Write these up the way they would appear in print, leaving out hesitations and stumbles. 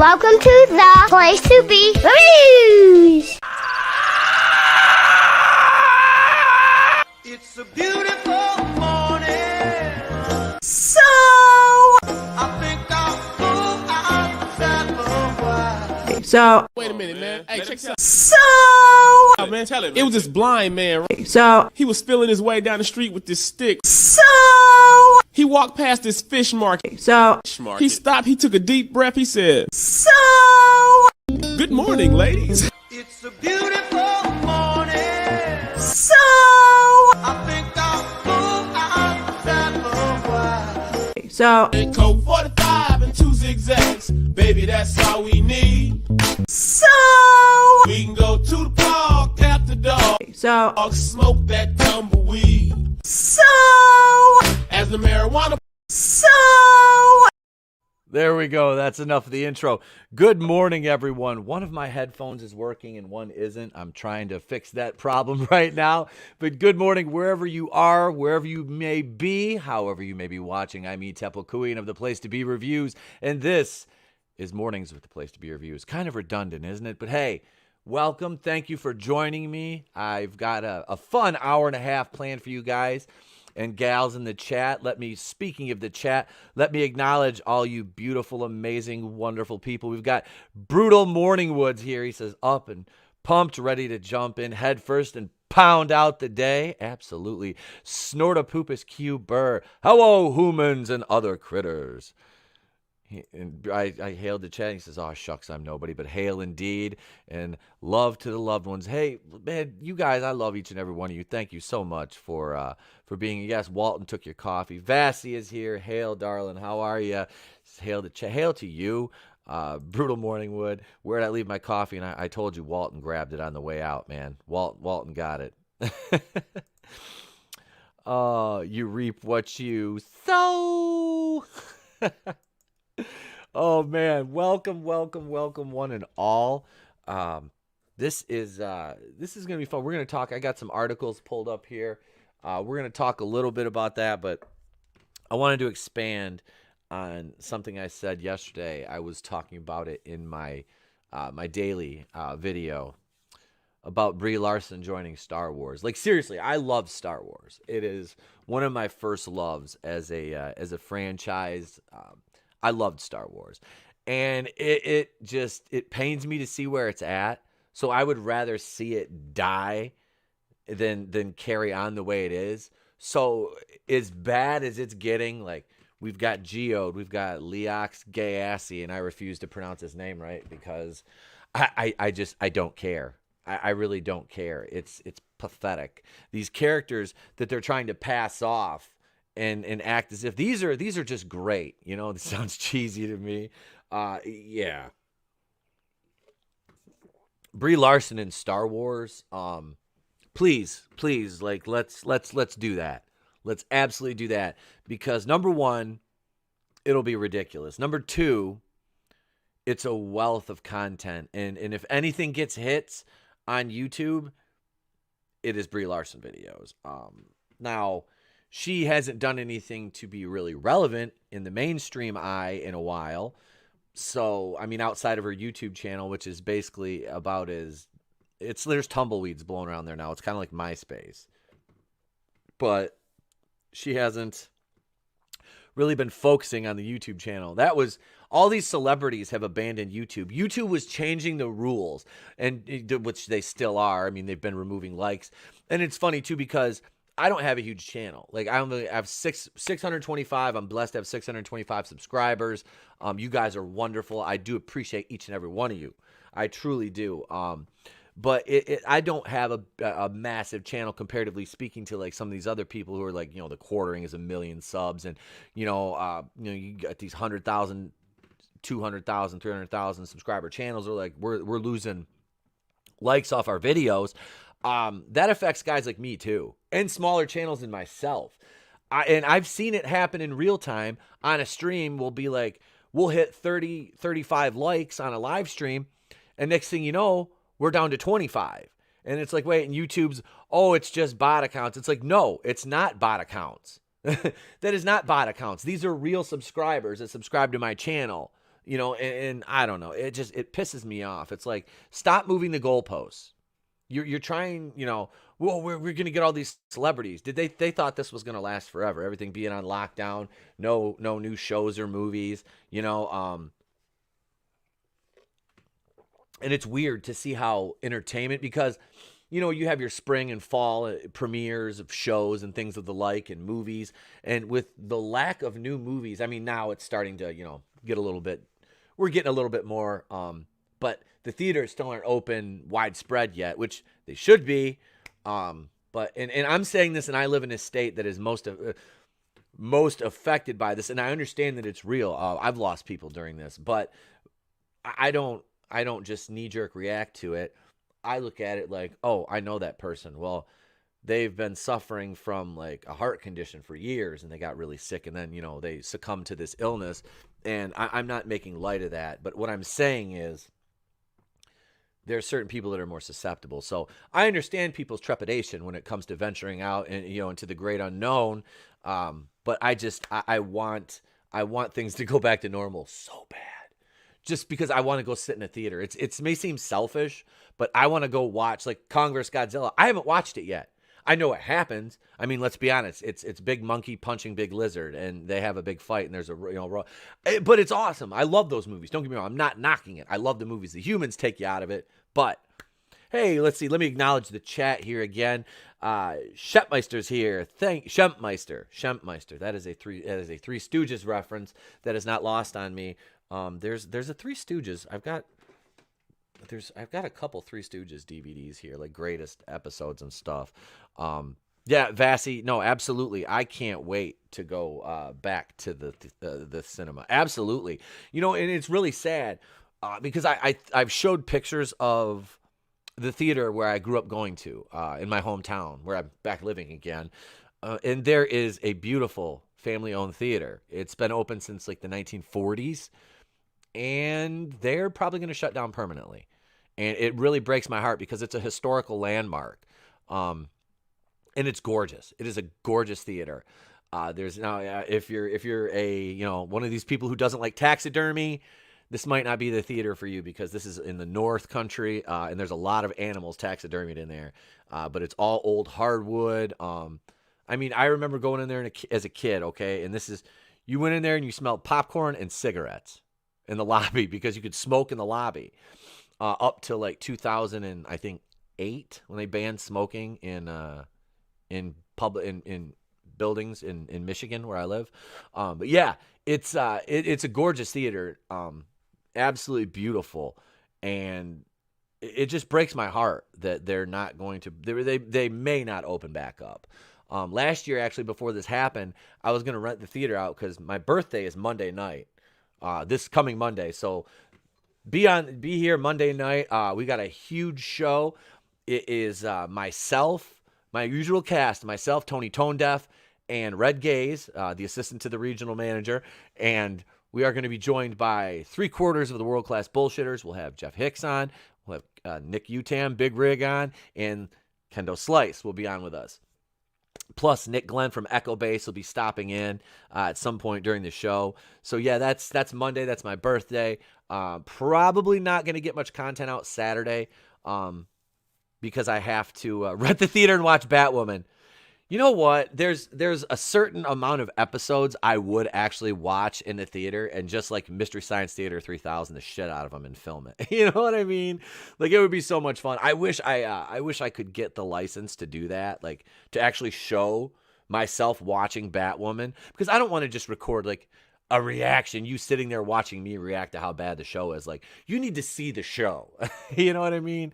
Welcome to the place to be reviews. It's a beautiful morning. So, I think I'll go outside for a while. so, Wait a minute, man. Hey, check this out. so, Oh, man, tell him. It was this blind man. Right? so, He was feeling his way down the street with this stick. so, He walked past this fish market. so, He stopped. He took a deep breath. He said, so, "Good morning, ladies." It's a beautiful morning. so, I think I'll go outside for a while. so, And Coke 45 and 2 zigzags. Baby, that's all we need. so, We can go to the park, tap the dog, so, smoke that tumbleweed. so, As the marijuana. so. There we go. That's enough of the intro. Good morning, everyone. One of my headphones is working and one isn't. I'm trying to fix that problem right now. But good morning, wherever you are, wherever you may be, however you may be watching. I'm E. Tepelkuian of The Place to Be Reviews, and this is Mornings with The Place to Be Reviews. Kind of redundant, isn't it? But hey, welcome. Thank you for joining me. I've got a fun hour and a half planned for you guys and gals in the chat. Speaking of the chat, let me acknowledge all you beautiful, amazing, wonderful people. We've got Brutal Morningwoods here. He says, up and pumped, ready to jump in head first and pound out the day. Absolutely. Snortapoopus Q Burr. Hello, humans and other critters. And I hailed the chat. He says, "Oh shucks, I'm nobody, but hail indeed." And love to the loved ones. Hey, man, you guys, I love each and every one of you. Thank you so much for being. Yes, Walton took your coffee. Vassy is here. Hail, darling. How are you? Hail the chat. Hail to you. Brutal Morningwood. Where'd I leave my coffee? And I told you Walton grabbed it on the way out, man. Walton got it. You reap what you sow. Oh man, welcome one and all. This is gonna be fun. We're gonna talk. I got some articles pulled up here. We're gonna talk a little bit about that, but I wanted to expand on something I said yesterday. I was talking about it in my my daily video about Brie Larson joining Star Wars. Like seriously, I love Star Wars. It is one of my first loves as a franchise. I loved Star Wars, and it pains me to see where it's at. So I would rather see it die than carry on the way it is. So as bad as it's getting, like we've got Geode, we've got Leox Gayassi, and I refuse to pronounce his name right because I don't care. I really don't care. It's pathetic. These characters that they're trying to pass off and act as if these are just great. You know, this sounds cheesy to me. Yeah. Brie Larson in Star Wars. Please, like let's do that. Let's absolutely do that because number one, it'll be ridiculous. Number two, it's a wealth of content, and if anything gets hits on YouTube, it is Brie Larson videos. Now, she hasn't done anything to be really relevant in the mainstream eye in a while. So, I mean, outside of her YouTube channel, which is basically about there's tumbleweeds blowing around there now. It's kind of like MySpace. But she hasn't really been focusing on the YouTube channel. All these celebrities have abandoned YouTube. YouTube was changing the rules, and which they still are. I mean, they've been removing likes. And it's funny, too, because I don't have a huge channel. Like I only have 625. I'm blessed to have 625 subscribers. You guys are wonderful. I do appreciate each and every one of you. I truly do. But I don't have a massive channel comparatively speaking to like some of these other people who are like, the quartering is 1 million subs, and you got these 100,000, 200,000, 300,000 subscriber channels. Are like we're losing likes off our videos. That affects guys like me too, and smaller channels than myself. And I've seen it happen in real time on a stream. We'll hit 30, 35 likes on a live stream, and next thing you know, we're down to 25. And it's like, wait, and YouTube's, it's just bot accounts. It's like, no, it's not bot accounts. That is not bot accounts. These are real subscribers that subscribe to my channel and I don't know. It pisses me off. It's like, stop moving the goalposts. You're trying, well, we're going to get all these celebrities. They thought this was going to last forever. Everything being on lockdown, no new shows or movies, and it's weird to see how entertainment, because you have your spring and fall premieres of shows and things of the like, and movies, and with the lack of new movies, I mean, now it's starting to get a little bit, we're getting a little bit more, but the theaters still aren't open widespread yet, which they should be. But I'm saying this, and I live in a state that is most affected by this, and I understand that it's real. I've lost people during this, but I don't just knee-jerk react to it. I look at it like, oh, I know that person. Well, they've been suffering from like a heart condition for years, and they got really sick, and then they succumbed to this illness. And I'm not making light of that, but what I'm saying is, there are certain people that are more susceptible. So I understand people's trepidation when it comes to venturing out and into the great unknown. But I want things to go back to normal so bad. Just because I want to go sit in a theater. It may seem selfish, but I want to go watch like Congress Godzilla. I haven't watched it yet. I know what happens. I mean, let's be honest. It's big monkey punching big lizard, and they have a big fight, and there's but it's awesome. I love those movies. Don't get me wrong. I'm not knocking it. I love the movies. The humans take you out of it. But hey, let's see. Let me acknowledge the chat here again. Shempmeister's here. Shempmeister. That is a Three Stooges reference that is not lost on me. There's a Three Stooges. I've got a couple Three Stooges DVDs here, like greatest episodes and stuff. Yeah, Vassy, no, absolutely. I can't wait to go back to the cinema. Absolutely. And it's really sad because I've showed pictures of the theater where I grew up going to in my hometown, where I'm back living again. And there is a beautiful family-owned theater. It's been open since like the 1940s, and they're probably going to shut down permanently. And it really breaks my heart because it's a historical landmark. And it's gorgeous. It is a gorgeous theater. There's now, if you're a, one of these people who doesn't like taxidermy, this might not be the theater for you, because this is in the North Country, and there's a lot of animals taxidermied in there. But it's all old hardwood. I mean, I remember going in there as a kid, okay? And you went in there and you smelled popcorn and cigarettes in the lobby, because you could smoke in the lobby. Up to like 2008, when they banned smoking in buildings in Michigan, where I live. But yeah, it's a gorgeous theater, absolutely beautiful, and it just breaks my heart that they're not going to. They may not open back up. Last year, actually, before this happened, I was going to rent the theater out because my birthday is Monday night, this coming Monday. So be here Monday night. We got a huge show. It is myself, my usual cast, myself, Tony Tonedeaf, and Red Gaze, the assistant to the regional manager. And we are going to be joined by 3/4 of the world-class bullshitters. We'll have Jeff Hicks on. We'll have Nick Utam, Big Rig on, and Kendo Slice will be on with us. Plus, Nick Glenn from Echo Base will be stopping in at some point during the show. So yeah, that's Monday. That's my birthday. Probably not going to get much content out Saturday because I have to rent the theater and watch Batwoman. You know what? There's a certain amount of episodes I would actually watch in the theater and just like Mystery Science Theater 3000 the shit out of them and film it. You know what I mean? Like, it would be so much fun. I wish I could get the license to do that, like to actually show myself watching Batwoman, because I don't want to just record like a reaction, you sitting there watching me react to how bad the show is. Like, you need to see the show. You know what I mean?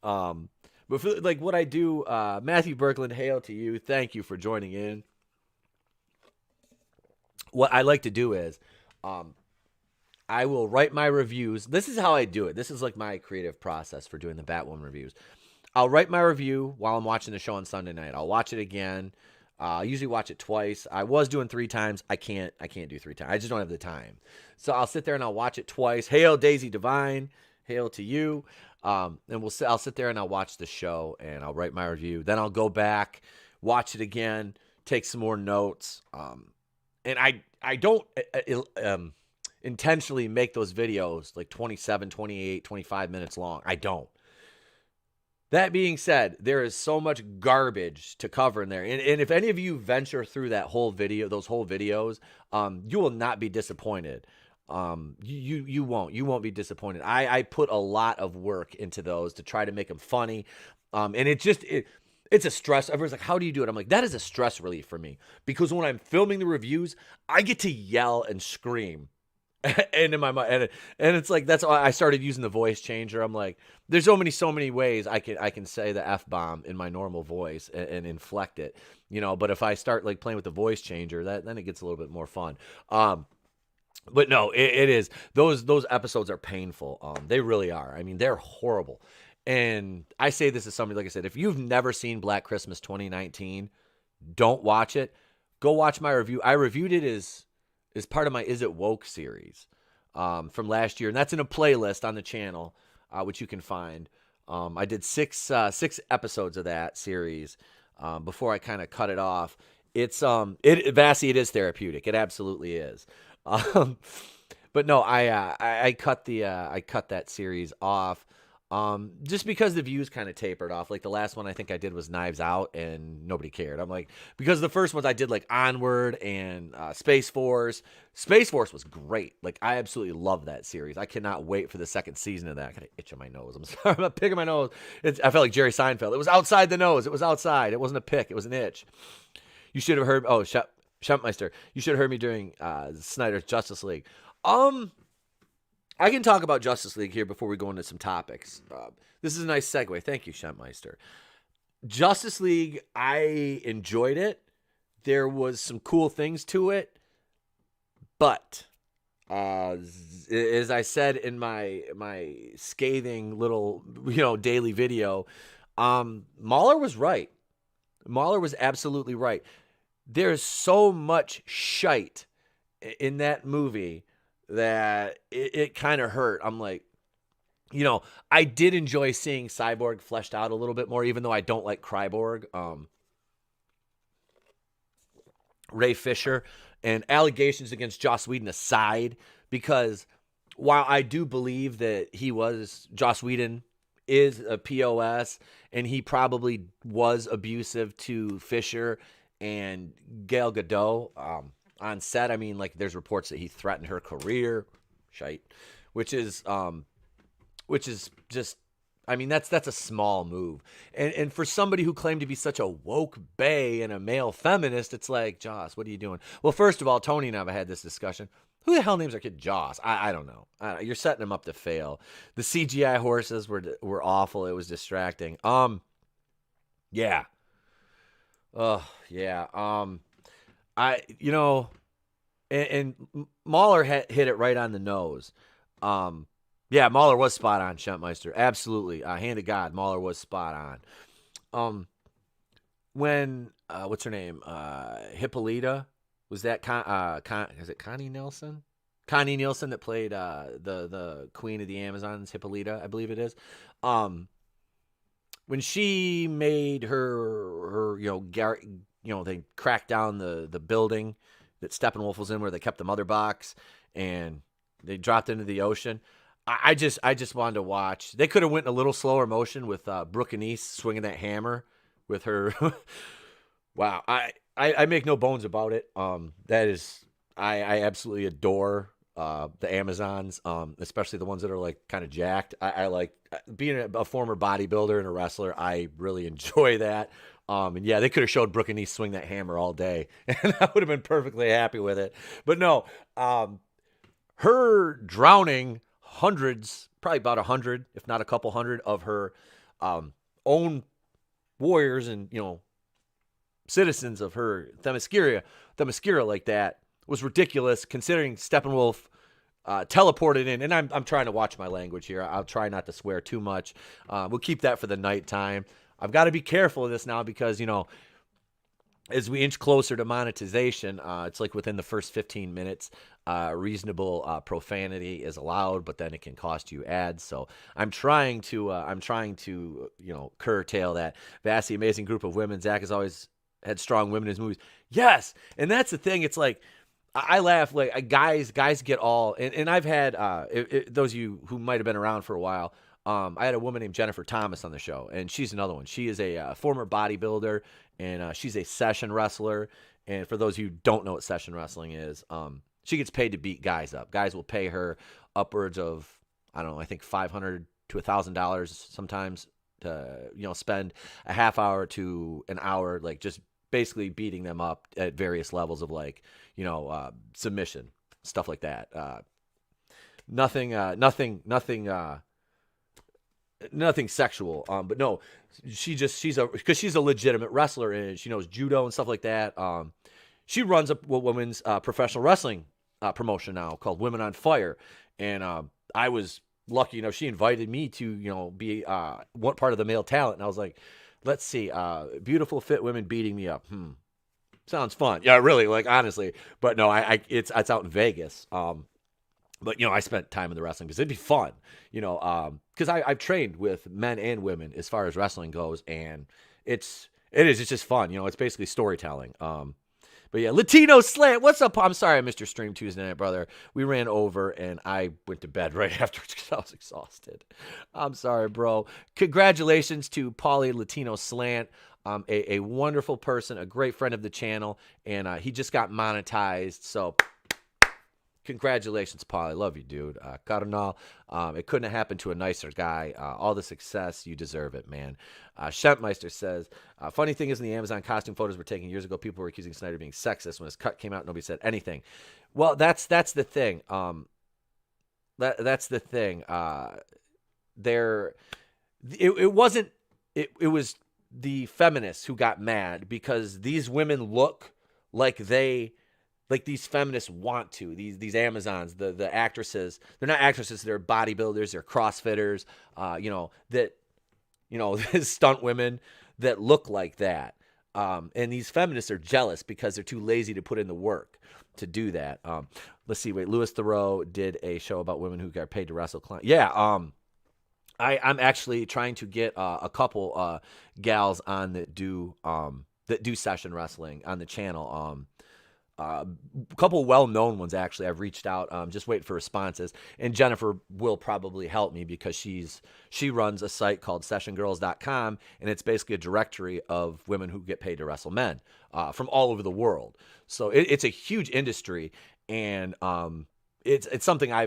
But for, like, what I do, Matthew Berkland, hail to you. Thank you for joining in. What I like to do is I will write my reviews. This is how I do it. This is like my creative process for doing the Batwoman reviews. I'll write my review while I'm watching the show on Sunday night. I'll watch it again. I usually watch it twice. I was doing 3 times. I can't do 3 times. I just don't have the time. So I'll sit there and I'll watch it twice. Hail Daisy Divine. Hail to you. And I'll sit there and I'll watch the show and I'll write my review. Then I'll go back, watch it again, take some more notes. And I don't intentionally make those videos like 27, 28, 25 minutes long. I don't. That being said, there is so much garbage to cover in there. And if any of you venture through that whole video, those whole videos, you will not be disappointed. You won't be disappointed. I put a lot of work into those to try to make them funny. And it's a stress. Everyone's like, how do you do it? I'm like, that is a stress relief for me, because when I'm filming the reviews, I get to yell and scream. And in my mind, and it's like, that's why I started using the voice changer. I'm like, there's so many ways I can say the F-bomb in my normal voice and inflect it, but if I start like playing with the voice changer, then it gets a little bit more fun. But no, it is, those episodes are painful. They really are. I mean, they're horrible. And I say this as somebody, like I said, if you've never seen Black Christmas 2019, don't watch it. Go watch my review. I reviewed it as part of my Is It Woke series from last year. And that's in a playlist on the channel, which you can find. I did six episodes of that series before I kind of cut it off. Vassy, it is therapeutic. It absolutely is. But no, I cut that series off. Just because the views kind of tapered off. Like the last one I think I did was Knives Out, and nobody cared. I'm like, because the first ones I did like Onward and Space Force. Space Force was great. Like I absolutely love that series. I cannot wait for the second season of that. I got an itch on my nose. I'm sorry, I'm not picking my nose. I felt like Jerry Seinfeld. It was outside the nose. It was outside. It wasn't a pick. It was an itch. You should have heard. Oh, Schempmeister. You should have heard me during Snyder's Justice League. I can talk about Justice League here before we go into some topics. This is a nice segue. Thank you, Schempmeister. Justice League, I enjoyed it. There was some cool things to it. But as I said in my scathing little daily video, Mahler was right. Mahler was absolutely right. There's so much shite in that movie that it kind of hurt. I'm like, I did enjoy seeing Cyborg fleshed out a little bit more, even though I don't like Cyborg. Ray Fisher and allegations against Joss Whedon aside, because while I do believe that Joss Whedon is a POS, and he probably was abusive to Fisher and Gal Gadot, on set. I mean, like, there's reports that he threatened her career, which is just, I mean, that's a small move. And for somebody who claimed to be such a woke bae and a male feminist, it's like, Joss, what are you doing? Well, first of all, Tony and I have had this discussion. Who the hell names their kid Joss? I don't know. You're setting him up to fail. The CGI horses were awful. It was distracting. Yeah. Yeah. And Mahler hit it right on the nose. Yeah, Mahler was spot on, Schempmeister. Absolutely. Hand of God, Mahler was spot on. When, what's her name? Hippolyta, was that, is it Connie Nielsen? Connie Nielsen that played the Queen of the Amazons, Hippolyta, I believe it is. When she made her they cracked down the building that Steppenwolf was in, where they kept the mother box, and they dropped into the ocean. I just wanted to watch. They could have went in a little slower motion with Brooke Anise swinging that hammer with her. Wow, I make no bones about it. That is, I absolutely adore the Amazons, especially the ones that are like kind of jacked. I like being a former bodybuilder and a wrestler. I really enjoy that. And yeah, they could have showed Brooke Anise swing that hammer all day, and I would have been perfectly happy with it. But no, her drowning hundreds, probably about 100, if not a couple hundred of her own warriors and citizens of her Themyscira like that was ridiculous, considering Steppenwolf teleported in. And I'm trying to watch my language here. I'll try not to swear too much. We'll keep that for the nighttime. I've got to be careful of this now because, as we inch closer to monetization, it's like within the first 15 minutes, reasonable profanity is allowed, but then it can cost you ads. So I'm trying to curtail that. Vastly amazing group of women. Zach has always had strong women in his movies. Yes. And that's the thing. It's like, I laugh like guys get all, and I've had those of you who might have been around for a while. I had a woman named Jennifer Thomas on the show, and she's another one. She is a former bodybuilder, and she's a session wrestler. And for those of you who don't know what session wrestling is, she gets paid to beat guys up. Guys will pay her upwards of, I don't know, I think $500 to $1,000 sometimes to spend a half hour to an hour, like just basically beating them up at various levels of submission, stuff like that. Nothing sexual. But no, she's a legitimate wrestler and she knows judo and stuff like that. She runs a women's professional wrestling promotion now called Women on Fire. And I was lucky, she invited me to, be one part of the male talent. And I was like, let's see, beautiful fit women beating me up. Sounds fun. Yeah, really, like honestly. But no, it's out in Vegas. But I spent time in the wrestling because it'd be fun, because I've trained with men and women as far as wrestling goes, and it's just fun. It's basically storytelling. But yeah, Latino Slant, what's up? I'm sorry I missed your stream Tuesday night, brother. We ran over and I went to bed right afterwards because I was exhausted. I'm sorry, bro. Congratulations to Paulie Latino Slant. A wonderful person, a great friend of the channel, and he just got monetized. So congratulations, Paulie. Love you, dude. Carnal, it couldn't have happened to a nicer guy. All the success, you deserve it, man. Shempmeister says, funny thing is, in the Amazon costume photos were taken years ago, people were accusing Snyder of being sexist. When his cut came out, nobody said anything. Well, that's the thing. That's the thing. It wasn't. It was the feminists who got mad because these women look like these feminists want to. These Amazons, the actresses, they're not actresses, they're bodybuilders, they're CrossFitters, stunt women that look like that. And these feminists are jealous because they're too lazy to put in the work to do that. Let's see, Louis Theroux did a show about women who got paid to wrestle. Yeah, I'm actually trying to get a couple gals on that do session wrestling on the channel. A couple well-known ones, actually. I've reached out, just waiting for responses. And Jennifer will probably help me because she runs a site called sessiongirls.com, and it's basically a directory of women who get paid to wrestle men from all over the world. So it's a huge industry, and it's something I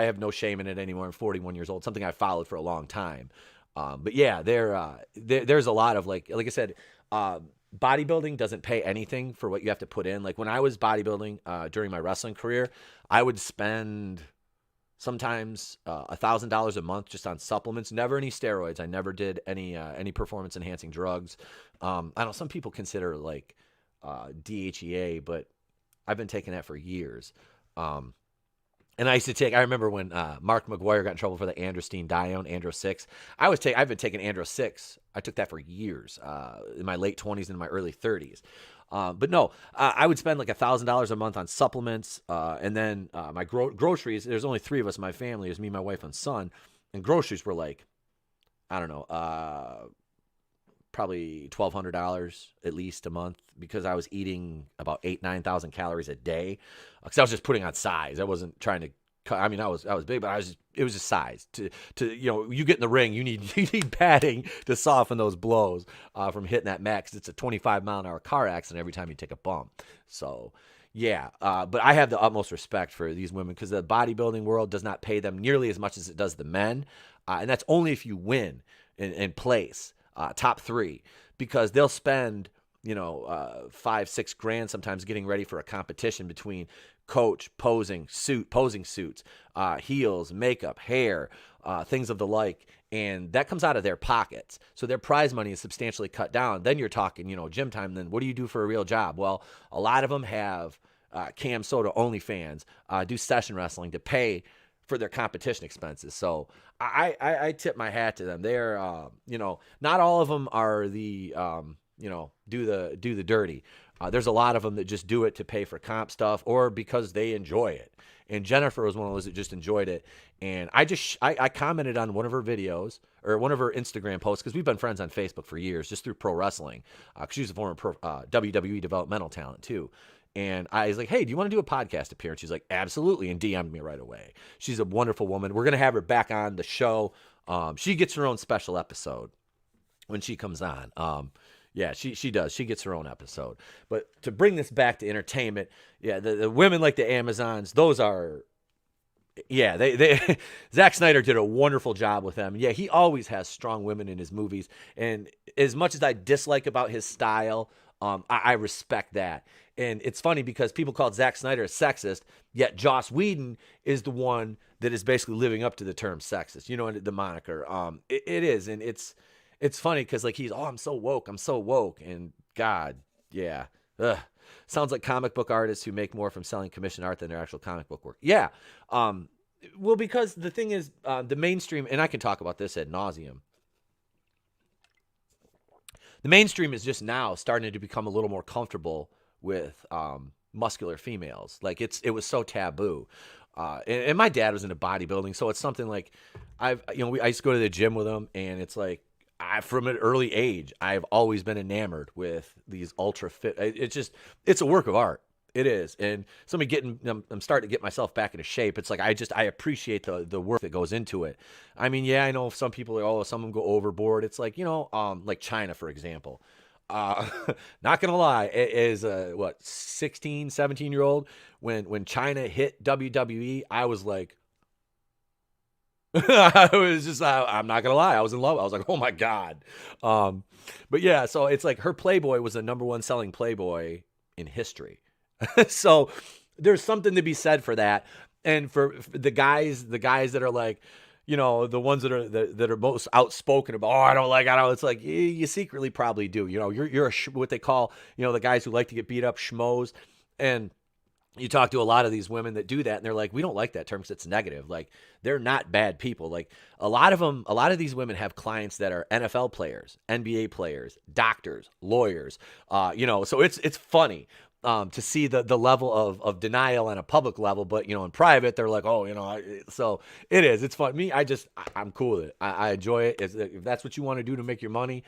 have no shame in it anymore. I'm 41 years old, something I've followed for a long time. But yeah, there's a lot of, like I said, bodybuilding doesn't pay anything for what you have to put in. Like when I was bodybuilding during my wrestling career, I would spend sometimes $1,000 a month just on supplements. Never any steroids. I never did any performance enhancing drugs. I know some people consider like DHEA, but I've been taking that for years. And I remember when Mark McGuire got in trouble for the androstenedione, Andro 6. I've been taking Andro 6. I took that for years, in my late 20s and my early 30s. But no, I would spend like $1,000 a month on supplements. And then my groceries, there's only 3 of us in my family. It was me, my wife, and son. And groceries were like, I don't know, probably $1,200 at least a month because I was eating about 9,000 calories a day. Because I was just putting on size. I wasn't trying to cut. I mean, I was big, but it was just size. To you get in the ring, you need padding to soften those blows from hitting that max. It's a 25-mile-an-hour car accident every time you take a bump. So yeah, but I have the utmost respect for these women because the bodybuilding world does not pay them nearly as much as it does the men, and that's only if you win and place top 3, because they'll spend $5-6 grand sometimes getting ready for a competition between coach, posing suits, heels, makeup, hair, things of the like, and that comes out of their pockets. So their prize money is substantially cut down. Then you're talking, gym time. Then what do you do for a real job? Well, a lot of them have Cam Soda OnlyFans, do session wrestling to pay for their competition expenses. So I tip my hat to them. They're, not all of them are the, do the dirty. There's a lot of them that just do it to pay for comp stuff or because they enjoy it. And Jennifer was one of those that just enjoyed it. And I commented on one of her videos or one of her Instagram posts because we've been friends on Facebook for years, just through pro wrestling. Because she's a former WWE developmental talent too. And I was like, hey, do you want to do a podcast appearance? She's like, absolutely, and DM'd me right away. She's a wonderful woman. We're going to have her back on the show. She gets her own special episode when she comes on. Yeah, she does. She gets her own episode. But to bring this back to entertainment, yeah, the women like the Amazons, those are, yeah, they Zack Snyder did a wonderful job with them. Yeah, he always has strong women in his movies. And as much as I dislike about his style, I respect that. And it's funny because people called Zack Snyder a sexist, yet Joss Whedon is the one that is basically living up to the term sexist, you know, the moniker. It is, and it's funny because like he's, I'm so woke, and God, yeah, ugh. Sounds like comic book artists who make more from selling commission art than their actual comic book work. Yeah, well, because the thing is, the mainstream, and I can talk about this ad nauseum. The mainstream is just now starting to become a little more comfortable with muscular females. Like it was so taboo. And my dad was into bodybuilding, so it's something like I used to go to the gym with him, and it's like from an early age, I've always been enamored with these ultra fit. It's a work of art. It is. And I'm starting to get myself back into shape. It's like, I appreciate the work that goes into it. I mean, yeah, I know some people are, some of them go overboard. It's like, like China, for example. Not gonna lie, as a 16, 17-year-old, when China hit WWE, I was like, I'm not gonna lie, I was in love. I was like, oh my God. But yeah, so it's like her Playboy was the number one selling Playboy in history. So there's something to be said for that. And for the guys that are like, the ones that are most outspoken about, I don't. It's like you secretly probably do. You're what they call, the guys who like to get beat up, schmoes. And you talk to a lot of these women that do that, and they're like, we don't like that term because it's negative. Like, they're not bad people. Like, a lot of these women have clients that are NFL players, NBA players, doctors, lawyers. So it's funny. To see the level of denial on a public level, but in private they're like, so it is. It's fun. I'm cool with it. I enjoy it. If that's what you want to do to make your money,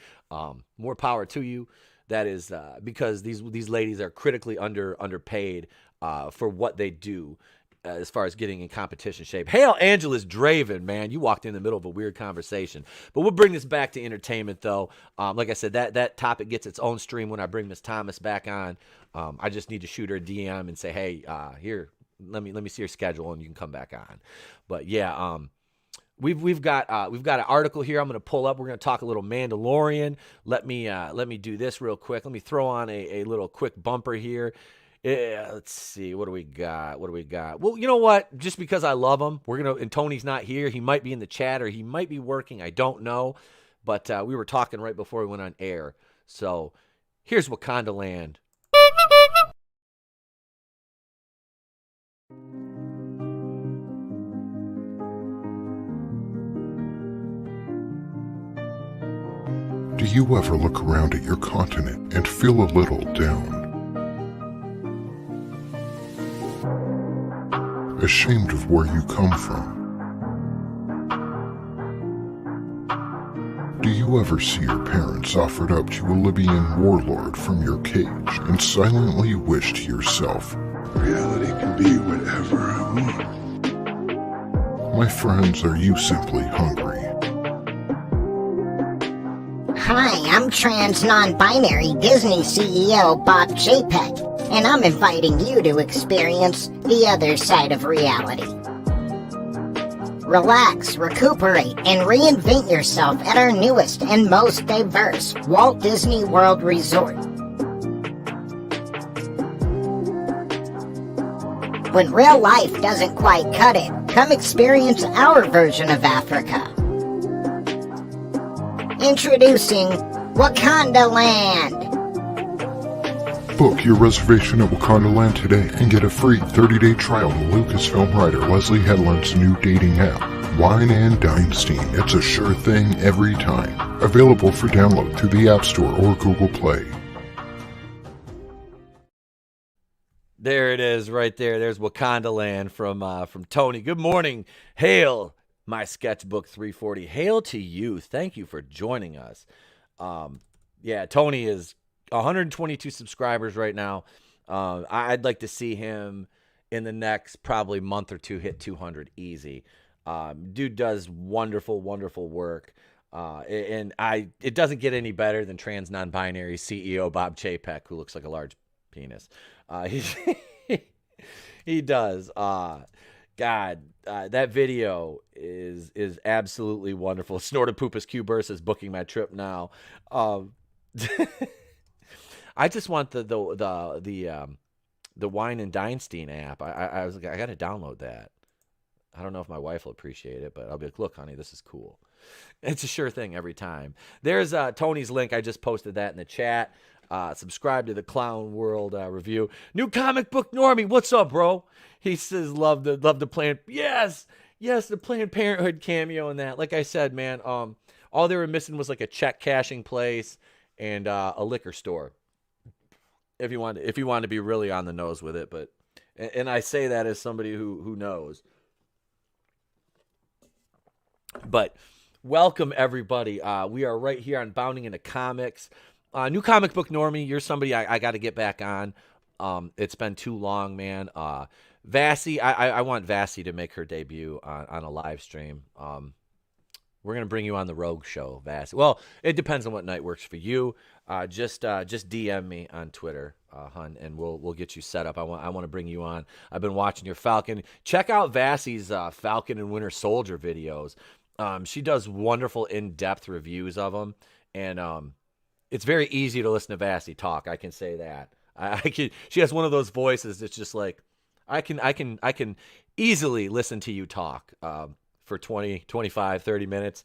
more power to you. That is because these ladies are critically underpaid for what they do as far as getting in competition shape. Hail Angeles Draven, man. You walked in the middle of a weird conversation. But we'll bring this back to entertainment, though. Like I said, that topic gets its own stream when I bring Miss Thomas back on. I just need to shoot her a DM and say, hey, here, let me see your schedule, and you can come back on. But yeah, we've got an article here I'm going to pull up. We're going to talk a little Mandalorian. Let me do this real quick. Let me throw on a little quick bumper here. Yeah, let's see. What do we got? Well, you know what? Just because I love him, and Tony's not here. He might be in the chat or he might be working. I don't know. But we were talking right before we went on air. So here's Wakanda Land. Do you ever look around at your continent and feel a little down? Ashamed of where you come from? Do you ever see your parents offered up to a Libyan warlord from your cage and silently wish to yourself, reality can be whatever I want? My friends, are you simply hungry? Hi, I'm trans non-binary Disney CEO Bob Chapek, and I'm inviting you to experience the other side of reality. Relax, recuperate, and reinvent yourself at our newest and most diverse Walt Disney World Resort. When real life doesn't quite cut it, come experience our version of Africa. Introducing Wakanda Land. Book your reservation at Wakanda Land today and get a free 30-day trial to Lucasfilm writer Leslie Headland's new dating app, Wine and Dynasty. It's a sure thing every time. Available for download through the App Store or Google Play. There it is right there. There's Wakanda Land from Tony. Good morning. Hail, my sketchbook 340. Hail to you. Thank you for joining us. Yeah, Tony is 122 subscribers right now. I'd like to see him in the next probably month or two hit 200 easy. Dude does wonderful, wonderful work. It doesn't get any better than trans non-binary CEO Bob Chapek, who looks like a large penis. He does. That video is absolutely wonderful. Snorted Poopus Q-Burst is booking my trip now. I just want the Wine and Dine app. I was like, I got to download that. I don't know if my wife will appreciate it, but I'll be like, look, honey, this is cool. It's a sure thing every time. There's Tony's link. I just posted that in the chat. Subscribe to the Clown World review. New comic book normie. What's up, bro? He says, love the Planned. Yes, the Planned Parenthood cameo in that. Like I said, man, all they were missing was like a check cashing place and a liquor store. If you want to be really on the nose with it, but and I say that as somebody who knows. But welcome everybody. We are right here on Bounding into Comics. New comic book normie. You're somebody I got to get back on. It's been too long, man. Vassy, I want Vassy to make her debut on a live stream. We're gonna bring you on the Rogue Show, Vassy. Well, it depends on what night works for you. Just DM me on Twitter, hun, and we'll get you set up. I want to bring you on. I've been watching your Falcon. Check out Vassy's Falcon and Winter Soldier videos. She does wonderful in-depth reviews of them, and it's very easy to listen to Vassy talk. I can say that. She has one of those voices that's just like, I can easily listen to you talk for 20, 25, 30 minutes.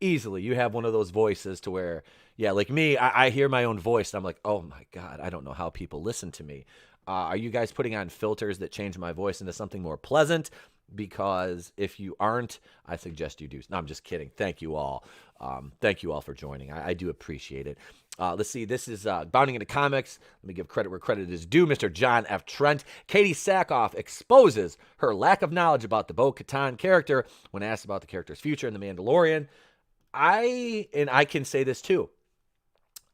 Easily. You have one of those voices to where, yeah, like me, I hear my own voice and I'm like, oh my God, I don't know how people listen to me. Are you guys putting on filters that change my voice into something more pleasant? Because if you aren't, I suggest you do. No, I'm just kidding. Thank you all. Thank you all for joining. I do appreciate it. Let's see. This is Bounding into Comics. Let me give credit where credit is due. Mr. John F. Trent. Katie Sackhoff exposes her lack of knowledge about the Bo-Katan character when asked about the character's future in The Mandalorian. I can say this too.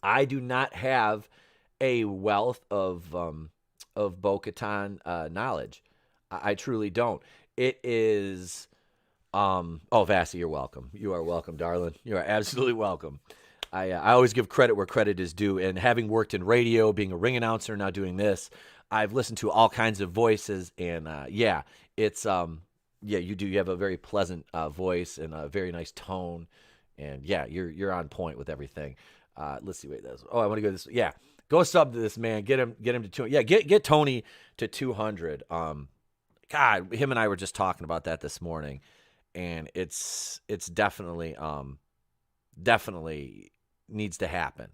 I do not have a wealth of Bo-Katan knowledge. I truly don't. It is, Vassy, you're welcome. You are welcome, darling. You are absolutely welcome. I always give credit where credit is due. And having worked in radio, being a ring announcer, now doing this, I've listened to all kinds of voices. And it's, you do. You have a very pleasant voice and a very nice tone. And yeah, you're on point with everything. Let's see what it does. Oh, I want to go this. Yeah, go sub to this man. Get him to 200. Yeah, get Tony to 200. God, him and I were just talking about that this morning, and it's definitely needs to happen.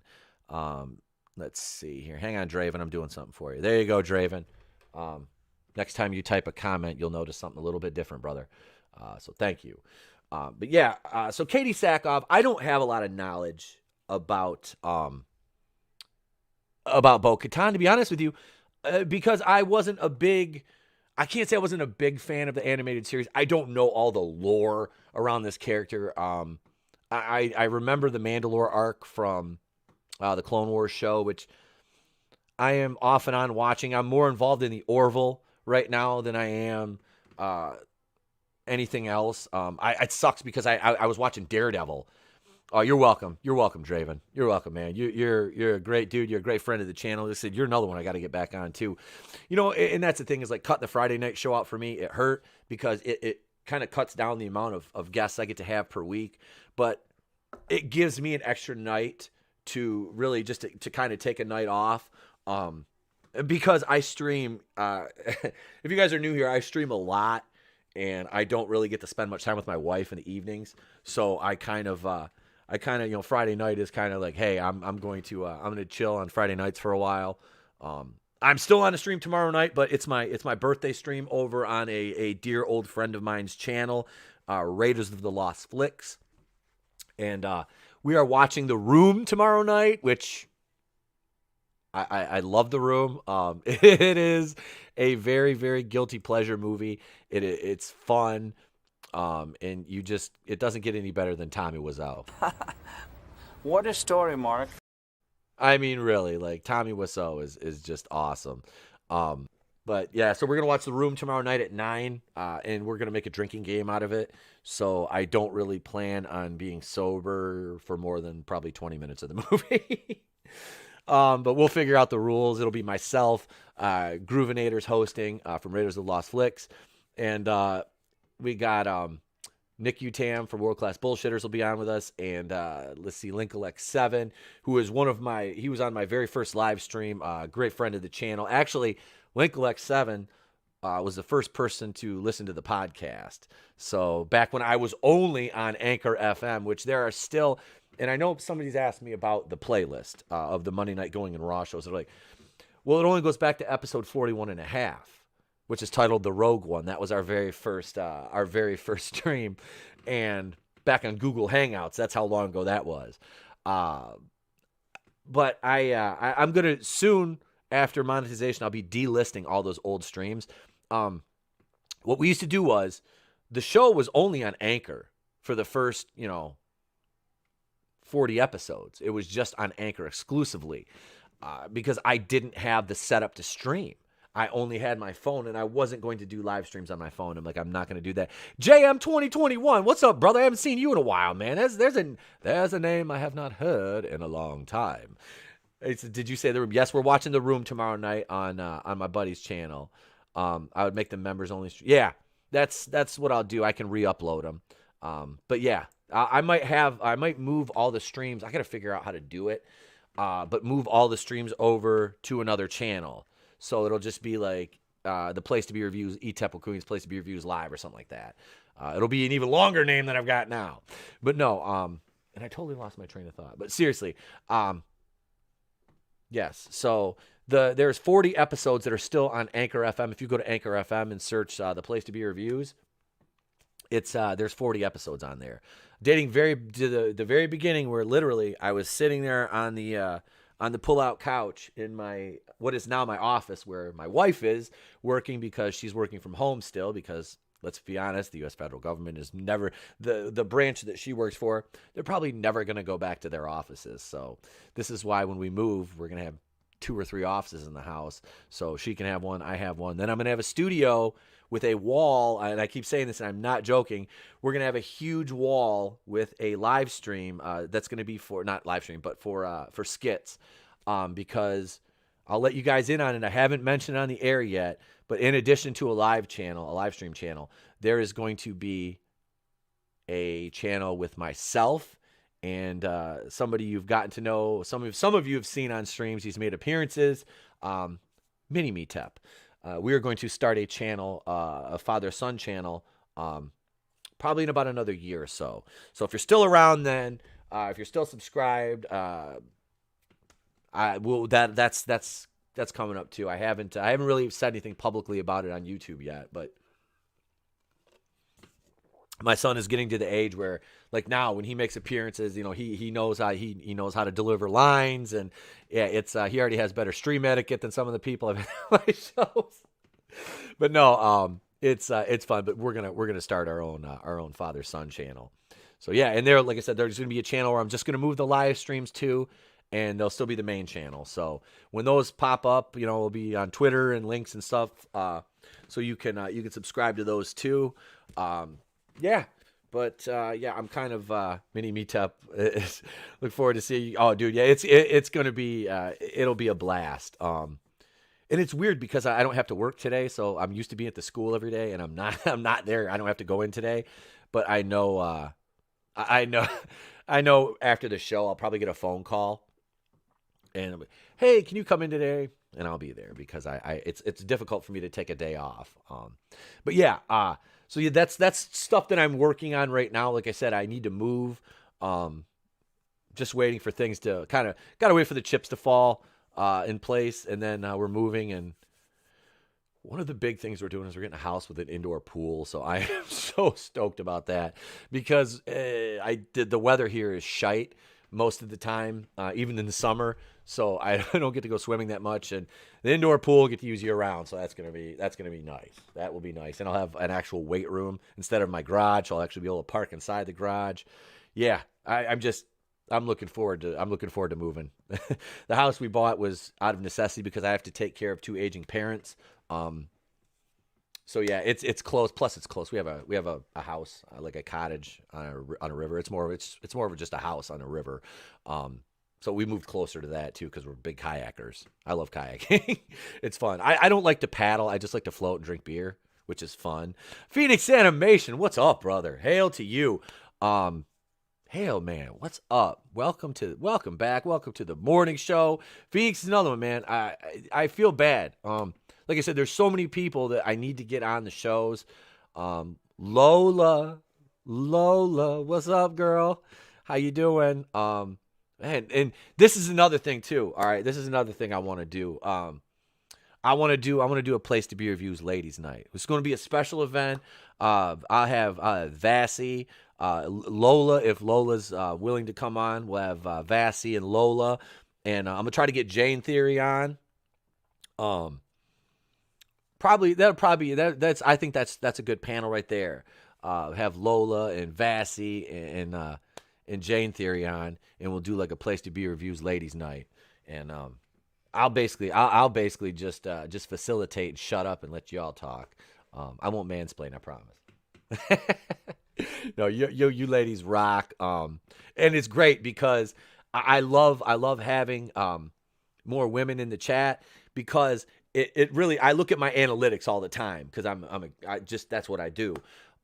Let's see here. Hang on, Draven. I'm doing something for you. There you go, Draven. Next time you type a comment, you'll notice something a little bit different, brother. So thank you. But yeah, so Katie Sackhoff, I don't have a lot of knowledge about Bo-Katan, to be honest with you, because I can't say I wasn't a big fan of the animated series. I don't know all the lore around this character. I remember the Mandalore arc from the Clone Wars show, which I am off and on watching. I'm more involved in the Orville right now than I am anything else. It sucks because I was watching Daredevil. Oh, you're welcome. You're welcome, Draven. You're welcome, man. You're a great dude. You're a great friend of the channel. I said, you're another one I got to get back on too. You know, and that's the thing is like cutting the Friday night show out for me. It hurt because it kind of cuts down the amount of guests I get to have per week, but it gives me an extra night to really just to kind of take a night off. Because I stream, if you guys are new here, I stream a lot and I don't really get to spend much time with my wife in the evenings. So I kind of, Friday night is kind of like, hey, I'm going to chill on Friday nights for a while. I'm still on a stream tomorrow night, but it's my birthday stream over on a dear old friend of mine's channel, Raiders of the Lost Flicks. And we are watching The Room tomorrow night, which I love The Room. It is a very, very guilty pleasure movie. It's fun. And it doesn't get any better than Tommy Wiseau. What a story, Mark. I mean, really, like Tommy Wiseau is just awesome. But yeah, so we're gonna watch The Room tomorrow night at 9, and we're gonna make a drinking game out of it. So I don't really plan on being sober for more than probably 20 minutes of the movie. But we'll figure out the rules. It'll be myself, Groovinator's hosting from Raiders of the Lost Flicks, and we got Nick Utam from World Class Bullshitters will be on with us, and let's see, Linkalex7, who is he was on my very first live stream, great friend of the channel. Actually, Linkalex7 was the first person to listen to the podcast. So back when I was only on Anchor FM, which there are still, and I know somebody's asked me about the playlist of the Monday Night Going and Raw shows. They're like, well, it only goes back to episode 41 and a half, which is titled The Rogue One. That was our very first stream, and back on Google Hangouts. That's how long ago that was. But I'm gonna soon, after monetization, I'll be delisting all those old streams. What we used to do was, the show was only on Anchor for the first 40 episodes. It was just on Anchor exclusively because I didn't have the setup to stream. I only had my phone, and I wasn't going to do live streams on my phone. I'm like, I'm not going to do that. JM 2021, what's up, brother? I haven't seen you in a while, man. There's a name I have not heard in a long time. Did you say The Room? Yes, we're watching The Room tomorrow night on my buddy's channel. I would make them members only. Yeah, that's what I'll do. I can re-upload them. But yeah, I might move all the streams. I got to figure out how to do it. But move all the streams over to another channel. So it'll just be like the Place to Be Reviews, E-Temple Queen's Place to Be Reviews Live or something like that. It'll be an even longer name than I've got now. But no, and I totally lost my train of thought. But seriously, yes. So there's 40 episodes that are still on Anchor FM. If you go to Anchor FM and search the Place to Be Reviews, there's 40 episodes on there. Dating to the very beginning, where literally I was sitting there on the pull-out couch in what is now my office, where my wife is working because she's working from home still, because let's be honest, the U.S. federal government is never, the branch that she works for, they're probably never going to go back to their offices. So this is why when we move, we're going to have 2 or 3 offices in the house. So she can have one, I have one. Then I'm going to have a studio with a wall, and I keep saying this, and I'm not joking. We're going to have a huge wall with a live stream that's going to be for, not live stream, but for skits, because I'll let you guys in on it. I haven't mentioned it on the air yet, but in addition to a live stream channel, there is going to be a channel with myself and somebody you've gotten to know. Some of you have seen on streams. He's made appearances. Mini Meetup. We are going to start a channel, a father-son channel, probably in about another year or so. So if you're still around then, if you're still subscribed, that's coming up too. I haven't really said anything publicly about it on YouTube yet, but my son is getting to the age where, like now, when he makes appearances, he knows how he knows how to deliver lines, and yeah, it's he already has better stream etiquette than some of the people I've had on my shows. But no, it's fun. But we're gonna start our own father-son channel. So yeah, and there, like I said, there's gonna be a channel where I'm just gonna move the live streams to, and they'll still be the main channel. So when those pop up, it'll be on Twitter and links and stuff. So you can subscribe to those too. Yeah, but yeah, I'm kind of mini meetup. Look forward to seeing you. Oh, dude, yeah, it's gonna be it'll be a blast. And it's weird because I don't have to work today, so I'm used to being at the school every day, and I'm not there. I don't have to go in today, but I know I know after the show I'll probably get a phone call, and I'm like, hey, can you come in today? And I'll be there because it's difficult for me to take a day off. But yeah. So yeah, that's stuff that I'm working on right now. Like I said, I need to move. Just waiting for things to gotta wait for the chips to fall in place, and then we're moving. And one of the big things we're doing is we're getting a house with an indoor pool. So I am so stoked about that because the weather here is shite most of the time, even in the summer. So I don't get to go swimming that much, and the indoor pool I get to use year round. So that's gonna be nice. That will be nice, and I'll have an actual weight room instead of my garage. I'll actually be able to park inside the garage. Yeah, I'm just I'm looking forward to moving. The house we bought was out of necessity because I have to take care of two aging parents. So yeah, it's close. Plus, it's close. We have a house, like a cottage on a river. It's more of just a house on a river. So we moved closer to that too because we're big kayakers. I love kayaking. It's fun. I don't like to paddle. I just like to float and drink beer, which is fun. Phoenix Animation, what's up, brother? Hail to you. Hail, man, what's up? Welcome back. Welcome to the morning show. Phoenix is another one, man. I feel bad. Like I said, there's so many people that I need to get on the shows. Lola, what's up, girl? How you doing? And this is another thing too. All right, this is another thing I want to do. I want to do a Place to Be Reviews ladies night. It's going to be a special event. I'll have Vassy, Lola, if Lola's willing to come on. We'll have Vassy and Lola, and I'm gonna try to get Jane Theory on. I think that's a good panel right there. Have Lola and Vassy and Jane Theory on, and we'll do like a Place to Be Reviews ladies night. And I'll basically just facilitate and shut up and let y'all talk. I won't mansplain, I promise. No, you ladies rock. And it's great because I love having more women in the chat because it really, I look at my analytics all the time because that's what I do.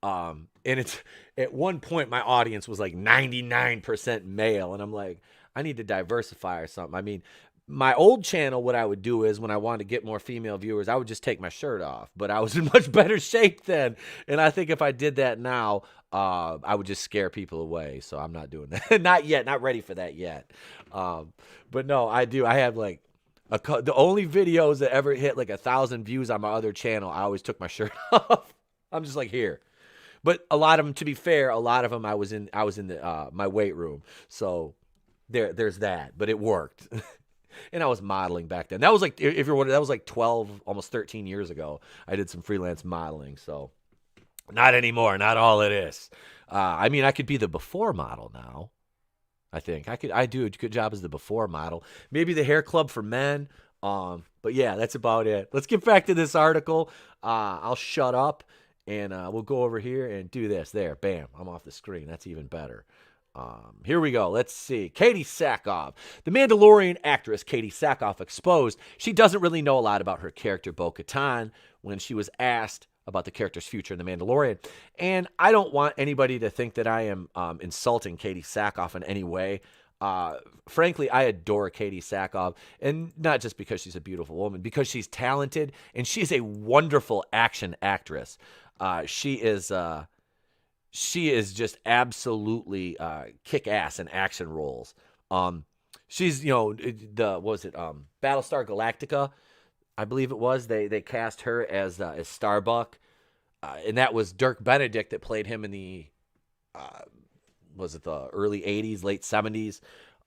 And it's, at one point my audience was like 99% male, and I'm like, I need to diversify or something. I mean, my old channel, what I would do is when I wanted to get more female viewers, I would just take my shirt off, but I was in much better shape then. And I think if I did that now, I would just scare people away. So I'm not doing that. Not yet. Not ready for that yet. But no, I do. I have like the only videos that ever hit like 1,000 views on my other channel, I always took my shirt off. I'm just like, here. But a lot of them, to be fair, I was in my weight room. So there's that, but it worked. And I was modeling back then. That was like, if you're wondering, that was like 12, almost 13 years ago. I did some freelance modeling. So not anymore. Not all it is. I mean, I could be the before model now. I think I do a good job as the before model. Maybe the hair club for men. But yeah, that's about it. Let's get back to this article. I'll shut up and we'll go over here and do this. There, bam, I'm off the screen. That's even better. Here we go. Let's see. Katie Sackhoff. The Mandalorian actress Katie Sackhoff exposed she doesn't really know a lot about her character Bo-Katan when she was asked about the character's future in The Mandalorian. And I don't want anybody to think that I am insulting Katie Sackhoff in any way. Frankly, I adore Katie Sackhoff, and not just because she's a beautiful woman, because she's talented and she's a wonderful action actress. She is just absolutely kick-ass in action roles. She's, Battlestar Galactica, I believe it was. They cast her as Starbuck, and that was Dirk Benedict that played him in the was it the early 80s, late 70s,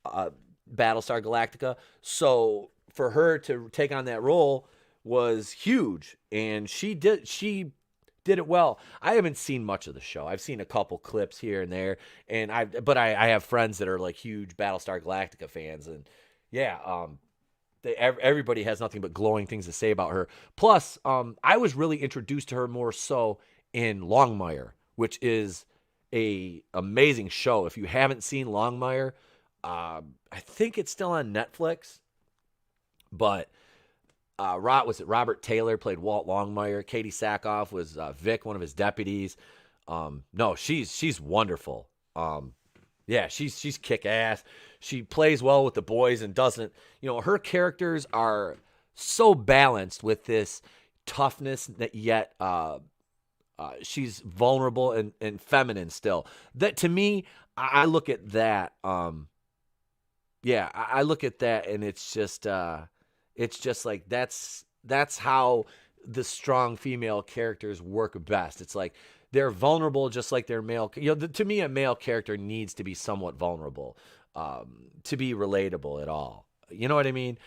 Battlestar Galactica. So for her to take on that role was huge, and she did it well. I haven't seen much of the show. I've seen a couple clips here and there, and I have friends that are like huge Battlestar Galactica fans, and yeah, everybody has nothing but glowing things to say about her. Plus, I was really introduced to her more so in Longmire, which is a amazing show. If you haven't seen Longmire, I think it's still on Netflix, but Robert Taylor played Walt Longmire. Katie Sackhoff was Vic, one of his deputies. No, she's wonderful. Yeah, she's kick-ass. She plays well with the boys and doesn't, her characters are so balanced with this toughness that yet she's vulnerable and feminine still. That, to me, I look at that. I look at that, and it's just like that's how the strong female characters work best. It's like they're vulnerable just like their male. To me, a male character needs to be somewhat vulnerable to be relatable at all. You know what I mean?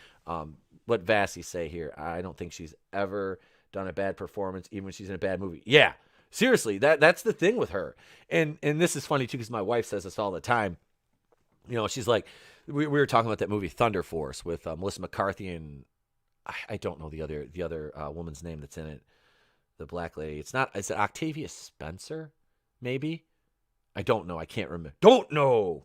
What Vassy say here? I don't think she's ever done a bad performance, even when she's in a bad movie. Yeah, seriously, that's the thing with her. And this is funny too, because my wife says this all the time. She's like, we were talking about that movie Thunder Force with Melissa McCarthy and I don't know the other woman's name that's in it, the black lady. Is it Octavia Spencer? Maybe. I don't know. I can't remember.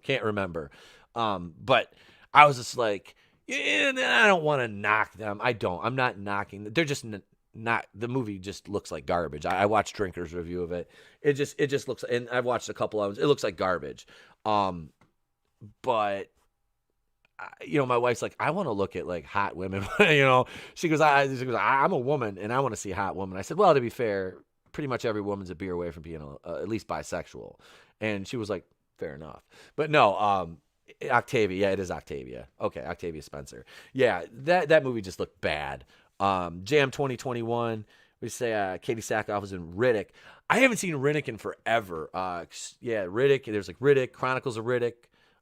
Can't remember. But I was just like, yeah, I don't want to knock them. I'm not knocking. They're just not. The movie just looks like garbage. I watched Drinker's review of it. It just looks. And I've watched a couple of them. It looks like garbage. But my wife's like, I want to look at like hot women. She goes, I'm a woman and I want to see hot women. I said, well, to be fair, pretty much every woman's a beer away from being at least bisexual. And she was like, fair enough. But no, Octavia. Yeah, it is Octavia. Okay, Octavia Spencer. Yeah, that movie just looked bad. Jam 2021. We say Katie Sackhoff was in Riddick. I haven't seen Riddick in forever. Riddick. There's like Riddick, Chronicles of Riddick.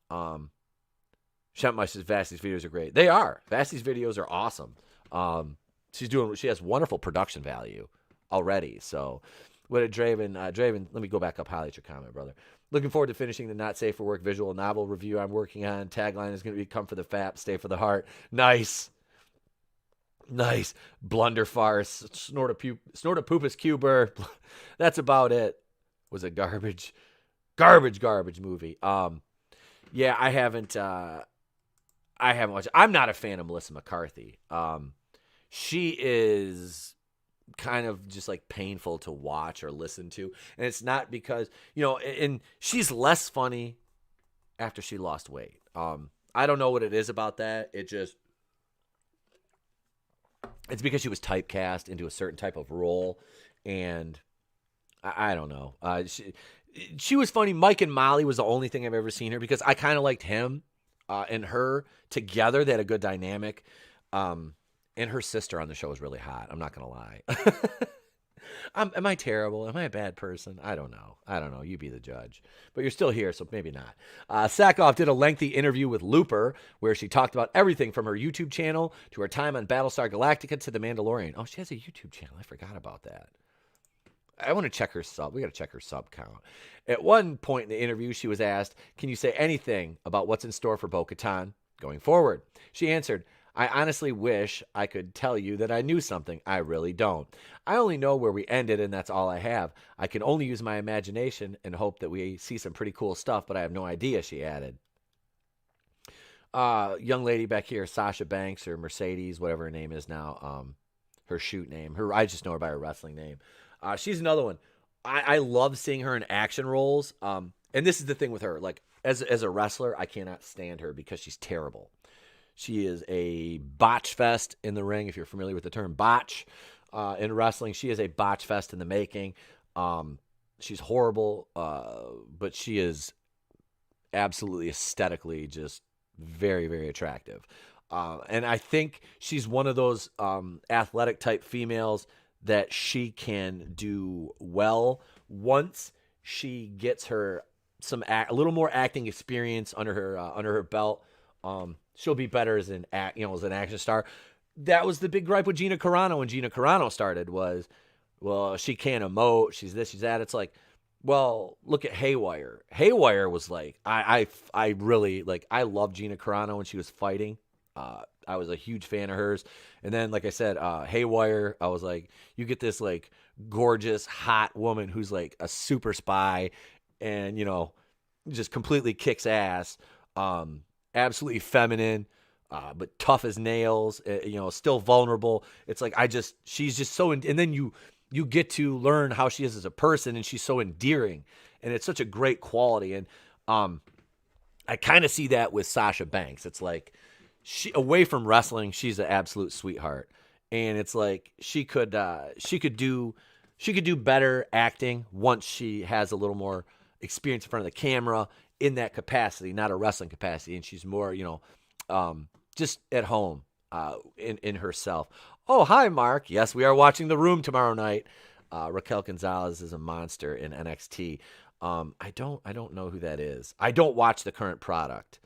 Shempmeister says Vasty's videos are great. They are. Vasty's videos are awesome. She has wonderful production value already. So, what a Draven, let me go back up, highlight your comment, brother. Looking forward to finishing the Not Safe for Work visual novel review I'm working on. Tagline is going to be come for the fap, stay for the heart. Nice. Blunder farce. Snort a poopus cuber. That's about it. Was a garbage movie. Yeah, I haven't watched. I'm not a fan of Melissa McCarthy. She is kind of just like painful to watch or listen to, and it's not because and she's less funny after she lost weight. I don't know what it is about that. It's because she was typecast into a certain type of role, and I don't know. She was funny. Mike and Molly was the only thing I've ever seen her because I kind of liked him and her together. They had a good dynamic. And her sister on the show was really hot. I'm not going to lie. Am I terrible? Am I a bad person? I don't know. You be the judge. But you're still here, so maybe not. Sackhoff did a lengthy interview with Looper where she talked about everything from her YouTube channel to her time on Battlestar Galactica to The Mandalorian. Oh, she has a YouTube channel. I forgot about that. I want to check her sub. We got to check her sub count. At one point in the interview, she was asked, can you say anything about what's in store for Bo-Katan going forward? She answered, I honestly wish I could tell you that I knew something. I really don't. I only know where we ended, and that's all I have. I can only use my imagination and hope that we see some pretty cool stuff, but I have no idea, she added. Young lady back here, Sasha Banks or Mercedes, whatever her name is now, her shoot name. I just know her by her wrestling name. She's another one. I love seeing her in action roles. And this is the thing with her. Like, as a wrestler, I cannot stand her because she's terrible. She is a botch fest in the ring, if you're familiar with the term botch in wrestling. She is a botch fest in the making. She's horrible, but she is absolutely aesthetically just very, very attractive. And I think she's one of those athletic type females that she can do well once she gets her a little more acting experience under her belt. She'll be better as an action star. That was the big gripe with Gina Carano when Gina Carano started was, well, she can't emote. She's this, she's that. It's like, well, look at Haywire. Haywire was like, I really like, I love Gina Carano when she was fighting. I was a huge fan of hers. And then, like I said, Haywire, I was like, you get this like gorgeous, hot woman who's like a super spy and, just completely kicks ass. Absolutely feminine, but tough as nails, still vulnerable. It's like, she's just so, and then you get to learn how she is as a person, and she's so endearing, and it's such a great quality. And I kind of see that with Sasha Banks. It's like, away from wrestling, she's an absolute sweetheart, and it's like she could do better acting once she has a little more experience in front of the camera in that capacity, not a wrestling capacity, and she's more, just at home in herself. Oh, hi, Mark. Yes, we are watching The Room tomorrow night. Raquel Gonzalez is a monster in NXT. I don't know who that is. I don't watch the current product.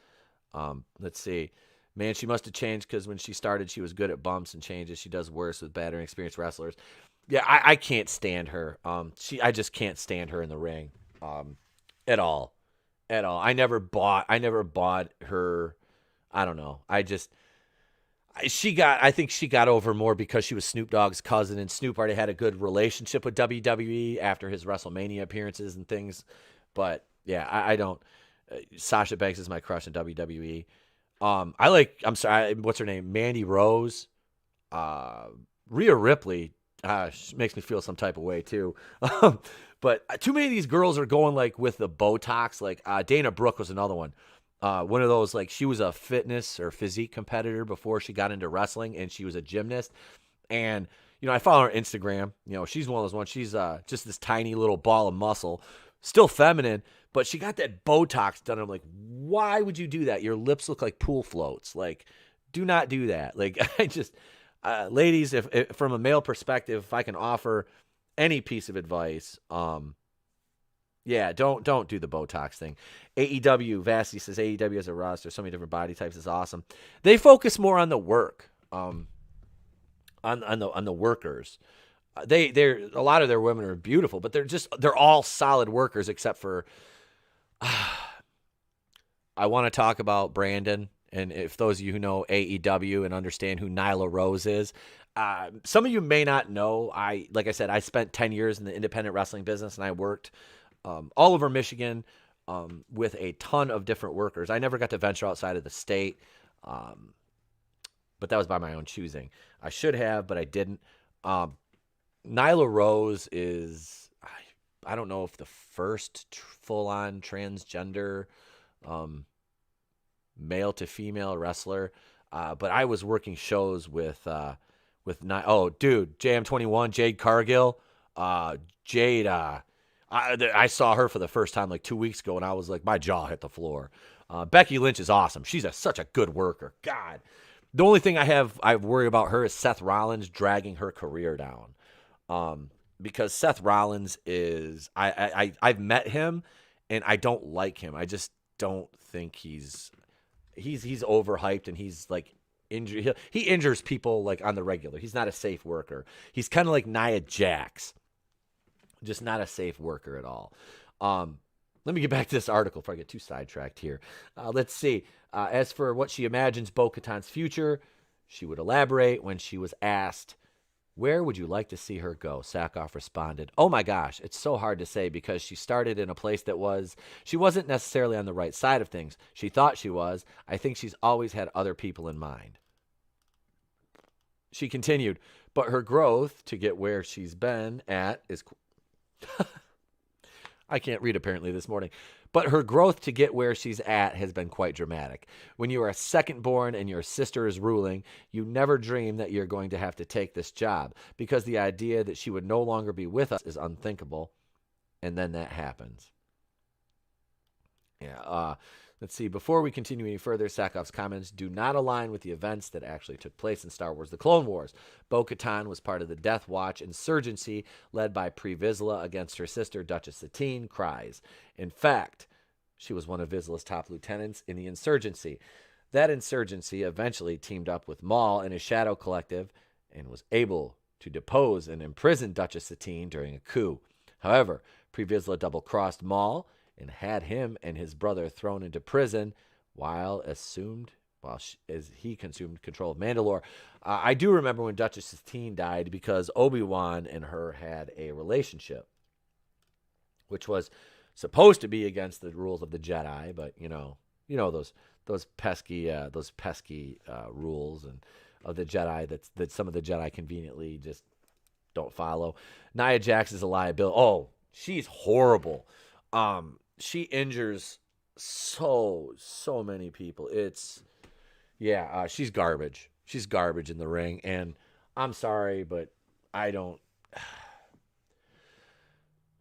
Let's see. Man, she must have changed because when she started, she was good at bumps and changes. She does worse with better experienced wrestlers. Yeah, I can't stand her. I just can't stand her in the ring at all. at all. I never bought her. I don't know. I think she got over more because she was Snoop Dogg's cousin, and Snoop already had a good relationship with WWE after his WrestleMania appearances and things. But yeah, I don't. Sasha Banks is my crush in WWE. I'm sorry, what's her name? Mandy Rose. Rhea Ripley makes me feel some type of way too. But too many of these girls are going like with the Botox. Like Dana Brooke was another one. One of those, like, she was a fitness or physique competitor before she got into wrestling, and she was a gymnast. And, I follow her on Instagram. She's one of those ones. She's just this tiny little ball of muscle, still feminine, but she got that Botox done. I'm like, why would you do that? Your lips look like pool floats. Like, do not do that. Like, ladies, if from a male perspective, if I can offer any piece of advice, yeah, don't do the Botox thing. AEW, Vasty says AEW has a roster, so many different body types is awesome. They focus more on the work, on the workers. They're a lot of their women are beautiful, but they're all solid workers except for. I want to talk about Brandon, and if those of you who know AEW and understand who Nyla Rose is, some of you may not know. Like I said, I spent 10 years in the independent wrestling business, and I worked all over Michigan with a ton of different workers. I never got to venture outside of the state, but that was by my own choosing. I should have, but I didn't. Nyla Rose is, I don't know if the first full-on transgender male to female wrestler, but I was working shows with JM21, Jade Cargill, Jade. I saw her for the first time like 2 weeks ago, and I was like, my jaw hit the floor. Becky Lynch is awesome. She's such a good worker. God, the only thing I worry about her is Seth Rollins dragging her career down. Because Seth Rollins is, I've met him, and I don't like him. I just don't think he's overhyped, and he's like injured. He injures people like on the regular. He's not a safe worker. He's kind of like Nia Jax. Just not a safe worker at all. Let me get back to this article before I get too sidetracked here. Let's see. As for what she imagines Bo-Katan's future, she would elaborate when she was asked, where would you like to see her go? Sackhoff responded, oh my gosh, it's so hard to say because she started in a place she wasn't necessarily on the right side of things. She thought she was. I think she's always had other people in mind. She continued, but her growth to get where she's been at is... I can't read apparently this morning. But her growth to get where she's at has been quite dramatic. When you are a second born and your sister is ruling, you never dream that you're going to have to take this job because the idea that she would no longer be with us is unthinkable. And then that happens. Yeah. Let's see. Before we continue any further, Sackhoff's comments do not align with the events that actually took place in Star Wars The Clone Wars. Bo-Katan was part of the Death Watch insurgency led by Pre Vizsla against her sister, Duchess Satine, Kryze. In fact, she was one of Vizsla's top lieutenants in the insurgency. That insurgency eventually teamed up with Maul and his Shadow Collective and was able to depose and imprison Duchess Satine during a coup. However, Pre Vizsla double-crossed Maul and had him and his brother thrown into prison as he consumed control of Mandalore. I do remember when Duchess Satine died because Obi-Wan and her had a relationship, which was supposed to be against the rules of the Jedi, but you know those pesky rules and of the Jedi that some of the Jedi conveniently just don't follow. Nia Jax is a liability. Oh, she's horrible. She injures so many people. She's garbage. She's garbage in the ring, and I'm sorry, but I don't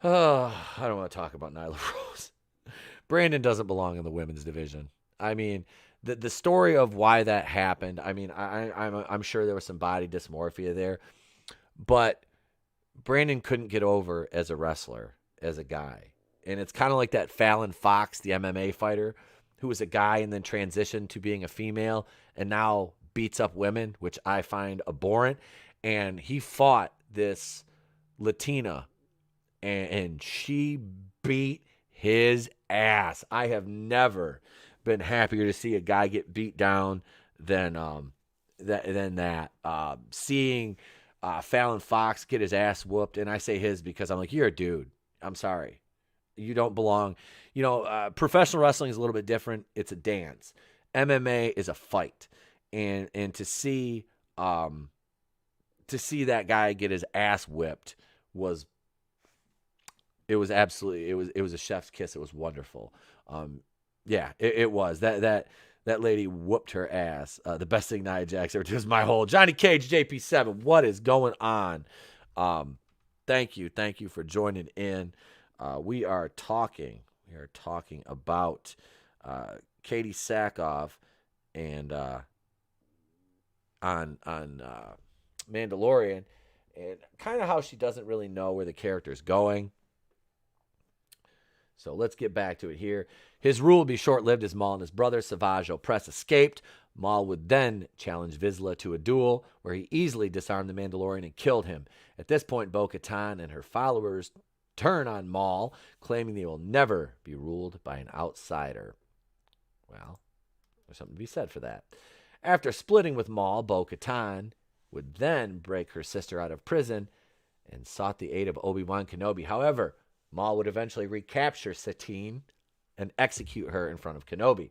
want to talk about Nyla Rose. Brandon doesn't belong in the women's division. I mean, the story of why that happened, I mean, I'm sure there was some body dysmorphia there, but Brandon couldn't get over as a wrestler, as a guy. And it's kind of like that Fallon Fox, the MMA fighter, who was a guy and then transitioned to being a female and now beats up women, which I find abhorrent. And he fought this Latina, and she beat his ass. I have never been happier to see a guy get beat down than that. Seeing Fallon Fox get his ass whooped, and I say his because I'm like, you're a dude. I'm sorry. You don't belong. Professional wrestling is a little bit different. It's a dance. MMA is a fight. And to see that guy get his ass whipped was a chef's kiss. It was wonderful. It was. That lady whooped her ass. The best thing Nia Jax ever did was my whole Johnny Cage JP7. What is going on? Thank you for joining in. We are talking about Katie Sackhoff and on Mandalorian, and kind of how she doesn't really know where the character's going. So let's get back to it here. His rule would be short-lived as Maul and his brother Savage Opress escaped. Maul would then challenge Vizsla to a duel where he easily disarmed the Mandalorian and killed him. At this point, Bo-Katan and her followers turn on Maul, claiming they will never be ruled by an outsider. Well, there's something to be said for that. After splitting with Maul, Bo-Katan would then break her sister out of prison and sought the aid of Obi-Wan Kenobi. However, Maul would eventually recapture Satine and execute her in front of Kenobi.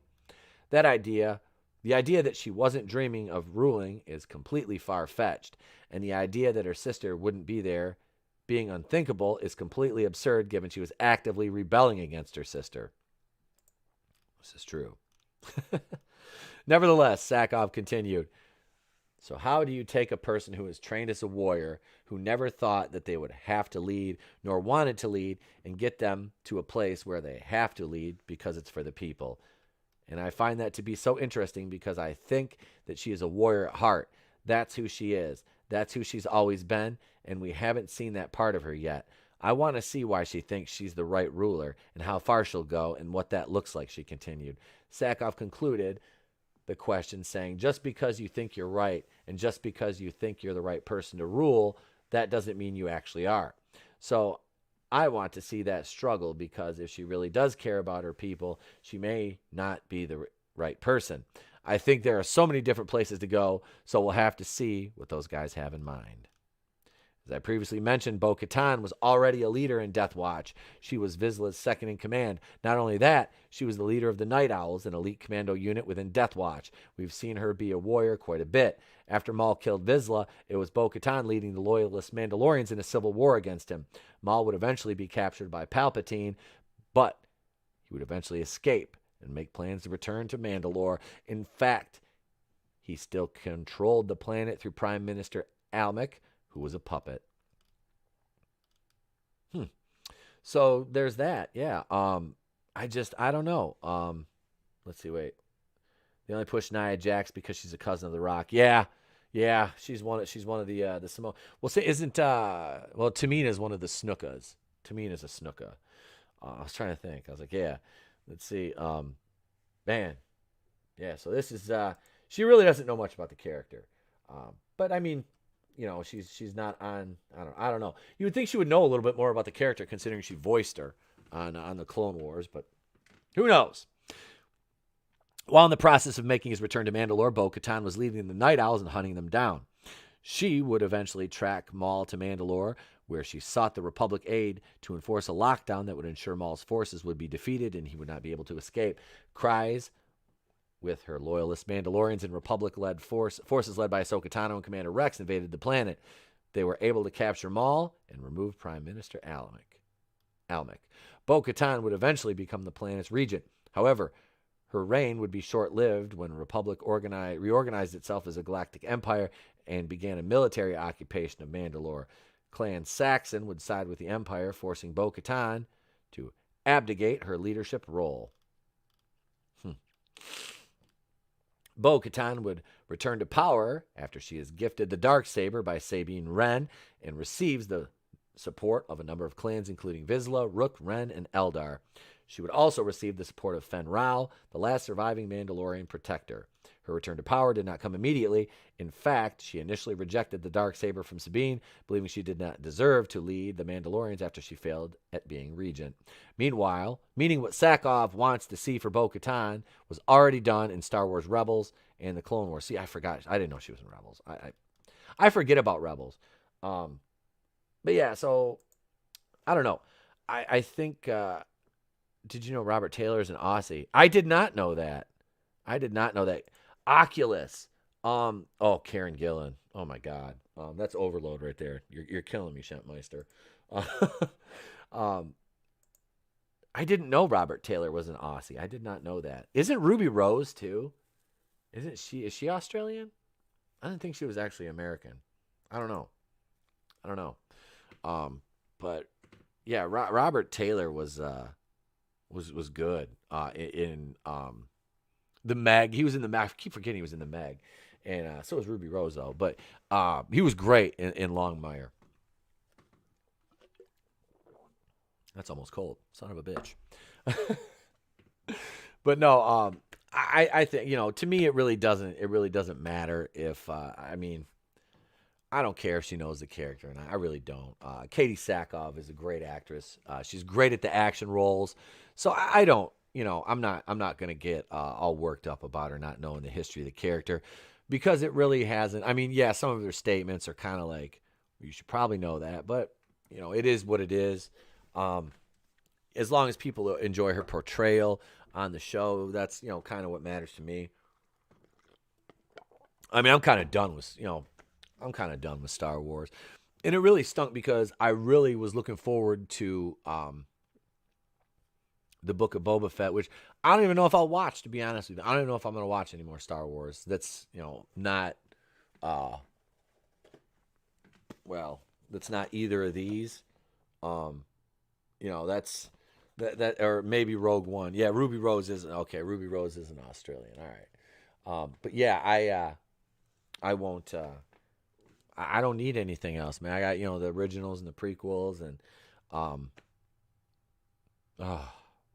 The idea that she wasn't dreaming of ruling is completely far-fetched, and the idea that her sister wouldn't be there being unthinkable is completely absurd given she was actively rebelling against her sister. This is true. Nevertheless, Sackhoff continued, so how do you take a person who is trained as a warrior, who never thought that they would have to lead, nor wanted to lead, and get them to a place where they have to lead because it's for the people? And I find that to be so interesting because I think that she is a warrior at heart. That's who she is. That's who she's always been, and we haven't seen that part of her yet. I want to see why she thinks she's the right ruler and how far she'll go and what that looks like, she continued. Sackhoff concluded the question saying, just because you think you're right and just because you think you're the right person to rule, that doesn't mean you actually are. So I want to see that struggle because if she really does care about her people, she may not be the right person. I think there are so many different places to go, so we'll have to see what those guys have in mind. As I previously mentioned, Bo-Katan was already a leader in Death Watch. She was Vizsla's second in command. Not only that, she was the leader of the Night Owls, an elite commando unit within Death Watch. We've seen her be a warrior quite a bit. After Maul killed Vizsla, it was Bo-Katan leading the loyalist Mandalorians in a civil war against him. Maul would eventually be captured by Palpatine, but he would eventually escape and make plans to return to Mandalore. In fact, he still controlled the planet through Prime Minister Almec, who was a puppet. So there's that. Yeah. I don't know. Let's see. Wait. They only pushed Nia Jax because she's a cousin of The Rock. Yeah. She's one of the Samoa. Well, say isn't Tamina's one of the Snookas. Tamina's a Snooka. I was trying to think. I was like, yeah. Let's see. Man. Yeah. So this is. She really doesn't know much about the character. But I mean, she's not on. I don't know. You would think she would know a little bit more about the character, considering she voiced her on the Clone Wars. But who knows? While in the process of making his return to Mandalore, Bo-Katan was leading the Night Owls and hunting them down. She would eventually track Maul to Mandalore, where she sought the Republic aid to enforce a lockdown that would ensure Maul's forces would be defeated and he would not be able to escape. Kryze, with her loyalist Mandalorians and Republic-led forces led by Ahsoka Tano and Commander Rex, invaded the planet. They were able to capture Maul and remove Prime Minister Almec. Bo-Katan would eventually become the planet's regent. However, her reign would be short-lived when Republic reorganized itself as a galactic empire and began a military occupation of Mandalore. Clan Saxon would side with the Empire, forcing Bo-Katan to abdicate her leadership role. Bo-Katan would return to power after she is gifted the Darksaber by Sabine Wren and receives the support of a number of clans, including Vizsla, Rook, Wren, and Eldar. She would also receive the support of Fen Rao, the last surviving Mandalorian protector. Her return to power did not come immediately. In fact, she initially rejected the Darksaber from Sabine, believing she did not deserve to lead the Mandalorians after she failed at being regent. Meanwhile, meaning what Sakov wants to see for Bo-Katan was already done in Star Wars Rebels and the Clone Wars. See, I forgot. I didn't know she was in Rebels. I forget about Rebels. But yeah, so I don't know. I think, did you know Robert Taylor is an Aussie? I did not know that. Oculus. Karen Gillan. Oh my God. That's overload right there. You're killing me, Shempmeister. I didn't know Robert Taylor was an Aussie. I did not know that. Isn't Ruby Rose too? Is she Australian? I didn't think she was actually American. I don't know. But yeah, Robert Taylor was good in the Meg. He was in the Meg. I keep forgetting he was in the Meg, and so was Ruby Rose though. But he was great in Longmire. That's almost cold, son of a bitch. But no, I think, to me it really doesn't matter if I don't care if she knows the character, and I really don't. Katie Sackhoff is a great actress. She's great at the action roles, so I don't. I'm not gonna get all worked up about her not knowing the history of the character, because it really hasn't. Yeah, some of her statements are kind of like, you should probably know that, but it is what it is. As long as people enjoy her portrayal on the show, that's kind of what matters to me. I'm kind of done with Star Wars, and it really stunk because I really was looking forward to the Book of Boba Fett, which I don't even know if I'll watch, to be honest with you. I don't even know if I'm going to watch any more Star Wars. That's, not, that's not either of these. That's that, or maybe Rogue One. Yeah, Ruby Rose isn't, okay, Ruby Rose is an Australian. All right. But yeah, I won't, I don't need anything else, man. I got, the originals and the prequels and,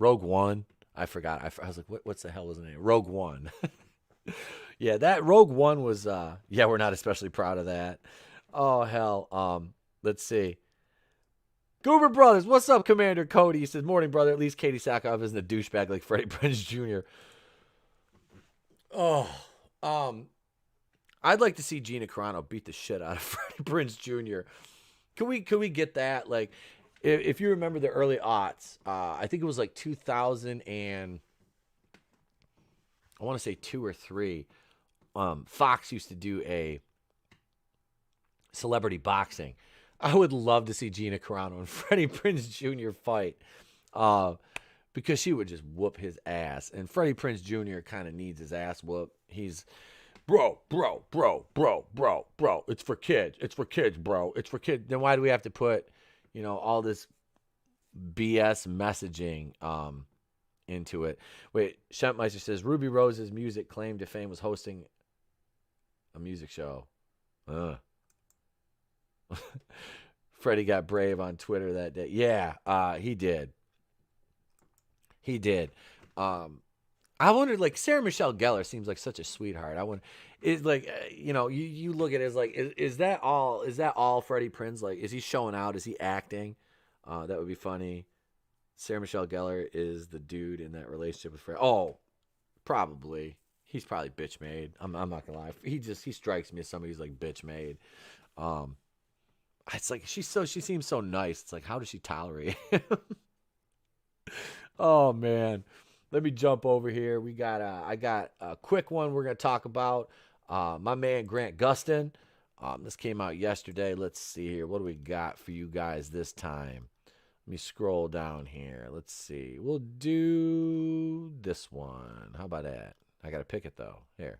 Rogue One. I forgot. I was like, what's the hell was the name? Rogue One. Yeah, that Rogue One was, we're not especially proud of that. Oh, hell. Let's see. Goober Brothers, what's up, Commander Cody? He says, morning, brother. At least Katie Sackhoff isn't a douchebag like Freddie Prinze Jr. I'd like to see Gina Carano beat the shit out of Freddie Prinze Jr. Can we get that? Like, if you remember the early aughts, I think it was like 2000 and I want to say 2 or 3. Fox used to do a celebrity boxing. I would love to see Gina Carano and Freddie Prinze Jr. fight, because she would just whoop his ass. And Freddie Prinze Jr. kind of needs his ass whooped. He's bro. It's for kids. Bro. It's for kids. Then why do we have to put, all this BS messaging into it? Wait, Shempmeister says Ruby Rose's music claim to fame was hosting a music show. Freddie got brave on Twitter that day. Yeah, he did. I wondered, like, Sarah Michelle Gellar seems like such a sweetheart. I wonder, is like, you look at it as like, is that all Freddie Prinze? Like, is he showing out? Is he acting? That would be funny. Sarah Michelle Gellar is the dude in that relationship with Freddie. Oh, probably. He's probably bitch made. I'm not gonna lie. He strikes me as somebody who's like bitch made. It's like she seems so nice. It's like, how does she tolerate him? Oh man. Let me jump over here. I got a quick one we're gonna talk about. My man Grant Gustin. This came out yesterday. Let's see here. What do we got for you guys this time? Let me scroll down here. Let's see. We'll do this one. How about that? I gotta pick it though. Here.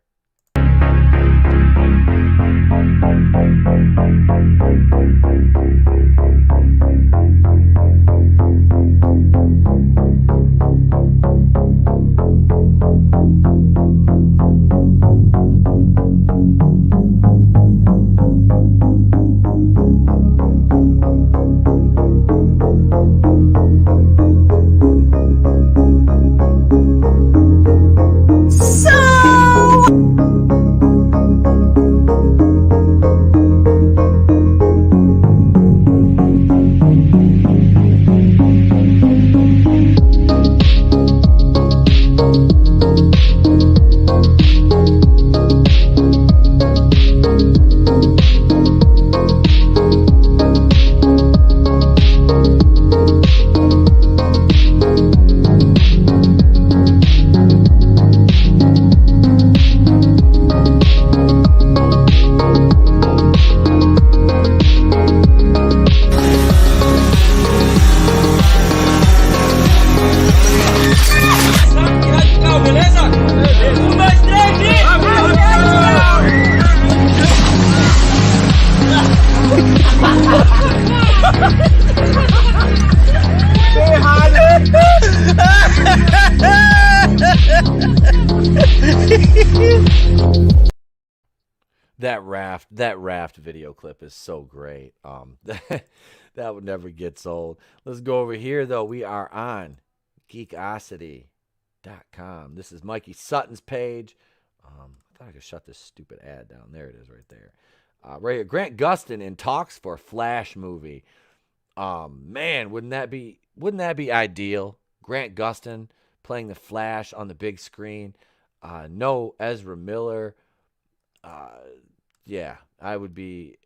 That raft video clip is so great. That would never get old. Let's go over here though. We are on geekosity.com. This is Mikey Sutton's page. I thought I could shut this stupid ad down. There it is right there. Right here. Grant Gustin in talks for Flash movie. Man, wouldn't that be ideal? Grant Gustin playing the Flash on the big screen. No Ezra Miller. Yeah, I would be.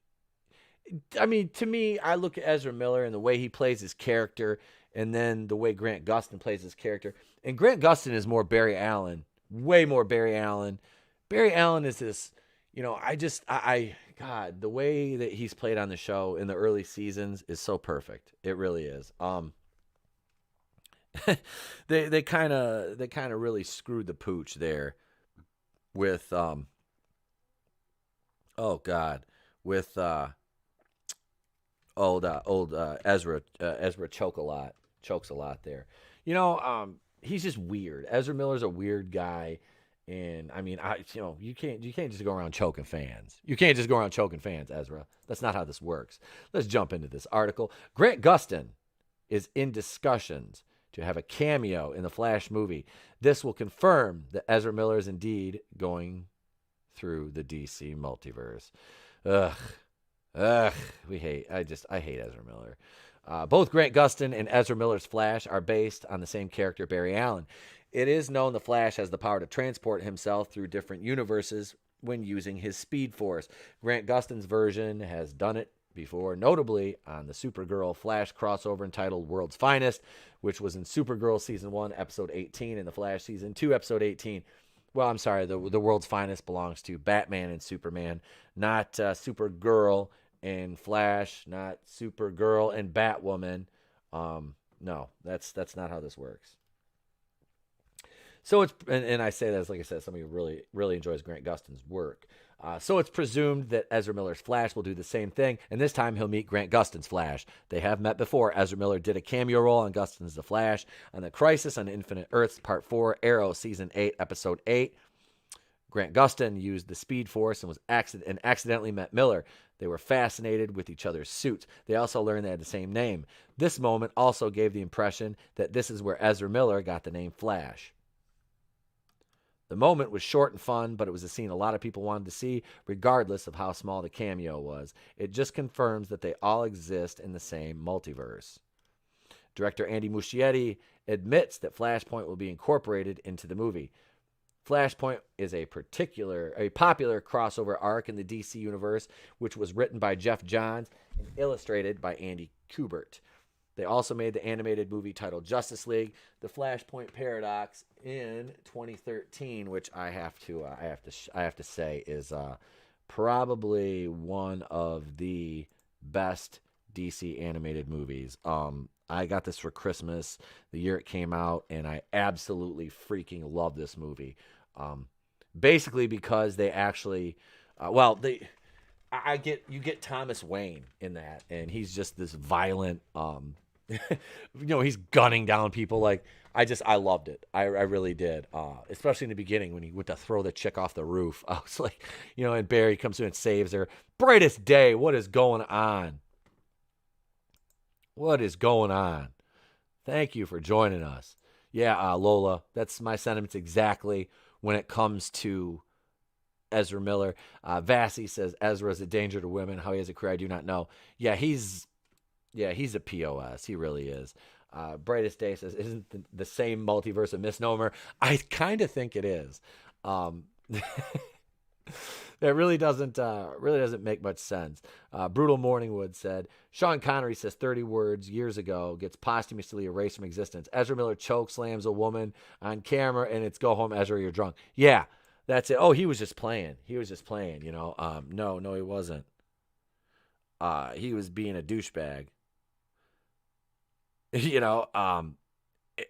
I mean, to me, I look at Ezra Miller and the way he plays his character, and then the way Grant Gustin plays his character. And Grant Gustin is more Barry Allen, way more Barry Allen. Barry Allen is this, God, the way that he's played on the show in the early seasons is so perfect. It really is. They kind of really screwed the pooch there with old Ezra. Ezra chokes a lot there. He's just weird. Ezra Miller's a weird guy, and I mean, you can't just go around choking fans. You can't just go around choking fans, Ezra. That's not how this works. Let's jump into this article. Grant Gustin is in discussions to have a cameo in the Flash movie. This will confirm that Ezra Miller is indeed going through the DC multiverse. I hate Ezra Miller. Both Grant Gustin and Ezra Miller's Flash are based on the same character, Barry Allen. It is known the Flash has the power to transport himself through different universes when using his Speed Force. Grant Gustin's version has done it before, notably on the Supergirl Flash crossover entitled World's Finest, which was in Supergirl Season 1, Episode 18, and the Flash Season 2, Episode 18. Well, I'm sorry, the World's Finest belongs to Batman and Superman, not Supergirl and Flash, not Supergirl and Batwoman. No, that's not how this works. So it's, and I say that as, like I said, somebody who really, really enjoys Grant Gustin's work. So it's presumed that Ezra Miller's Flash will do the same thing, and this time he'll meet Grant Gustin's Flash. They have met before. Ezra Miller did a cameo role on Gustin's The Flash on the Crisis on Infinite Earths Part 4, Arrow Season 8, Episode 8. Grant Gustin used the Speed Force and accidentally met Miller. They were fascinated with each other's suits. They also learned they had the same name. This moment also gave the impression that this is where Ezra Miller got the name Flash. The moment was short and fun, but it was a scene a lot of people wanted to see, regardless of how small the cameo was. It just confirms that they all exist in the same multiverse. Director Andy Muschietti admits that Flashpoint will be incorporated into the movie. Flashpoint is a popular crossover arc in the DC universe, which was written by Jeff Johns and illustrated by Andy Kubert. They also made the animated movie titled Justice League: The Flashpoint Paradox in 2013, which I have to say is probably one of the best DC animated movies. I got this for Christmas the year it came out, and I absolutely freaking love this movie. Basically because they actually, you get Thomas Wayne in that, and he's just this violent, he's gunning down people. Like, I loved it. I really did. Especially in the beginning when he went to throw the chick off the roof. I was like, and Barry comes through and saves her. Brightest day. What is going on? What is going on? Thank you for joining us. Yeah, Lola, that's my sentiments exactly when it comes to Ezra Miller. Vassy says Ezra's a danger to women. How he has a career, I do not know. Yeah, he's a POS. He really is. Brightest Day says, isn't the same multiverse a misnomer? I kind of think it is. That really doesn't make much sense. Brutal Morningwood said, Sean Connery says 30 words years ago, gets posthumously erased from existence. Ezra Miller choke slams a woman on camera, and it's go home, Ezra, you're drunk. Yeah, that's it. Oh, he was just playing. No, he wasn't. He was being a douchebag.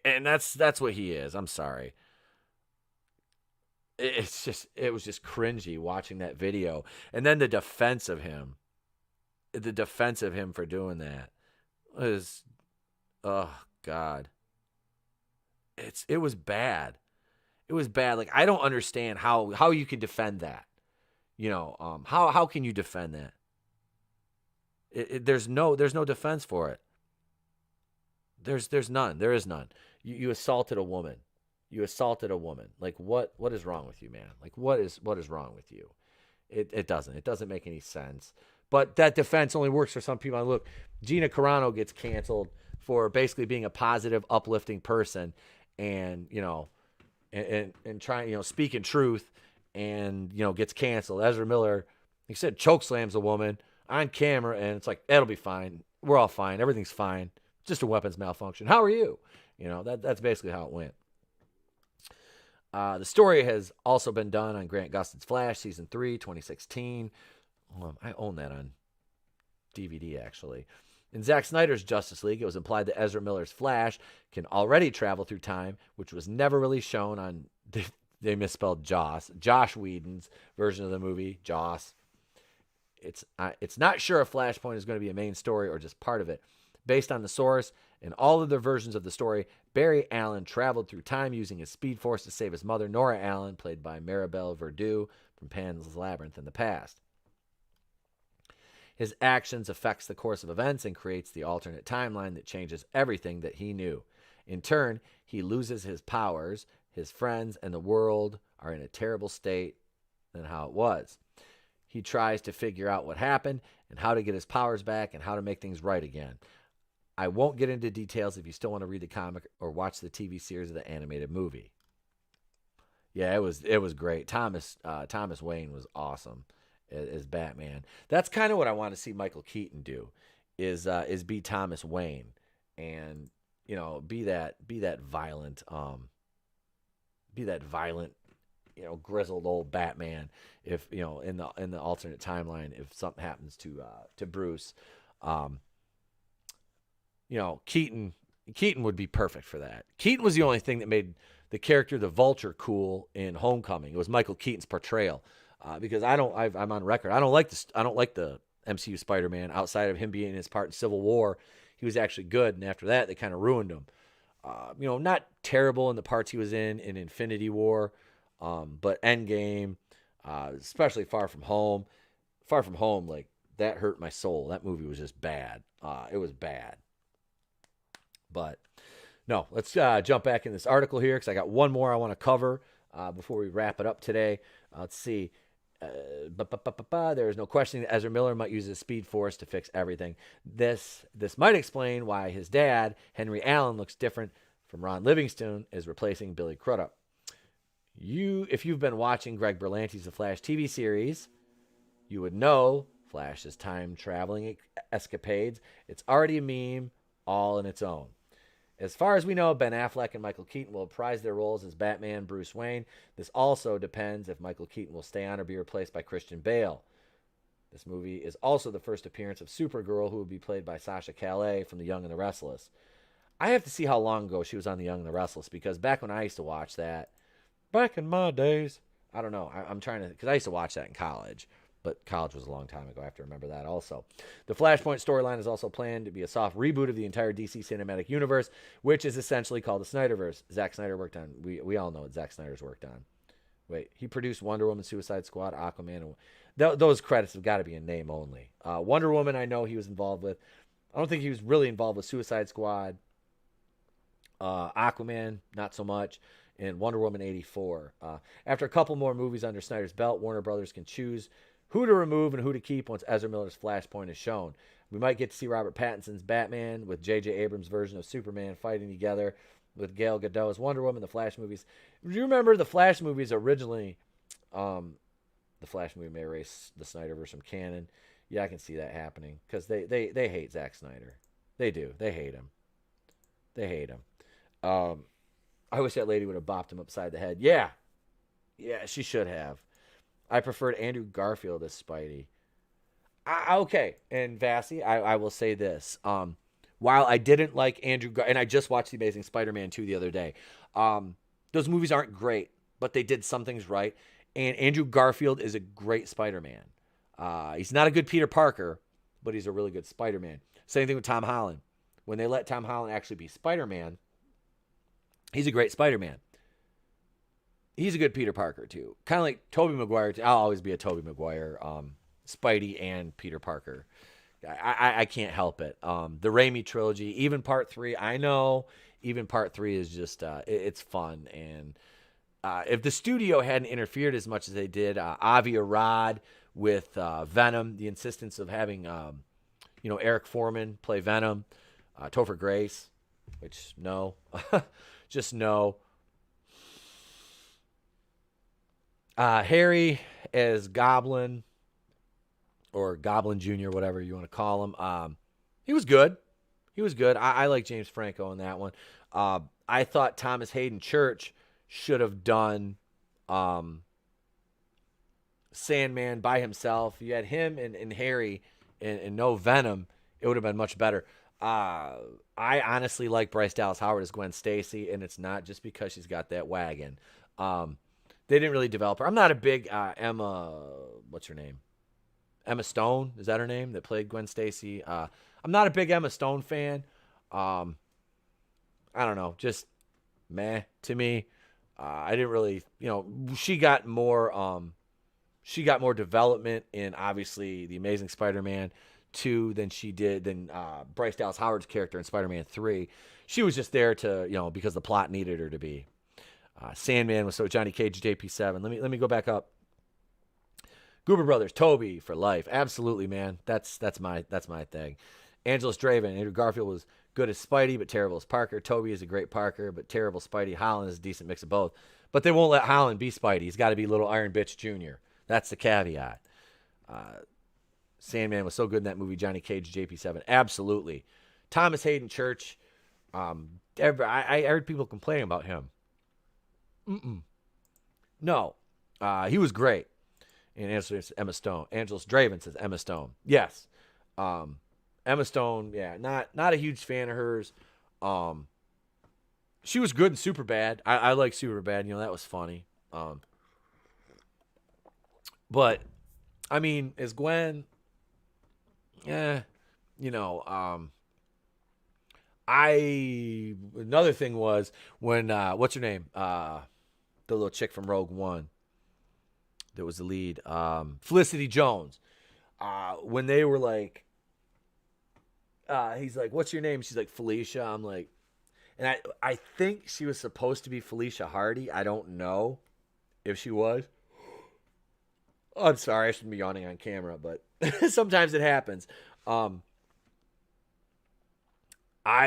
And that's what he is. I'm sorry. It was just cringy watching that video. And then the defense of him for doing that was, oh God. It was bad. It was bad. Like, I don't understand how you can defend that. How can you defend that? There's no defense for it. There's none. There is none. You assaulted a woman. You assaulted a woman. Like what is wrong with you, man? Like what is wrong with you? It doesn't make any sense. But that defense only works for some people. Look, Gina Carano gets canceled for basically being a positive, uplifting person, and and trying speaking truth, and gets canceled. Ezra Miller, like you said, choke slams a woman on camera, and it's like, it'll be fine. We're all fine. Everything's fine. Just a weapons malfunction. How are you? That's basically how it went. The story has also been done on Grant Gustin's Flash, Season 3, 2016. I own that on DVD, actually. In Zack Snyder's Justice League, it was implied that Ezra Miller's Flash can already travel through time, which was never really shown on, they misspelled Joss, Josh Whedon's version of the movie, Joss. It's not sure if Flashpoint is going to be a main story or just part of it. Based on the source, in all other versions of the story, Barry Allen traveled through time using his Speed Force to save his mother, Nora Allen, played by Maribel Verdú from Pan's Labyrinth in the past. His actions affects the course of events and creates the alternate timeline that changes everything that he knew. In turn, he loses his powers, his friends, and the world are in a terrible state than how it was. He tries to figure out what happened and how to get his powers back and how to make things right again. I won't get into details if you still want to read the comic or watch the TV series of the animated movie. Yeah, it was great. Thomas Wayne was awesome as Batman. That's kind of what I want to see Michael Keaton do, is be Thomas Wayne, and be that violent grizzled old Batman. If in the alternate timeline, if something happens to Bruce, Keaton would be perfect for that. Keaton was the only thing that made the character the Vulture cool in Homecoming. It was Michael Keaton's portrayal. Because I'm on record. I don't like the MCU Spider-Man outside of him being his part in Civil War. He was actually good, and after that, they kind of ruined him. Not terrible in the parts he was in Infinity War, but Endgame, especially Far From Home. Far From Home, like, that hurt my soul. That movie was just bad. It was bad. But no, let's jump back in this article here, because I got one more I want to cover before we wrap it up today. Let's see. There is no questioning that Ezra Miller might use his Speed Force to fix everything. This might explain why his dad, Henry Allen, looks different from Ron Livingston, is replacing Billy Crudup. If you've been watching Greg Berlanti's The Flash TV series, you would know Flash's time-traveling escapades. It's already a meme all in its own. As far as we know, Ben Affleck and Michael Keaton will reprise their roles as Batman, Bruce Wayne. This also depends if Michael Keaton will stay on or be replaced by Christian Bale. This movie is also the first appearance of Supergirl, who will be played by Sasha Calais from The Young and the Restless. I have to see how long ago she was on The Young and the Restless, because back when I used to watch that, back in my days, I don't know, I'm trying to, because I used to watch that in college. But college was a long time ago. I have to remember that also. The Flashpoint storyline is also planned to be a soft reboot of the entire DC cinematic universe, which is essentially called the Snyderverse. Zack Snyder worked on. We all know what Zack Snyder's worked on. Wait, he produced Wonder Woman, Suicide Squad, Aquaman. And those credits have got to be in name only. Wonder Woman, I know he was involved with. I don't think he was really involved with Suicide Squad. Aquaman, not so much. And Wonder Woman 84. After a couple more movies under Snyder's belt, Warner Brothers can choose who to remove and who to keep once Ezra Miller's Flashpoint is shown. We might get to see Robert Pattinson's Batman with J.J. Abrams' version of Superman fighting together with Gal Gadot as Wonder Woman. The Flash movies. Do you remember the Flash movies originally? The Flash movie may erase the Snyderverse from canon. Yeah, I can see that happening, because they hate Zack Snyder. They do. They hate him. They hate him. I wish that lady would have bopped him upside the head. Yeah, she should have. I preferred Andrew Garfield as Spidey. Okay, and Vassy, I will say this. While I didn't like and I just watched The Amazing Spider-Man 2 the other day. Those movies aren't great, but they did some things right. And Andrew Garfield is a great Spider-Man. He's not a good Peter Parker, but he's a really good Spider-Man. Same thing with Tom Holland. When they let Tom Holland actually be Spider-Man, he's a great Spider-Man. he's a good Peter Parker too. Kind of like Tobey Maguire. I'll always be a Tobey Maguire, Spidey and Peter Parker. I can't help it. The Raimi trilogy, even part 3, I know even part 3 is just, it's fun. And if the studio hadn't interfered as much as they did, Avi Arad with Venom, the insistence of having, Eric Foreman play Venom, Topher Grace, which no, just no. Harry as Goblin, or Goblin Jr., whatever you want to call him. He was good. I like James Franco in that one. I thought Thomas Hayden Church should have done Sandman by himself. You had him and Harry and no Venom. It would have been much better. I honestly like Bryce Dallas Howard as Gwen Stacy, and it's not just because she's got that wagon. They didn't really develop her. I'm not a big what's her name? Emma Stone, is that her name, that played Gwen Stacy? I'm not a big Emma Stone fan. I don't know, just meh to me. I didn't really, she got more development in, obviously, The Amazing Spider-Man 2 than Bryce Dallas Howard's character in Spider-Man 3. She was just there to, because the plot needed her to be. Sandman was Johnny Cage, JP7. Let me go back up. Goober Brothers, Toby for life. Absolutely, man. That's my thing. Angeles Draven, Andrew Garfield was good as Spidey, but terrible as Parker. Toby is a great Parker, but terrible Spidey. Holland is a decent mix of both. But they won't let Holland be Spidey. He's got to be Little Iron Bitch Jr. That's the caveat. Sandman was so good in that movie, Johnny Cage, JP7. Absolutely. Thomas Hayden Church. I heard people complaining about him. No. He was great. And answer is Emma Stone. Angeles Draven says Emma Stone. Yes. Emma Stone, yeah, not a huge fan of hers. She was good in Superbad. I like Superbad. That was funny. But, I mean, as Gwen, another thing was when, what's her name? The little chick from Rogue One. That was the lead. Felicity Jones. When they were like, he's like, what's your name? She's like, Felicia. I'm like, and I think she was supposed to be Felicia Hardy. I don't know if she was. Oh, I'm sorry. I shouldn't be yawning on camera, but sometimes it happens. I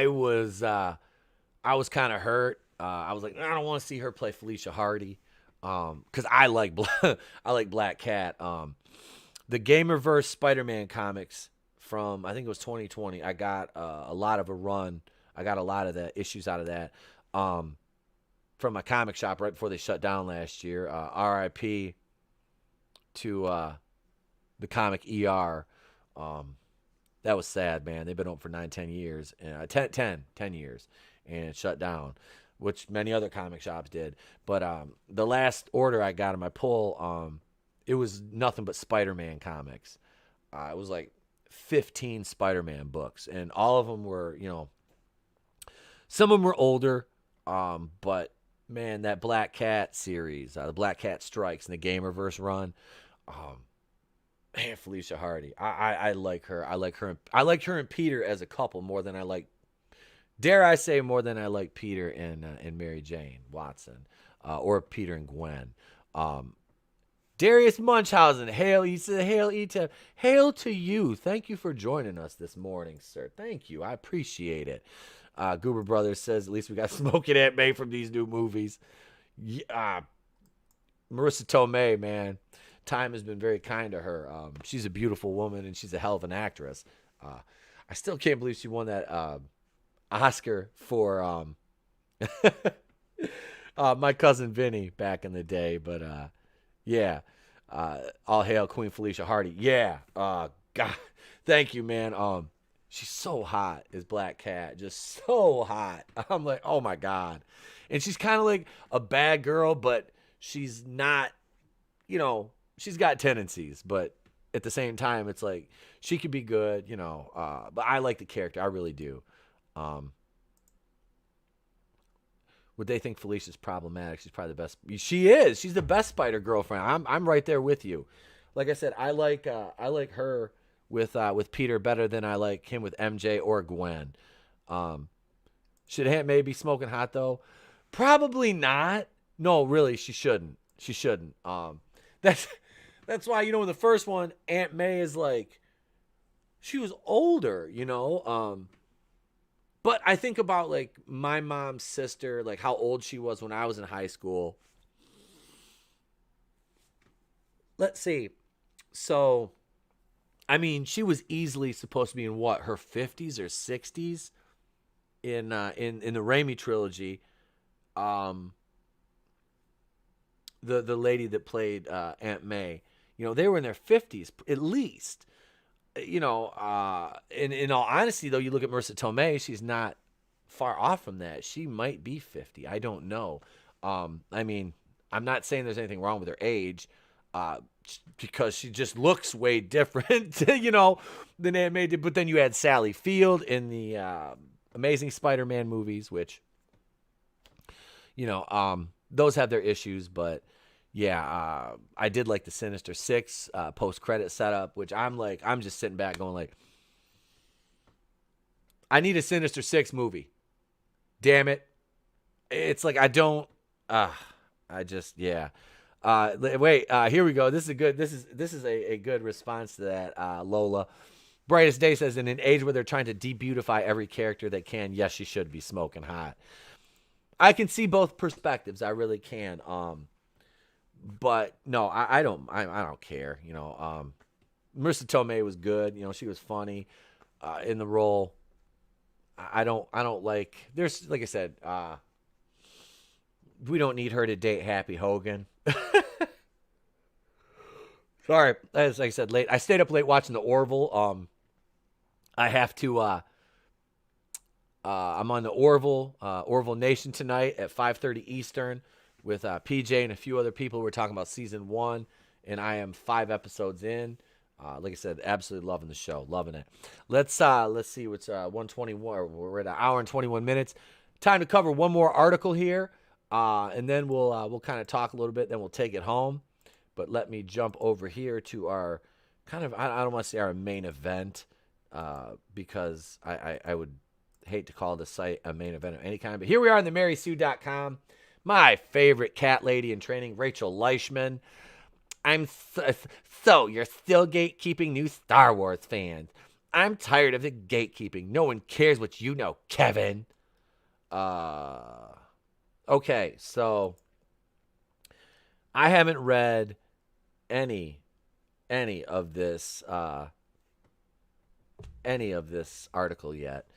was kind of hurt. I was like, I don't want to see her play Felicia Hardy. Because I like Black Cat. The Gamerverse Spider-Man comics from, I think it was 2020. I got a lot of a run. I got a lot of the issues out of that from my comic shop right before they shut down last year. RIP to the comic ER. That was sad, man. They've been open for 9-10 years. 10 years. And it shut down, which many other comic shops did. But the last order I got in my pull, it was nothing but Spider-Man comics. It was like 15 Spider-Man books, and all of them were, some of them were older, but man, that Black Cat series, the Black Cat Strikes and the Gamerverse run, man, Felicia Hardy, I like her. I like her and Peter as a couple more than I like. Dare I say more than I like Peter and Mary Jane Watson, or Peter and Gwen. Darius Munchausen, he said, hail to you. Thank you for joining us this morning, sir. Thank you. I appreciate it. Goober Brothers says, at least we got Smoking Aunt May from these new movies. Marissa Tomei, man, time has been very kind to her. She's a beautiful woman, and she's a hell of an actress. I still can't believe she won that Oscar for My Cousin Vinny back in the day. But yeah, all hail Queen Felicia Hardy. Yeah, God, thank you, man. She's so hot as Black Cat, just so hot. I'm like, oh my God. And she's kind of like a bad girl, but she's not, she's got tendencies, but at the same time, it's like she could be good, but I like the character. I really do. would they think Felicia's problematic? She's probably the best. She is. She's the best Spider girlfriend. I'm right there with you. Like I said, I like her with Peter better than I like him with MJ or Gwen. Should Aunt May be smoking hot though? Probably not. No, really, she shouldn't. She shouldn't. That's why, in the first one, Aunt May is like, she was older, But I think about like my mom's sister, like how old she was when I was in high school. Let's see. So, I mean, she was easily supposed to be in what, her 50s or 60s in the Raimi trilogy. The lady that played Aunt May, they were in their 50s at least. In all honesty, though, you look at Marissa Tomei, she's not far off from that. She might be 50. I don't know. I mean, I'm not saying there's anything wrong with her age, because she just looks way different, than Aunt May did. But then you had Sally Field in the Amazing Spider-Man movies, which, those have their issues, but yeah, I did like the Sinister Six post-credit setup, which I'm just sitting back going like, I need a Sinister Six movie. Damn it. It's like, wait, here we go. This is a good response to that, Lola. Brightest Day says, in an age where they're trying to de-beautify every character they can, yes, she should be smoking hot. I can see both perspectives. I really can. But no, I don't care. Marissa Tomei was good. She was funny in the role. I don't like. There's, like I said, we don't need her to date Happy Hogan. Sorry, as I said, late. I stayed up late watching the Orville. I have to. I'm on the Orville Nation tonight at 5:30 Eastern. With PJ and a few other people. We're talking about season 1, and I am 5 episodes in. Like I said, absolutely loving the show, loving it. Let's see what's 121. We're at an hour and 21 minutes. Time to cover one more article here, and then we'll kind of talk a little bit. Then we'll take it home. But let me jump over here to our kind of, I don't want to say our main event, because I would hate to call the site a main event of any kind. But here we are on the MarySue.com. My favorite cat lady in training, Rachel Leishman. So you're still gatekeeping new Star Wars fans. I'm tired of the gatekeeping. No one cares what you know, Kevin. Okay, so I haven't read any of this article yet,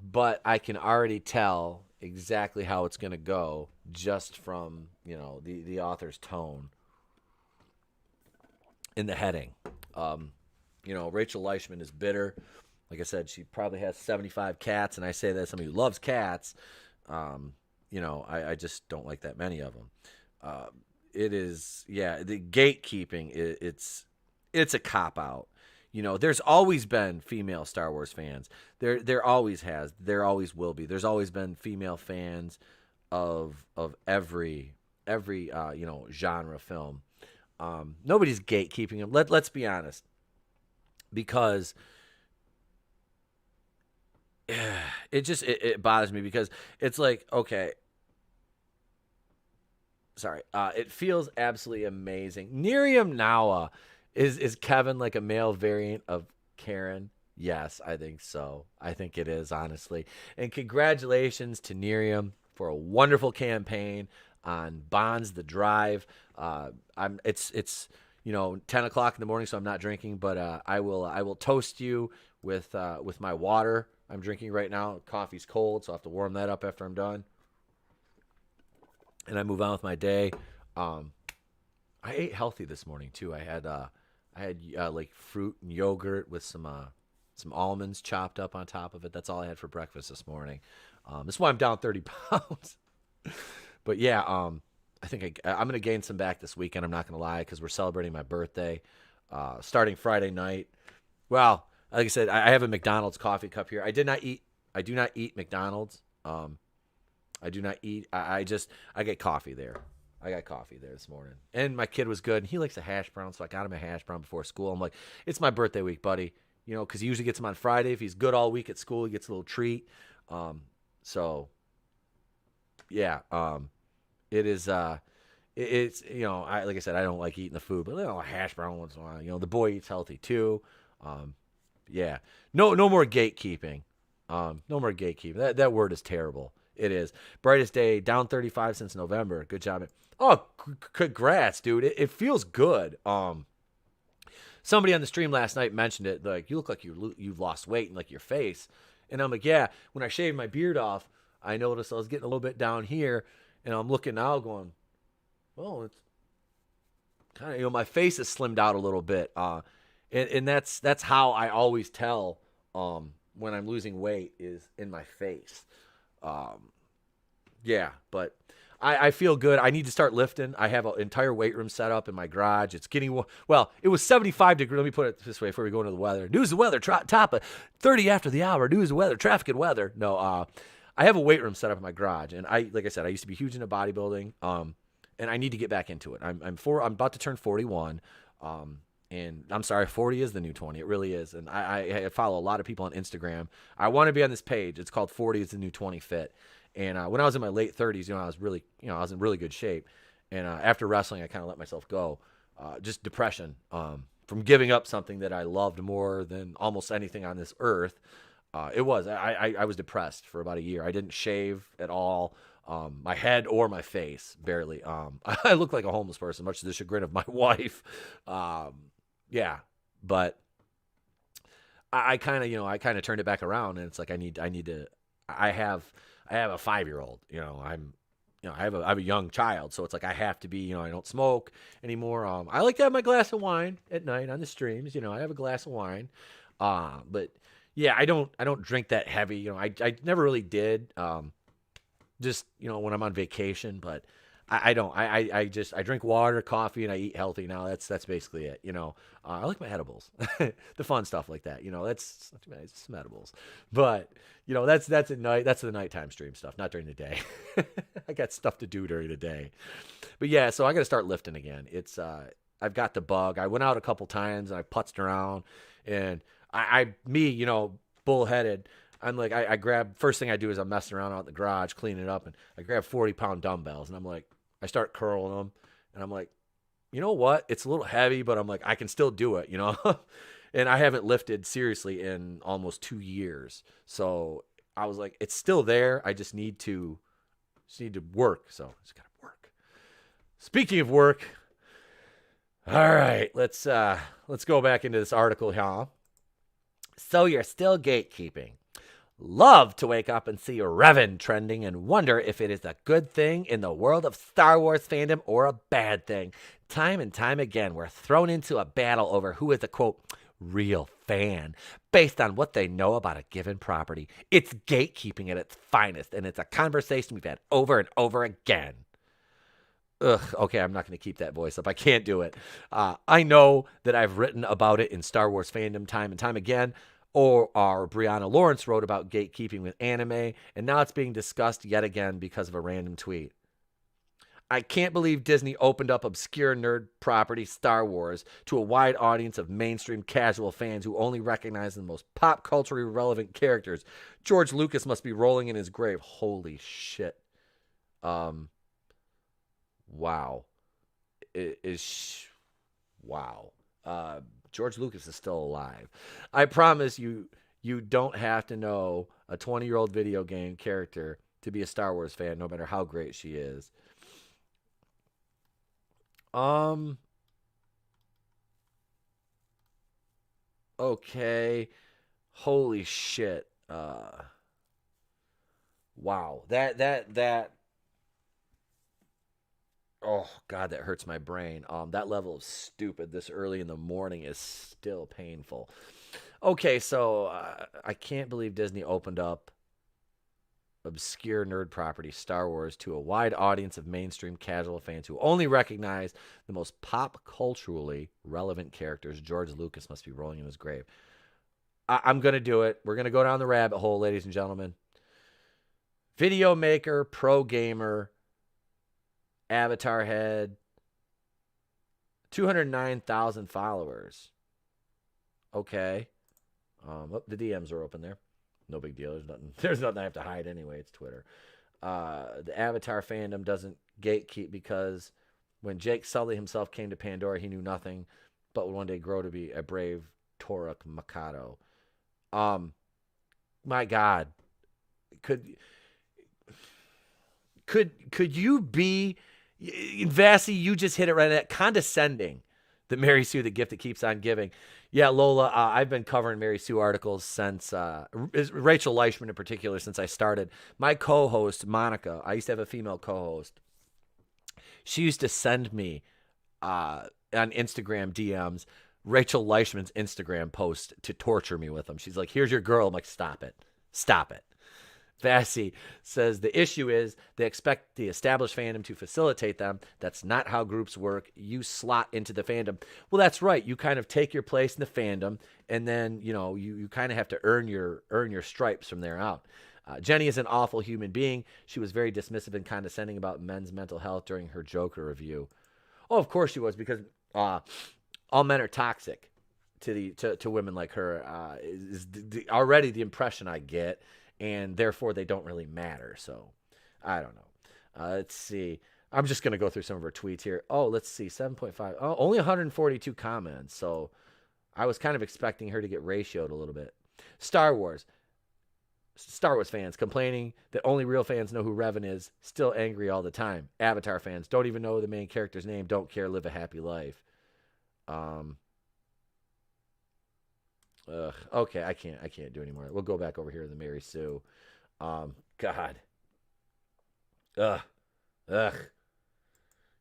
but I can already tell exactly how it's going to go just from, the author's tone in the heading. Rachel Leishman is bitter. Like I said, she probably has 75 cats, and I say that as somebody who loves cats. I just don't like that many of them. It is, the gatekeeping, it's a cop-out. There's always been female Star Wars fans. There always has. There always will be. There's always been female fans of every genre film. Nobody's gatekeeping them. Let's be honest, because it bothers me, because it's like, okay, sorry, it feels absolutely amazing. Nerium Nawa. Is Kevin like a male variant of Karen? Yes, I think so. I think it is, honestly. And congratulations to Nerium for a wonderful campaign on Bonds the Drive. It's 10 o'clock in the morning, so I'm not drinking, but I will toast you with my water I'm drinking right now. Coffee's cold, so I have to warm that up after I'm done. And I move on with my day. I ate healthy this morning too. I had like fruit and yogurt with some almonds chopped up on top of it. That's all I had for breakfast this morning. That's why I'm down 30 pounds. But yeah, I think I'm going to gain some back this weekend. I'm not going to lie, because we're celebrating my birthday starting Friday night. Well, like I said, I have a McDonald's coffee cup here. I do not eat McDonald's. I do not eat. I get coffee there. I got coffee there this morning. And my kid was good. He likes a hash brown, so I got him a hash brown before school. I'm like, it's my birthday week, buddy. You know, because he usually gets them on Friday. If he's good all week at school, he gets a little treat. So, yeah. It is, it's, you know, like I said, I don't like eating the food, but a hash brown once in a while. You know, the boy eats healthy too. Yeah. No more gatekeeping. No more gatekeeping. That word is terrible. It is. Brightest day, down 35 since November. Good job. Oh, congrats, dude. It feels good. Somebody on the stream last night mentioned it. Like, you look like you've lost weight in like your face. And I'm like, yeah. When I shaved my beard off, I noticed I was getting a little bit down here, and I'm looking now, going, oh, it's kind of, you know, my face is slimmed out a little bit. And that's how I always tell when I'm losing weight is in my face. Yeah, but I feel good. I need to start lifting. I have an entire weight room set up in my garage. It's getting, well, it was 75 degrees. Let me put it this way before we go into the weather. News of weather, top of 30 after the hour. News of weather, traffic and weather. No, I have a weight room set up in my garage. And like I said, I used to be huge into bodybuilding. And I need to get back into it. I'm about to turn 41. And I'm sorry, 40 is the new 20. It really is. And I follow a lot of people on Instagram. I want to be on this page. It's called 40 is the new 20 fit. And when I was in my late 30s, I was in really good shape. And after wrestling, I kind of let myself go. Just depression from giving up something that I loved more than almost anything on this earth. I was depressed for about a year. I didn't shave at all. My head or my face, barely. I look like a homeless person, much to the chagrin of my wife. Yeah, but I kind of turned it back around, and it's like I have a 5-year-old, I have a young child, so it's like I have to be, I don't smoke anymore. I like to have my glass of wine at night on the streams. I have a glass of wine, but yeah, I don't drink that heavy. I never really did. Just when I'm on vacation, but I don't. I drink water, coffee, and I eat healthy now. That's basically it. I like my edibles, the fun stuff like that. That's not too bad. It's some edibles, but that's at night. That's the nighttime stream stuff, not during the day. I got stuff to do during the day, but yeah. So I got to start lifting again. It's I've got the bug. I went out a couple times and I putzed around, and me, bullheaded. I'm like, I grab, first thing I do is I'm messing around out in the garage, cleaning it up, and I grab 40-pound dumbbells, and I'm like, I start curling them, and I'm like, you know what? It's a little heavy, but I'm like, I can still do it, And I haven't lifted seriously in almost 2 years. So I was like, it's still there. I just need to work. So I just got to work. Speaking of work, all right, let's go back into this article here. So you're still gatekeeping. Love to wake up and see Revan trending and wonder if it is a good thing in the world of Star Wars fandom or a bad thing. Time and time again, we're thrown into a battle over who is the, quote, real fan based on what they know about a given property. It's gatekeeping at its finest, and it's a conversation we've had over and over again. Ugh, okay, I'm not going to keep that voice up. I can't do it. I know that I've written about it in Star Wars fandom time and time again. Or Brianna Lawrence wrote about gatekeeping with anime, and now it's being discussed yet again because of a random tweet. I can't believe Disney opened up obscure nerd property Star Wars to a wide audience of mainstream casual fans who only recognize the most pop culturally relevant characters. George Lucas must be rolling in his grave. Holy shit. Wow. Wow. George Lucas is still alive. I promise you don't have to know a 20-year-old video game character to be a Star Wars fan, no matter how great she is. Okay. Holy shit. Wow. That Oh, God, that hurts my brain. That level of stupid this early in the morning is still painful. Okay, so I can't believe Disney opened up obscure nerd property Star Wars to a wide audience of mainstream casual fans who only recognize the most pop culturally relevant characters. George Lucas must be rolling in his grave. I'm going to do it. We're going to go down the rabbit hole, ladies and gentlemen. Video maker, pro gamer, avatar head, 209,000 followers. Okay. The DMs are open there. No big deal. There's nothing I have to hide anyway. It's Twitter. The Avatar fandom doesn't gatekeep because when Jake Sully himself came to Pandora, he knew nothing but would one day grow to be a brave Toruk Mikado. My God. Could you be... Vassy, you just hit it right at condescending. The Mary Sue, the gift that keeps on giving. Yeah, Lola, I've been covering Mary Sue articles since, Rachel Leischman in particular, since I started. My co-host, Monica, I used to have a female co-host. She used to send me on Instagram DMs Rachel Leischman's Instagram post to torture me with them. She's like, here's your girl. I'm like, stop it. Stop it. Vassy says the issue is they expect the established fandom to facilitate them. That's not how groups work. You slot into the fandom. Well, that's right. You kind of take your place in the fandom, and then you kind of have to earn your stripes from there out. Jenny is an awful human being. She was very dismissive and condescending about men's mental health during her Joker review. Oh, of course she was, because all men are toxic to women like her. Is already the impression I get. And therefore, they don't really matter. So, I don't know. Let's see. I'm just going to go through some of her tweets here. Oh, let's see. 7.5. Oh, only 142 comments. So, I was kind of expecting her to get ratioed a little bit. Star Wars fans complaining that only real fans know who Revan is. Still angry all the time. Avatar fans don't even know the main character's name. Don't care. Live a happy life. Okay, I can't do anymore. We'll go back over here to the Mary Sue. God. Ugh.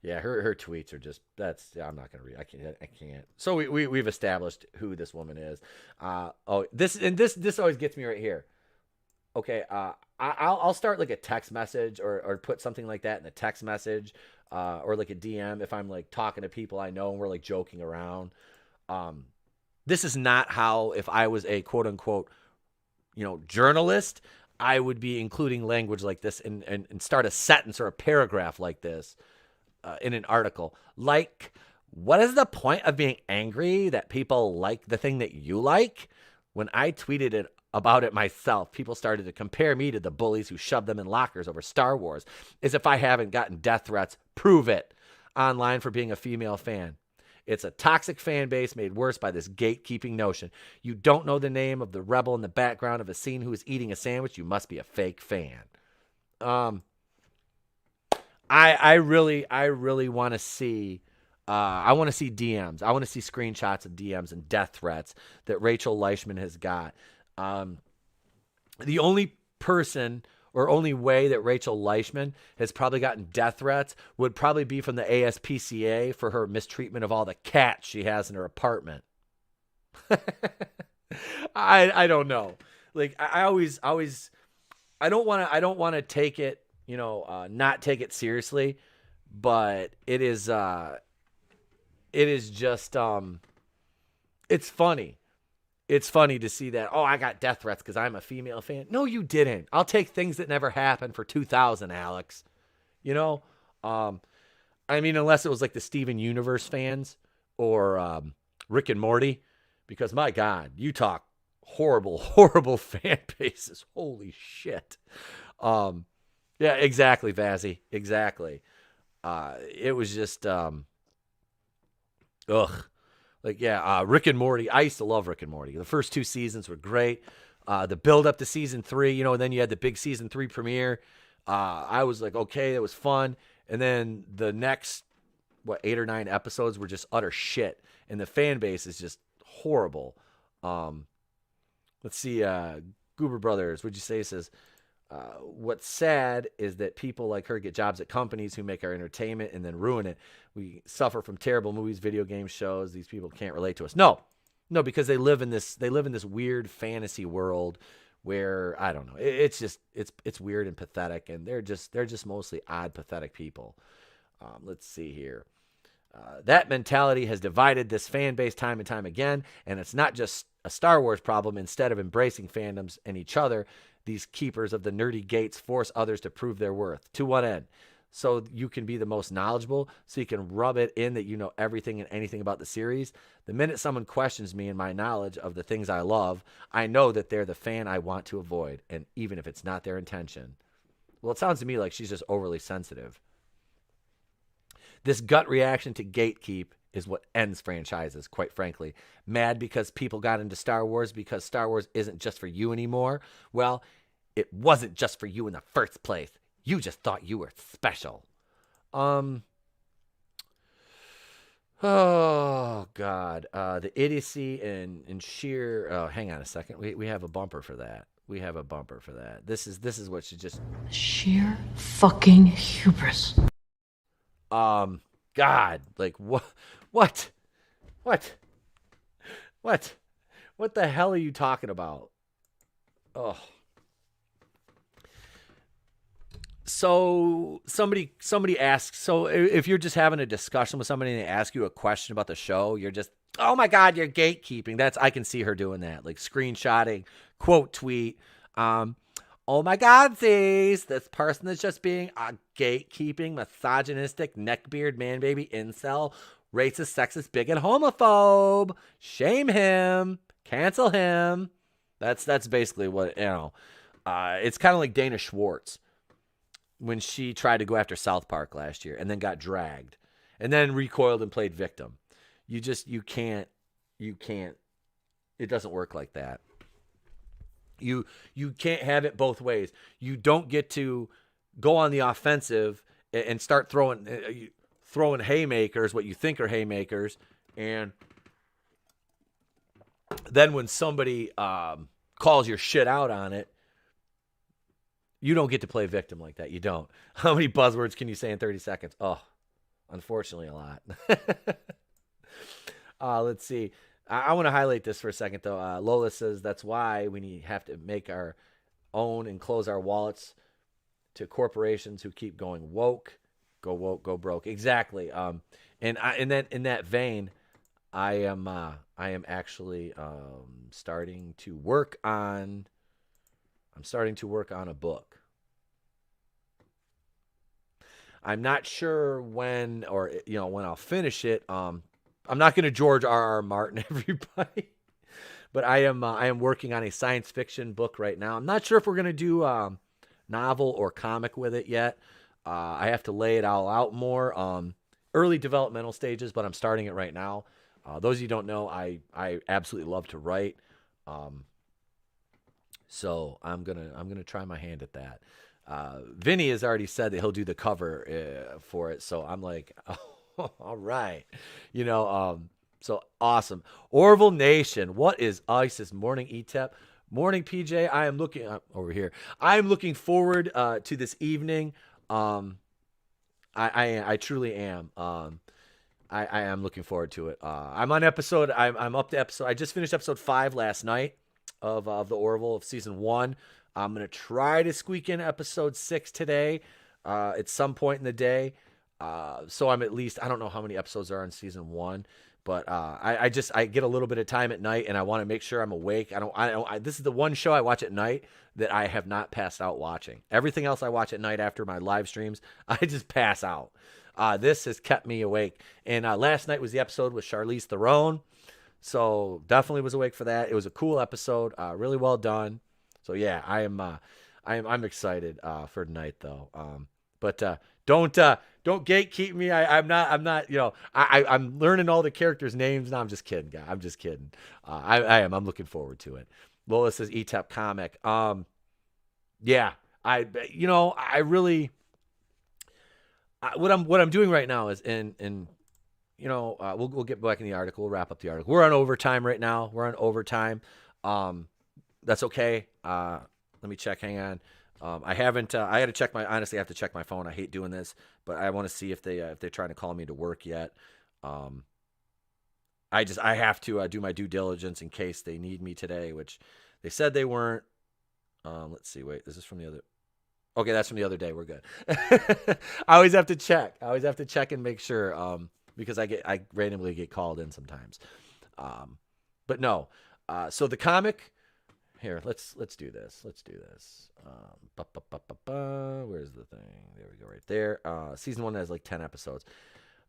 Yeah, her tweets are just, I'm not gonna read. I can't. So we've established who this woman is. This always gets me right here. Okay, I'll start like a text message or put something like that in a text message, or like a DM if I'm like talking to people I know and we're like joking around. This is not how, if I was a quote unquote, journalist, I would be including language like this and start a sentence or a paragraph like this in an article. Like, what is the point of being angry that people like the thing that you like? When I tweeted about it myself, people started to compare me to the bullies who shoved them in lockers over Star Wars, as if I haven't gotten death threats. Prove it online for being a female fan. It's a toxic fan base made worse by this gatekeeping notion. You don't know the name of the rebel in the background of a scene who is eating a sandwich. You must be a fake fan. I really want to see. I want to see DMs. I want to see screenshots of DMs and death threats that Rachel Leischman has got. The only person or only way that Rachel Leischman has probably gotten death threats would probably be from the ASPCA for her mistreatment of all the cats she has in her apartment. I don't know. Like I don't want to take it, not take it seriously, but it is just it's funny. It's funny to see that, I got death threats because I'm a female fan. No, you didn't. I'll take things that never happened for 2,000, Alex. Unless it was like the Steven Universe fans or Rick and Morty, because my God, you talk horrible, horrible fan bases. Holy shit. Yeah, exactly, Vazzy. Exactly. It was just, ugh. Rick and Morty. I used to love Rick and Morty. The first 2 seasons were great. The build up to season 3, and then you had the big season 3 premiere. I was like, okay, it was fun. And then the next, 8 or 9 episodes were just utter shit. And the fan base is just horrible. Let's see. Goober Brothers, what'd you say? Says, what's sad is that people like her get jobs at companies who make our entertainment and then ruin it. We suffer from terrible movies, video games, shows. These people can't relate to us. No, because they live in this weird fantasy world where, I don't know. It's weird and pathetic, and they're just mostly odd, pathetic people. Let's see here. That mentality has divided this fan base time and time again, and it's not just a Star Wars problem. Instead of embracing fandoms and each other, these keepers of the nerdy gates force others to prove their worth. To what end? So you can be the most knowledgeable, so you can rub it in that you know everything and anything about the series. The minute someone questions me and my knowledge of the things I love, I know that they're the fan I want to avoid, and even if it's not their intention. Well, it sounds to me like she's just overly sensitive. This gut reaction to gatekeep is what ends franchises, quite frankly. Mad because people got into Star Wars because Star Wars isn't just for you anymore? Well, it wasn't just for you in the first place. You just thought you were special. Oh, God. The idiocy and sheer... Oh, hang on a second. We have a bumper for that. We have a bumper for that. This is what she just... Sheer fucking hubris. God. Like, what? What the hell are you talking about? Oh... So somebody asks, so if you're just having a discussion with somebody and they ask you a question about the show, you're just, oh my God, you're gatekeeping. I can see her doing that, like screenshotting, quote tweet. Oh my God, this person is just being a gatekeeping, misogynistic, neckbeard, man baby, incel, racist, sexist, bigot, homophobe. Shame him, cancel him. That's basically what, it's kind of like Dana Schwartz, when she tried to go after South Park last year and then got dragged and then recoiled and played victim. You can't, it doesn't work like that. You can't have it both ways. You don't get to go on the offensive and start throwing haymakers, what you think are haymakers. And then when somebody calls your shit out on it, you don't get to play victim like that. You don't. How many buzzwords can you say in 30 seconds? Oh, unfortunately, a lot. Let's see. I want to highlight this for a second, though. Lola says that's why we have to make our own and close our wallets to corporations who keep going woke. Go woke, go broke. Exactly. And in that vein, I am actually starting to work on a book. I'm not sure when I'll finish it. I'm not going to George R.R. Martin everybody, but I am working on a science fiction book right now. I'm not sure if we're going to do novel or comic with it yet. I have to lay it all out more. Early developmental stages, but I'm starting it right now. Those of you who don't know, I absolutely love to write. So I'm gonna try my hand at that. Vinny has already said that he'll do the cover for it, so I'm like, oh, all right, so awesome. Orville Nation, what is ISIS? Morning, ETEP. Morning, PJ. I am looking over here. I am looking forward to this evening. I truly am. I am looking forward to it. I'm on episode. I'm up to episode. I just finished episode 5 last night of the Orville of season 1. I'm gonna try to squeak in episode 6 today, at some point in the day. So I'm at least, I don't know how many episodes are in season 1, but I get a little bit of time at night, and I want to make sure I'm awake. This is the one show I watch at night that I have not passed out watching. Everything else I watch at night after my live streams, I just pass out. This has kept me awake. And last night was the episode with Charlize Theron. So definitely was awake for that. It was a cool episode, really well done. So yeah, I'm excited for tonight though. But don't gatekeep me. I'm not. I'm learning all the characters' names. No, I'm just kidding, guy. I'm just kidding. I'm looking forward to it. Lola says ETEP comic. Yeah. I really. What I'm doing right now is we'll get back in the article. We'll wrap up the article. We're on overtime right now. We're on overtime. That's okay. Let me check. Hang on. I haven't. I had to check honestly, I have to check my phone. I hate doing this, but I want to see if they're trying to call me to work yet. I have to do my due diligence in case they need me today, which they said they weren't. Let's see. Wait, this is from the other. Okay, that's from the other day. We're good. I always have to check. And make sure because I randomly get called in sometimes. But no. So the comic here, let's do this. Where's the thing? There we go, right there. Season 1 has like 10 episodes.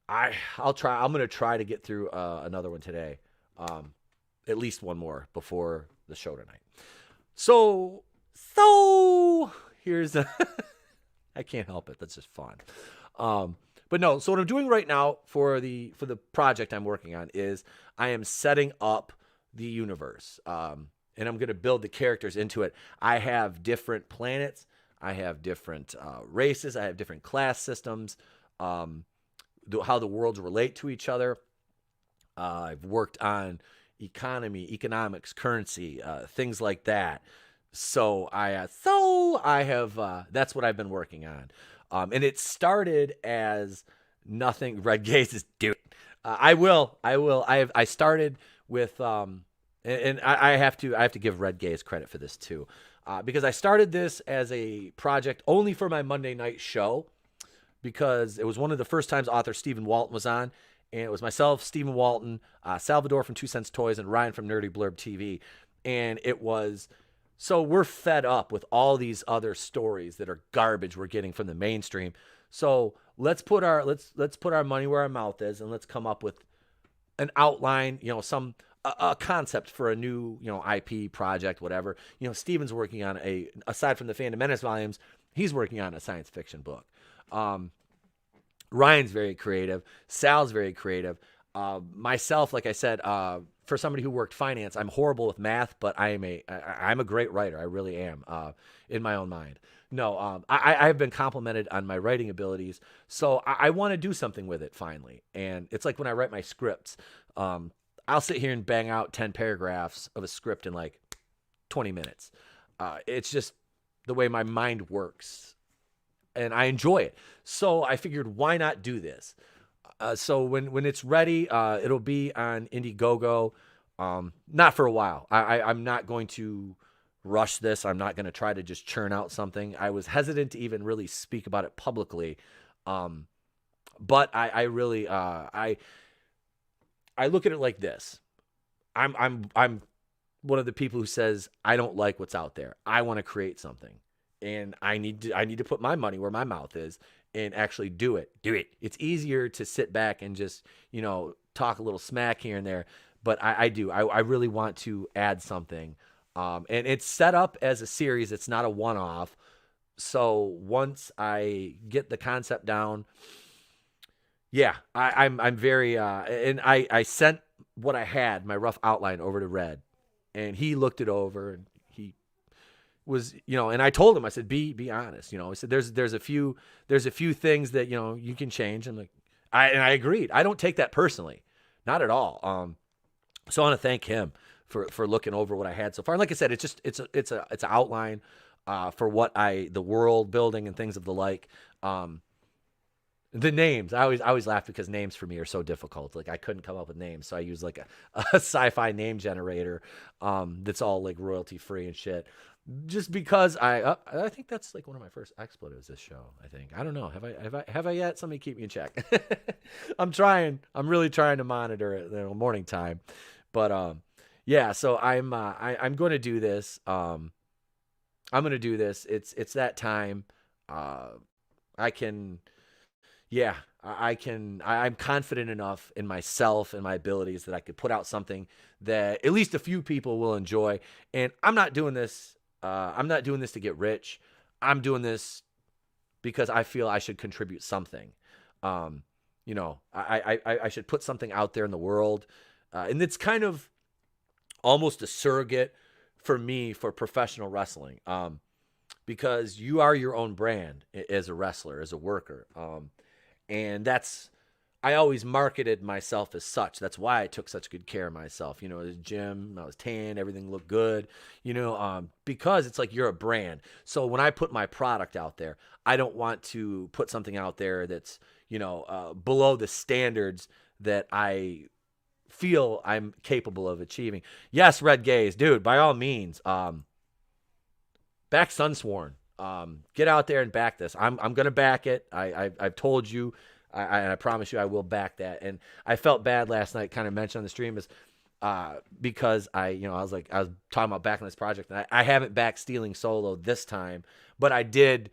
I'll try. I'm gonna try to get through another one today. At least one more before the show tonight. So here's I can't help it. That's just fun. But no, so what I'm doing right now for the project I'm working on is I am setting up the universe. And I'm going to build the characters into it. I have different planets. I have different races. I have different class systems. How the worlds relate to each other. I've worked on economics, currency, things like that. So I have that's what I've been working on. And it started as nothing. Red Gaze is doing. I started with and I have to give Red Gaze credit for this too, because I started this as a project only for my Monday night show, because it was one of the first times author Stephen Walton was on, and it was myself, Stephen Walton, Salvador from 2 Cents Toys, and Ryan from Nerdy Blurb TV, and it was. So we're fed up with all these other stories that are garbage we're getting from the mainstream. So let's put our money where our mouth is, and let's come up with an outline, a concept for a new, IP project, whatever. Steven's working on aside from the Phantom Menace volumes, he's working on a science fiction book. Ryan's very creative. Sal's very creative. Myself, like I said, for somebody who worked finance, I'm horrible with math, but I'm a great writer. I really am, in my own mind. No, I've been complimented on my writing abilities, so I want to do something with it finally. And it's like when I write my scripts, I'll sit here and bang out 10 paragraphs of a script in like 20 minutes. It's just the way my mind works, and I enjoy it. So I figured, why not do this? So when it's ready, it'll be on Indiegogo. Not for a while. I'm not going to rush this. I'm not going to try to just churn out something. I was hesitant to even really speak about it publicly. But I really I look at it like this. I'm one of the people who says I don't like what's out there. I want to create something, and I need to put my money where my mouth is and actually do it. It's easier to sit back and just, talk a little smack here and there, but I really want to add something. And it's set up as a series. It's not a one-off. So once I get the concept down, I'm very, and I sent what I had, my rough outline, over to Red, and he looked it over, and he was, and I told him, I said, be honest, I said, there's a few things that, you can change. And I agreed. I don't take that personally, not at all. So I want to thank him for looking over what I had so far. And like I said, it's an outline, for what the world building and things of the like. The names, I always laugh because names for me are so difficult. Like I couldn't come up with names. So I use like a sci-fi name generator, that's all like royalty free and shit. Just because I think that's like one of my first expletives this show. I think, I don't know. Have I yet? Somebody keep me in check. I'm really trying to monitor it, morning time, but, so I'm going to do this. I'm going to do this. It's that time. I'm confident enough in myself and my abilities that I could put out something that at least a few people will enjoy. And I'm not doing this. I'm not doing this to get rich. I'm doing this because I feel I should contribute something. I should put something out there in the world. And it's kind of almost a surrogate for me for professional wrestling. Because you are your own brand as a wrestler, as a worker. And I always marketed myself as such. That's why I took such good care of myself. The gym, I was tan, everything looked good, because it's like you're a brand. So when I put my product out there, I don't want to put something out there that's, below the standards that I feel I'm capable of achieving. Yes, Red Gaze, dude, by all means, back Sunsworn. Get out there and back this. I'm going to back it. I've told you, and I promise you I will back that. And I felt bad last night, kind of mentioned on the stream, is because I was talking about backing this project, and I haven't backed Stealing Solo this time, but I did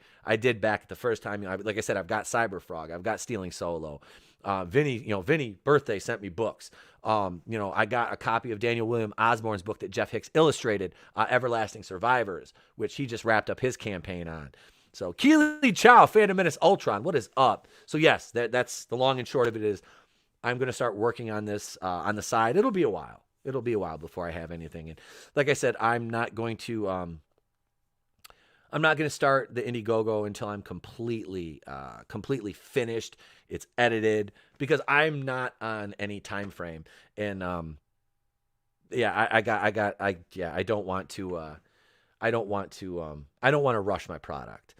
back it the first time. Like I said, I've got Cyberfrog, I've got Stealing Solo. Vinny birthday sent me books. I got a copy of Daniel William Osborne's book that Jeff Hicks illustrated, Everlasting Survivors, which he just wrapped up his campaign on. So Keely Chow, Phantom Menace Ultron, what is up? So yes, that's the long and short of it is I'm going to start working on this on the side. It'll be a while. It'll be a while before I have anything. And like I said, I'm not going to start the Indiegogo until I'm completely finished. It's edited, because I'm not on any time frame. And I don't want to rush my product.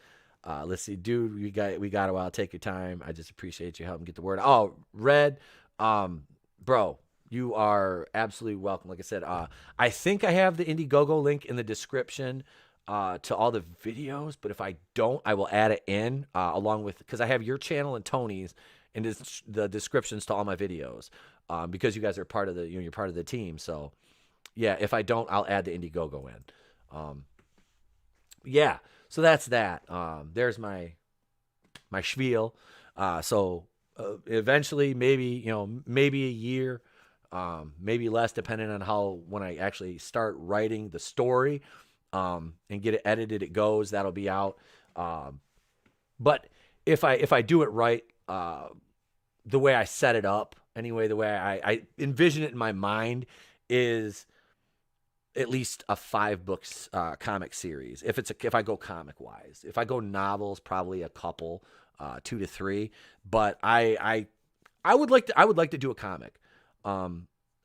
Let's see, dude, we got a while. Take your time. I just appreciate you helping get the word. Oh, Red, bro, you are absolutely welcome. Like I said, I think I have the Indiegogo link in the description to all the videos, but if I don't, I will add it in along with, because I have your channel and Tony's and the descriptions to all my videos, because you guys are part of the you're part of the team. So yeah, if I don't, I'll add the Indiegogo in. Yeah, so that's that. There's my spiel. So eventually, maybe a year, maybe less, depending on when I actually start writing the story. And get it edited, it goes, that'll be out. But if I do it right, the way I set it up, anyway, the way I envision it in my mind is at least a 5 books comic series. If I go comic wise, if I go novels, probably a couple, 2 to 3. But I would like to do a comic.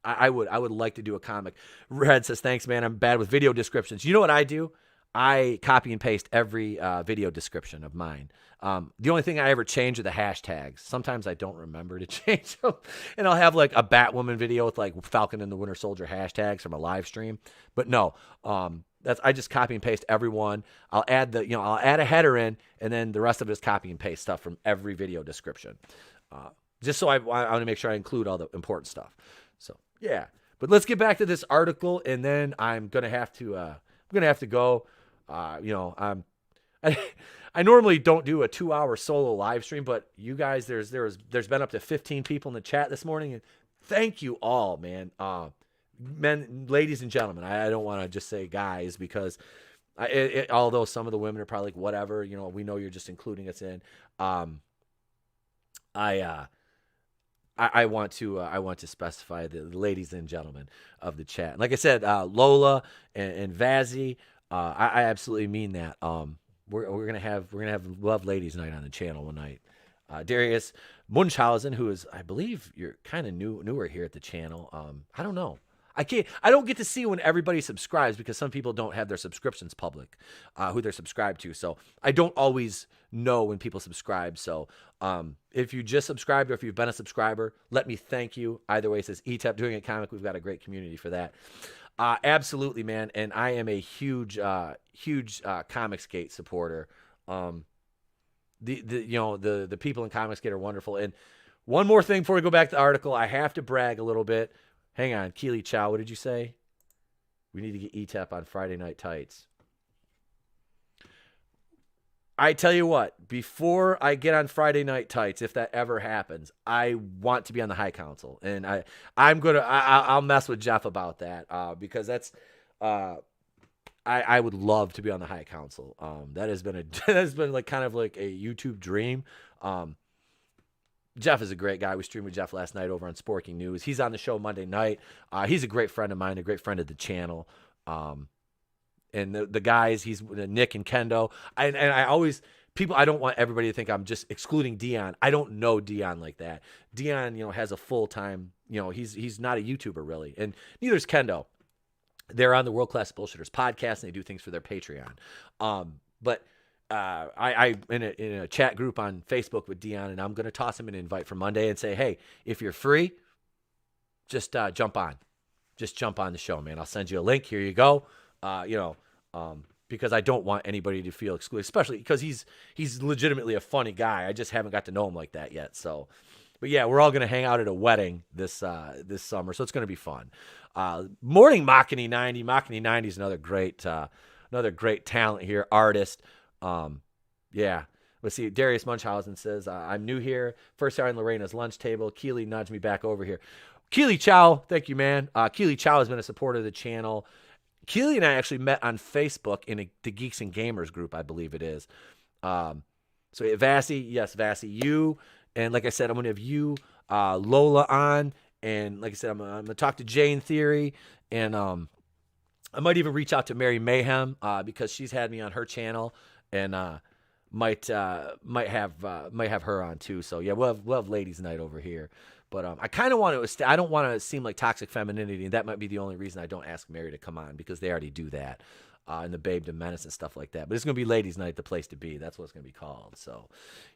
I would like to do a comic. Red says, thanks, man. I'm bad with video descriptions. You know what I do? I copy and paste every video description of mine. The only thing I ever change are the hashtags. Sometimes I don't remember to change them. And I'll have like a Batwoman video with like Falcon and the Winter Soldier hashtags from a live stream. But no, I just copy and paste every one. I'll add I'll add a header in, and then the rest of it is copy and paste stuff from every video description. Just so I want to make sure I include all the important stuff. So yeah, but let's get back to this article, and then I'm gonna have to go. I normally don't do a 2-hour solo live stream, but you guys, there's been up to 15 people in the chat this morning, and thank you all, man. Men, ladies and gentlemen. I don't want to just say guys, because although some of the women are probably like, whatever, we know you're just including us in. I want to specify the ladies and gentlemen of the chat. Like I said, Lola and Vazzy, I absolutely mean that. We're gonna have Love Ladies Night on the channel one night. Darius Munchhausen, who is, I believe, you're kind of newer here at the channel. I don't know. I don't get to see when everybody subscribes, because some people don't have their subscriptions public, who they're subscribed to. So I don't always know when people subscribe. So if you just subscribed, or if you've been a subscriber, let me thank you. Either way, it says ETEP Doing It Comic. We've got a great community for that. Absolutely, man. And I am a huge Comicsgate supporter. The people in Comicsgate are wonderful. And one more thing before we go back to the article, I have to brag a little bit. Hang on, Keely Chow, what did you say? We need to get ETEP on Friday Night Tights. I tell you what, before I get on Friday Night Tights, if that ever happens, I want to be on the High Council, and I'll mess with Jeff about that, because that's I would love to be on the High Council. That has been like kind of like a YouTube dream. Jeff is a great guy. We streamed with Jeff last night over on Sporking News. He's on the show Monday night. He's a great friend of mine, a great friend of the channel. And the guys, he's Nick and Kendo. I always, I don't want everybody to think I'm just excluding Dion. I don't know Dion like that. Dion, has a full-time, he's not a YouTuber really. And neither is Kendo. They're on the World Class Bullshitters podcast, and they do things for their Patreon. But I in a chat group on Facebook with Dion, and I'm going to toss him an invite for Monday and say, hey, if you're free, just jump on. Just jump on the show, man. I'll send you a link. Here you go. Because I don't want anybody to feel excluded, especially because he's legitimately a funny guy. I just haven't got to know him like that yet. So, But yeah, we're all gonna hang out at a wedding this summer, so it's gonna be fun. Morning Machiny 90. Machiny 90 is another great talent here, artist. Yeah. Let's see. Darius Munchausen says, I'm new here. First hour on Lorena's lunch table. Keely nudged me back over here. Keely Chow, thank you, man. Keely Chow has been a supporter of the channel. Keely and I actually met on Facebook in the Geeks and Gamers group, I believe it is. So Vassy, yes, Vassy, you. And like I said, I'm going to have you, Lola on. And like I said, I'm going to talk to Jane Theory. And I might even reach out to Mary Mayhem because she's had me on her channel. And might have her on too. So yeah, we'll have ladies night over here. But I kind of want to. I don't want to seem like toxic femininity, and that might be the only reason I don't ask Mary to come on because they already do that, and the Babe to Menace and stuff like that. But it's gonna be ladies night, the place to be. That's what it's gonna be called. So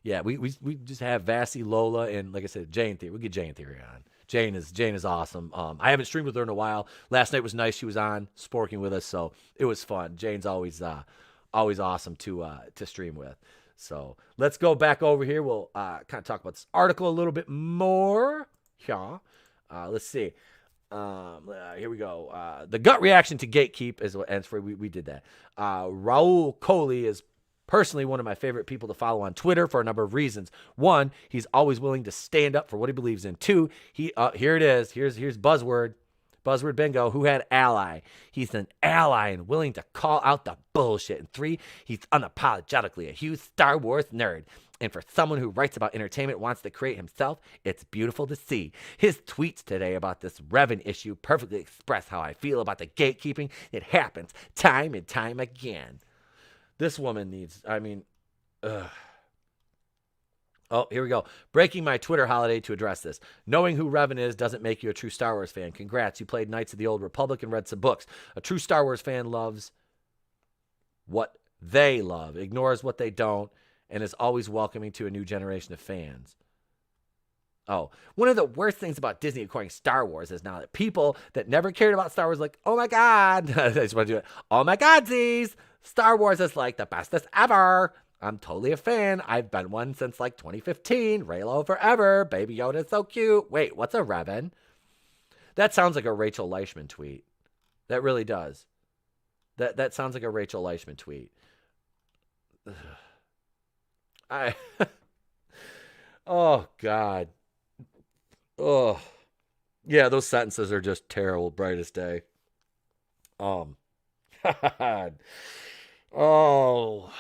yeah, we just have Vassy, Lola, and like I said, Jane Theory. We'll get Jane Theory on. Jane is awesome. I haven't streamed with her in a while. Last night was nice. She was on sporking with us, so it was fun. Jane's always awesome to stream with. So let's go back over here. We'll kind of talk about this article a little bit more. Yeah. Let's see. Here we go. The gut reaction to gatekeep is what ends for. We did that. Raul Coley is personally one of my favorite people to follow on Twitter for a number of reasons. One, he's always willing to stand up for what he believes in. Two, here it is. Here's buzzword. Buzzword bingo. Who had ally? He's an ally and willing to call out the bullshit. And three, he's unapologetically a huge Star Wars nerd. And for someone who writes about entertainment, wants to create himself, it's beautiful to see. His tweets today about this Revan issue perfectly express how I feel about the gatekeeping. It happens time and time again. This woman needs, ugh. Oh, here we go. Breaking my Twitter holiday to address this. Knowing who Revan is doesn't make you a true Star Wars fan. Congrats, you played Knights of the Old Republic and read some books. A true Star Wars fan loves what they love, ignores what they don't, and is always welcoming to a new generation of fans. Oh, one of the worst things about Disney acquiring Star Wars is now that people that never cared about Star Wars are like, oh my God, I just want to do it. Oh my Godsies, Star Wars is like the bestest ever. I'm totally a fan. I've been one since like 2015. Raylo forever. Baby Yoda's so cute. Wait, what's a Revan? That sounds like a Rachel Leichman tweet. That really does. That sounds like a Rachel Leichman tweet. Oh God. Oh. Yeah, those sentences are just terrible. Brightest day. God. Oh.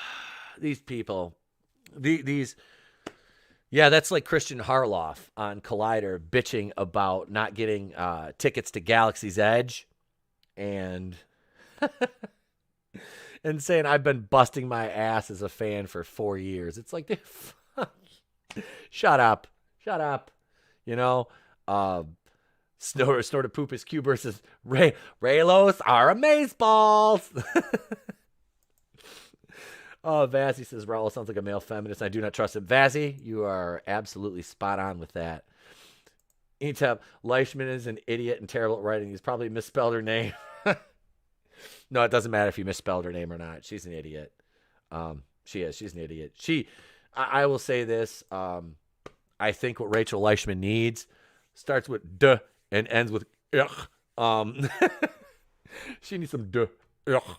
These people, yeah, that's like Christian Harloff on Collider bitching about not getting tickets to Galaxy's Edge and and saying I've been busting my ass as a fan for 4 years. It's like, shut up. You know, Snorted Poop is Q versus Raylos are amazeballs. Oh, Vassy says, Raul sounds like a male feminist. I do not trust him. Vassy, you are absolutely spot on with that. Anytime Leichman is an idiot and terrible at writing, he's probably misspelled her name. No, it doesn't matter if you misspelled her name or not. She's an idiot. She is. She's an idiot. I will say this. I think what Rachel Leichman needs starts with duh and ends with ugh. She needs some duh, ugh.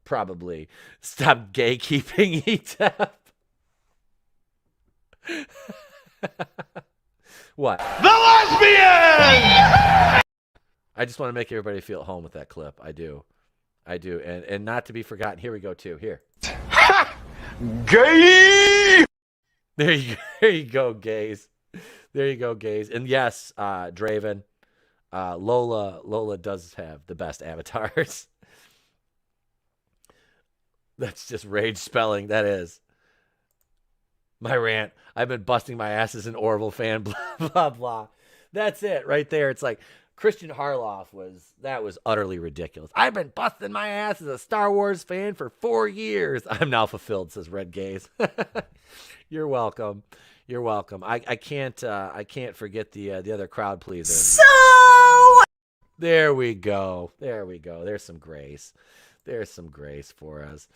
Probably stop gatekeeping Etep. What? The lesbian! I just want to make everybody feel at home with that clip. I do. And not to be forgotten. Here we go too. Here. Gay! There you go, gays. There you go, gays. And yes, Draven, Lola does have the best avatars. That's just rage spelling. That is. My rant. I've been busting my ass as an Orville fan, blah, blah, blah. That's it right there. It's like Christian Harloff was utterly ridiculous. I've been busting my ass as a Star Wars fan for 4 years. I'm now fulfilled, says Red Gaze. You're welcome. You're welcome. I can't forget the other crowd pleaser. So there we go. There's some grace. There's some grace for us.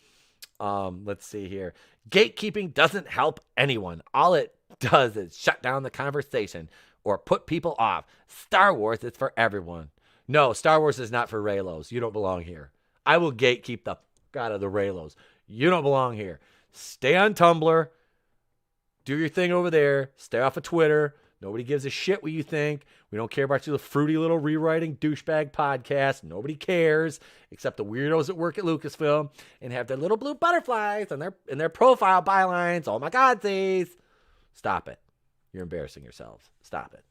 Let's see here. Gatekeeping doesn't help anyone. All it does is shut down the conversation or put people off. Star Wars is for everyone. No, Star Wars is not for Raylos. You don't belong here. I will gatekeep the fuck out of the Raylos. You don't belong here. Stay on Tumblr. Do your thing over there. Stay off of Twitter. Nobody gives a shit what you think. We don't care about your fruity little rewriting douchebag podcast. Nobody cares except the weirdos that work at Lucasfilm and have their little blue butterflies and their profile bylines. Oh my God, these. Stop it. You're embarrassing yourselves. Stop it.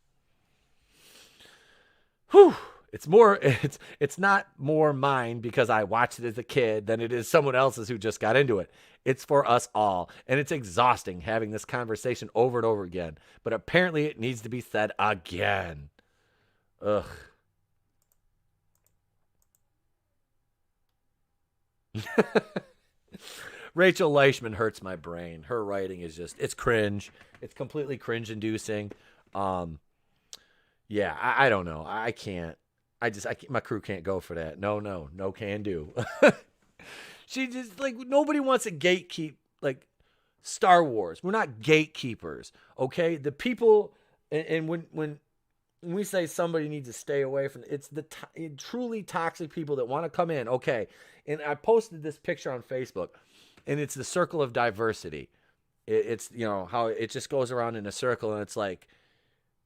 Whew. It's not more mine because I watched it as a kid than it is someone else's who just got into it. It's for us all. And it's exhausting having this conversation over and over again. But apparently it needs to be said again. Ugh. Rachel Leishman hurts my brain. Her writing is it's cringe. It's completely cringe inducing. Yeah, I don't know. I can't. My crew can't go for that. No can do. She just nobody wants to gatekeep Star Wars. We're not gatekeepers, okay? The people, and when we say somebody needs to stay away from, it's the truly toxic people that want to come in, okay? And I posted this picture on Facebook, and it's the circle of diversity. It's how it just goes around in a circle, and it's like,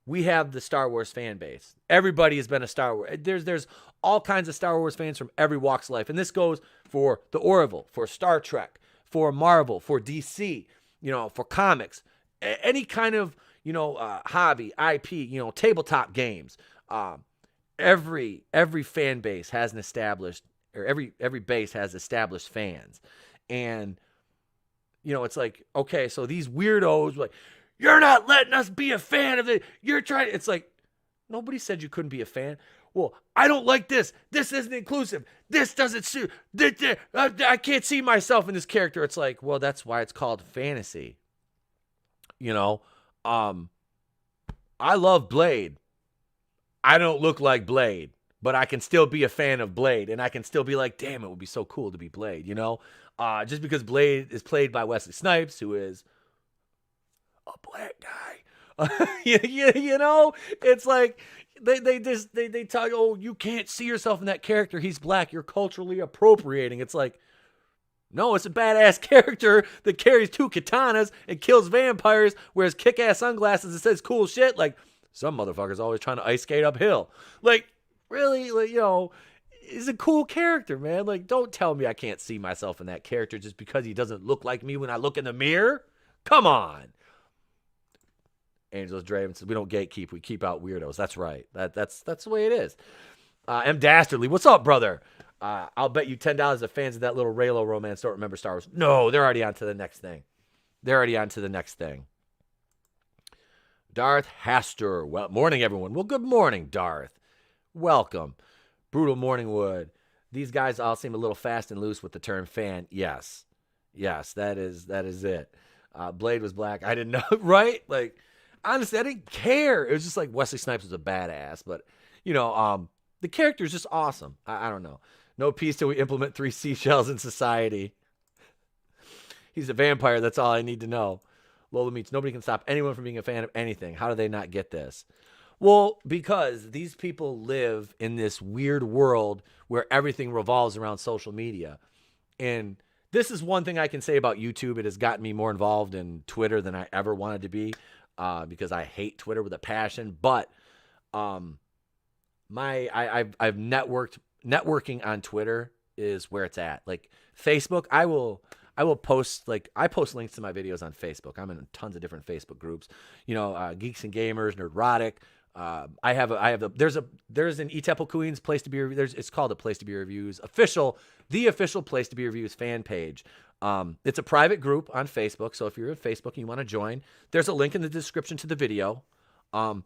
we have the Star Wars fan base. Everybody has been a Star Wars. There's all kinds of Star Wars fans from every walks of life. And this goes for the Orville, for Star Trek, for Marvel, for DC, for comics, any kind of, hobby, IP, tabletop games. Every fan base has an established, or every base has established fans. And, it's like, okay, so these weirdos, you're not letting us be a fan of it. You're trying. It's like, nobody said you couldn't be a fan. Well, I don't like this. This isn't inclusive. This doesn't suit. I can't see myself in this character. It's like, well, that's why it's called fantasy. I love Blade. I don't look like Blade, but I can still be a fan of Blade. And I can still be like, damn, it would be so cool to be Blade, Just because Blade is played by Wesley Snipes, who is a black guy. It's like they tell you, oh, you can't see yourself in that character. He's black. You're culturally appropriating. It's like, no, it's a badass character that carries 2 katanas and kills vampires, wears kick-ass sunglasses and says cool shit. Like, some motherfucker's always trying to ice skate uphill. Really, he's a cool character, man. Don't tell me I can't see myself in that character just because he doesn't look like me when I look in the mirror. Come on. Angels Draven says, we don't gatekeep, we keep out weirdos. That's right. That's the way it is. M. Dastardly, what's up, brother? I'll bet you $10 that fans of that little Raylo romance don't remember Star Wars. No, they're already on to the next thing. Darth Haster. Well, morning, everyone. Well, good morning, Darth. Welcome. Brutal Morningwood. These guys all seem a little fast and loose with the term fan. Yes, that is it. Blade was black. I didn't know, right? Honestly, I didn't care. It was just like Wesley Snipes was a badass, but the character is just awesome. I don't know. No peace till we implement 3 seashells in society. He's a vampire. That's all I need to know. Lola Meets, nobody can stop anyone from being a fan of anything. How do they not get this? Well, because these people live in this weird world where everything revolves around social media. And this is one thing I can say about YouTube. It has gotten me more involved in Twitter than I ever wanted to be. Because I hate Twitter with a passion, but I've networking on Twitter is where it's at. Facebook, I will post I post links to my videos on Facebook. I'm in tons of different Facebook groups. Geeks and Gamers, Nerdrotic. There's an Etepel Queen's Place to Be Reviews. It's called a Place to Be Reviews the official Place to Be Reviews fan page. It's a private group on Facebook, so if you're on Facebook and you want to join, there's a link in the description to the video. I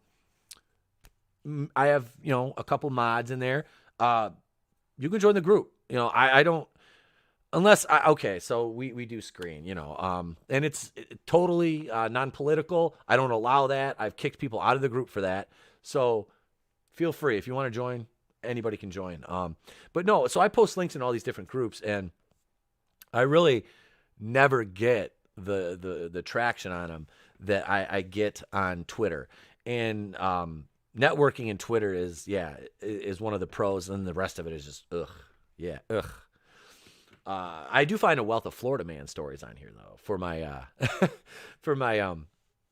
have, a couple mods in there. You can join the group. I don't, so we do screen, and it's totally non-political. I don't allow that. I've kicked people out of the group for that. So feel free. If you want to join, anybody can join. But no, so I post links in all these different groups, and I really never get the traction on them that I get on Twitter. And networking in Twitter is one of the pros, and the rest of it is just ugh. Yeah, ugh. I do find a wealth of Florida man stories on here though for my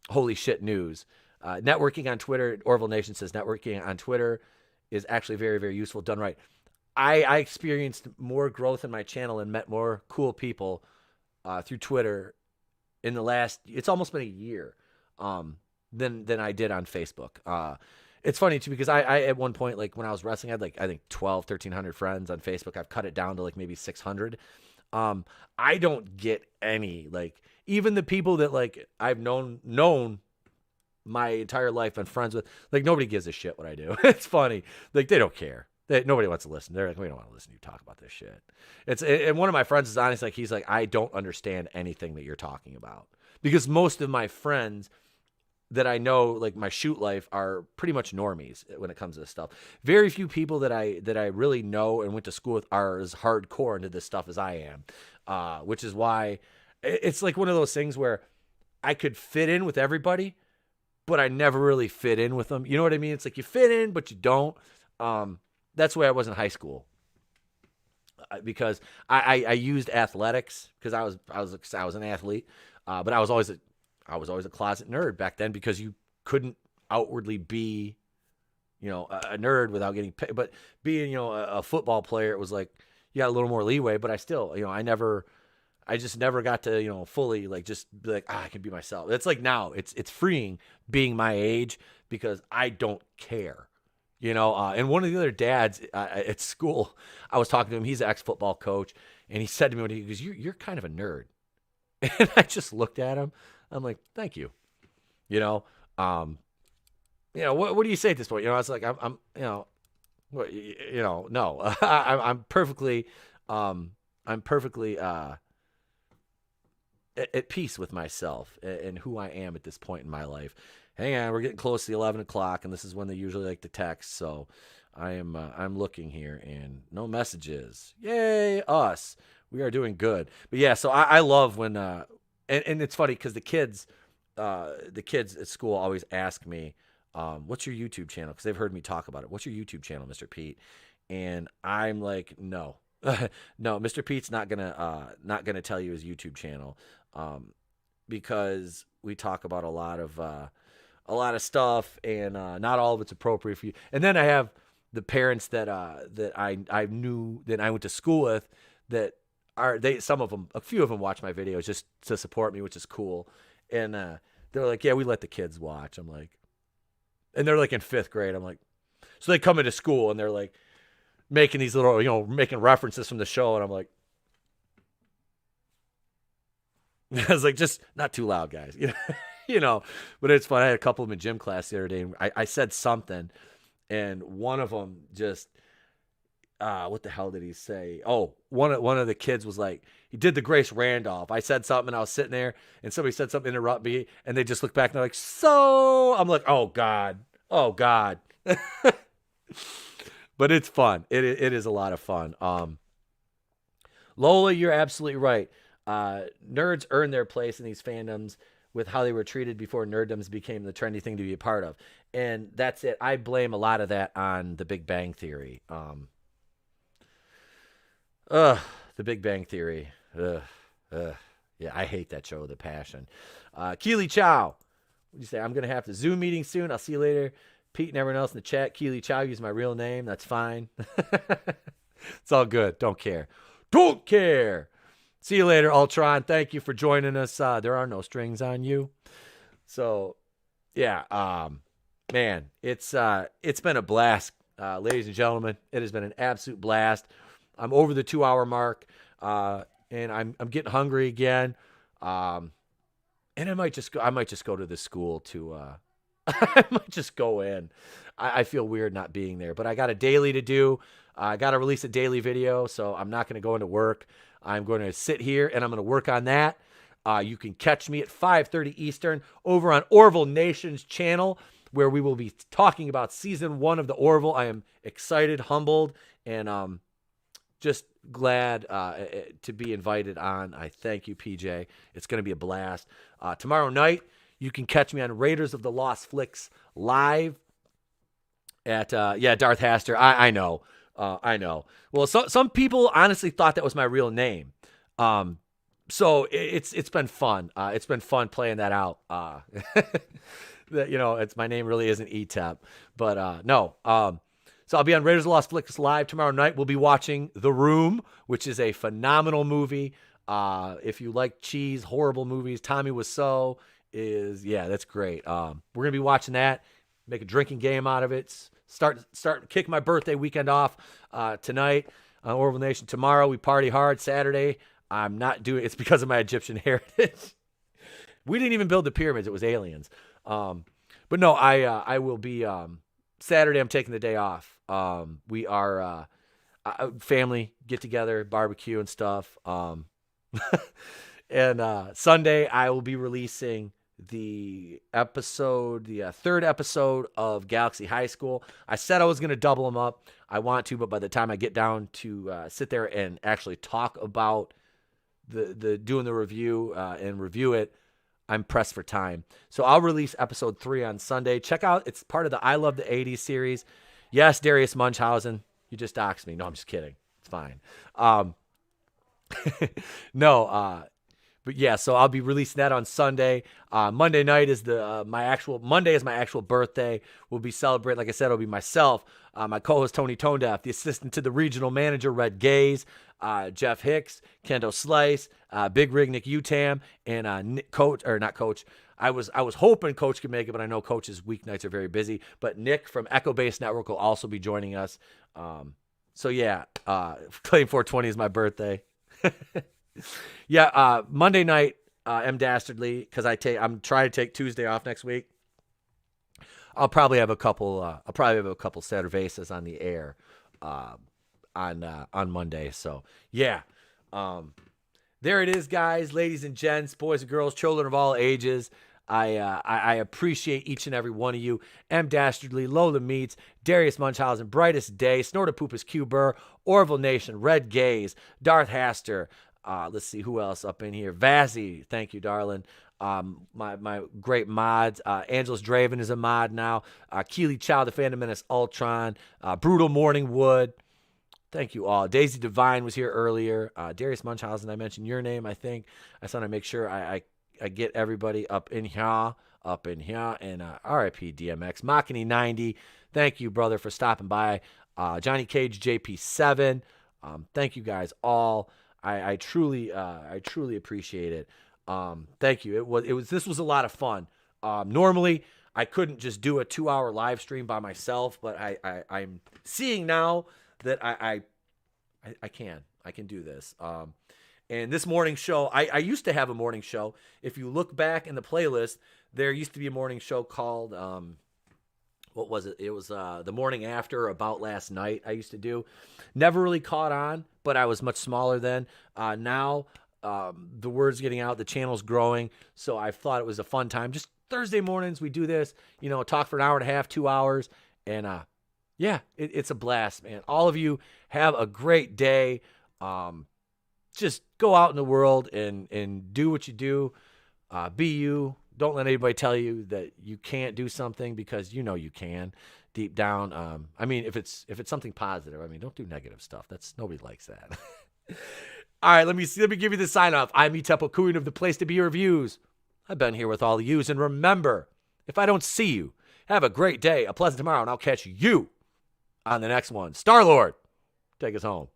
holy shit news. Networking on Twitter, Orville Nation says networking on Twitter is actually very, very useful done right. I experienced more growth in my channel and met more cool people through Twitter in the last, it's almost been a year than I did on Facebook. It's funny too, because I at one point, like when I was wrestling, I had like, I think 1,300 friends on Facebook. I've cut it down to like maybe 600. I don't get any, like even the people that like I've known my entire life and friends with, like nobody gives a shit what I do. It's funny. Like they don't care. Nobody wants to listen. They're like, we don't want to listen to you talk about this shit. And one of my friends is honest. Like he's like, I don't understand anything that you're talking about, because most of my friends that I know, like my shoot life, are pretty much normies when it comes to this stuff. Very few people that I really know and went to school with are as hardcore into this stuff as I am, which is why it's like one of those things where I could fit in with everybody, but I never really fit in with them. You know what I mean? It's like you fit in, but you don't. That's the way I was in high school, because I used athletics because I was an athlete, but I was always a closet nerd back then, because you couldn't outwardly be, a nerd without getting paid. But being, a football player, it was like you got a little more leeway. But I still, I just never got to, fully like just be like, I can be myself. It's like now it's freeing being my age, because I don't care. And one of the other dads at school, I was talking to him. He's an ex-football coach, and he said to me, he goes, "You're kind of a nerd." And I just looked at him. I'm like, "Thank you." What do you say at this point? I was like, I'm no, I'm perfectly at peace with myself and who I am at this point in my life. Hang on, we're getting close to the 11 o'clock, and this is when they usually like to text. So I'm looking here, and no messages. Yay, us. We are doing good. But yeah, so I love when and it's funny because the kids at school always ask me, what's your YouTube channel? Because they've heard me talk about it. What's your YouTube channel, Mr. Pete? And I'm like, no. No, Mr. Pete's not gonna tell you his YouTube channel, because we talk about a lot of stuff, and not all of it's appropriate for you. And then I have the parents that I knew that I went to school with, that a few of them watch my videos just to support me, which is cool. And they're like, yeah, we let the kids watch. I'm like, and they're like in 5th grade. I'm like, so they come into school and they're like making these little, making references from the show. And I'm like, I was like, just not too loud, guys. But it's fun. I had a couple of them in gym class the other day. And I said something, and one of them just, what the hell did he say? Oh, one of the kids was like, he did the Grace Randolph. I said something, and I was sitting there, and somebody said something, interrupt me, and they just looked back, and they're like, so, I'm like, oh God. But it's fun. It is a lot of fun. Lola, you're absolutely right. Nerds earn their place in these fandoms with how they were treated before nerddoms became the trendy thing to be a part of. And that's it. I blame a lot of that on The Big Bang Theory. The Big Bang Theory. Yeah, I hate that show with a passion. Keely Chow. What do you say? I'm going to have to Zoom meeting soon. I'll see you later. Pete and everyone else in the chat. Keely Chow, use my real name. That's fine. It's all good. Don't care. Don't care. See you later, Ultron. Thank you for joining us. There are no strings on you. So, yeah, man, it's been a blast, ladies and gentlemen. It has been an absolute blast. I'm over the 2-hour mark, and I'm getting hungry again. And I might just go to the school to. I might just go in. I feel weird not being there, but I got a daily to do. I got to release a daily video, so I'm not going to go into work. I'm going to sit here, and I'm going to work on that. You can catch me at 5:30 Eastern over on Orville Nation's channel, where we will be talking about Season 1 of The Orville. I am excited, humbled, and just glad to be invited on. I thank you, PJ. It's going to be a blast. Tomorrow night, You can catch me on Raiders of the Lost Flicks live at Darth Haster. I know. I know. Well, some people honestly thought that was my real name. So it's been fun. It's been fun playing that out. That, it's my name really isn't ETEP, but no. So I'll be on Raiders of the Lost Flicks live tomorrow night. We'll be watching The Room, which is a phenomenal movie. If you like cheese, horrible movies, Tommy Wiseau that's great. We're gonna be watching that. Make a drinking game out of it. Start kick my birthday weekend off tonight on Orville Nation. Tomorrow we party hard. Saturday I'm not doing. It's because of my Egyptian heritage. We didn't even build the pyramids. It was aliens. But no, I will be. Saturday I'm taking the day off. We are family get together, barbecue and stuff. And Sunday I will be releasing the third episode of Galaxy High School. I said I was going to double them up. I want to, but by the time I get down to sit there and actually talk about the doing the review and review it, I'm pressed for time. So I'll release episode 3 on Sunday. Check out, it's part of the I Love the 80s series. Yes, Darius Munchausen, you just doxed me. No, I'm just kidding. It's fine. But yeah, so I'll be releasing that on Sunday. Monday night is Monday is my actual birthday. We'll be celebrating. Like I said, it'll be myself, my co-host Tony Tonedeff, the assistant to the regional manager Red Gaze, Jeff Hicks, Kendo Slice, Big Rig Nick Utam, and not Coach. I was hoping Coach could make it, but I know Coach's weeknights are very busy. But Nick from Echo Base Network will also be joining us. So yeah, Claim 420 is my birthday. Yeah, Monday night, M Dastardly, because I'm trying to take Tuesday off next week. I'll probably have a couple cervezas on the air on Monday. So yeah, there it is, guys, ladies and gents, boys and girls, children of all ages. I appreciate each and every one of you. M Dastardly, Lola Meats, Darius Munchausen, Brightest Day, Snortopoopas Q Burr, Orville Nation, Red Gaze, Darth Haster. Let's see who else up in here. Vazzy, thank you, darling. My great mods. Angelus Draven is a mod now. Keely Chow, the Phantom Menace Ultron. Brutal Morning Wood. Thank you all. Daisy Divine was here earlier. Darius Munchausen, I mentioned your name, I think. I just want to make sure I get everybody up in here. And RIP DMX. Machiny 90. Thank you, brother, for stopping by. Johnny Cage JP7. Thank you guys all. I truly appreciate it. Thank you. This was a lot of fun. Normally I couldn't just do a 2-hour live stream by myself, but I'm seeing now that I can do this. And this morning show, I used to have a morning show. If you look back in the playlist, there used to be a morning show called, what was it? It was the morning after, about last night I used to do. Never really caught on, but I was much smaller then. Now the word's getting out, the channel's growing, so I thought it was a fun time. Just Thursday mornings we do this, talk for an hour and a half, 2 hours, and yeah, it's a blast, man. All of you have a great day. Just go out in the world and do what you do. Be you. Don't let anybody tell you that you can't do something, because you can deep down. If it's something positive, don't do negative stuff. Nobody likes that. All right, let me give you the sign off. I'm Itepo Kuin of the Place to Be Reviews. I've been here with all of yous, and remember, if I don't see you, have a great day, a pleasant tomorrow, and I'll catch you on the next one. Star-Lord, take us home.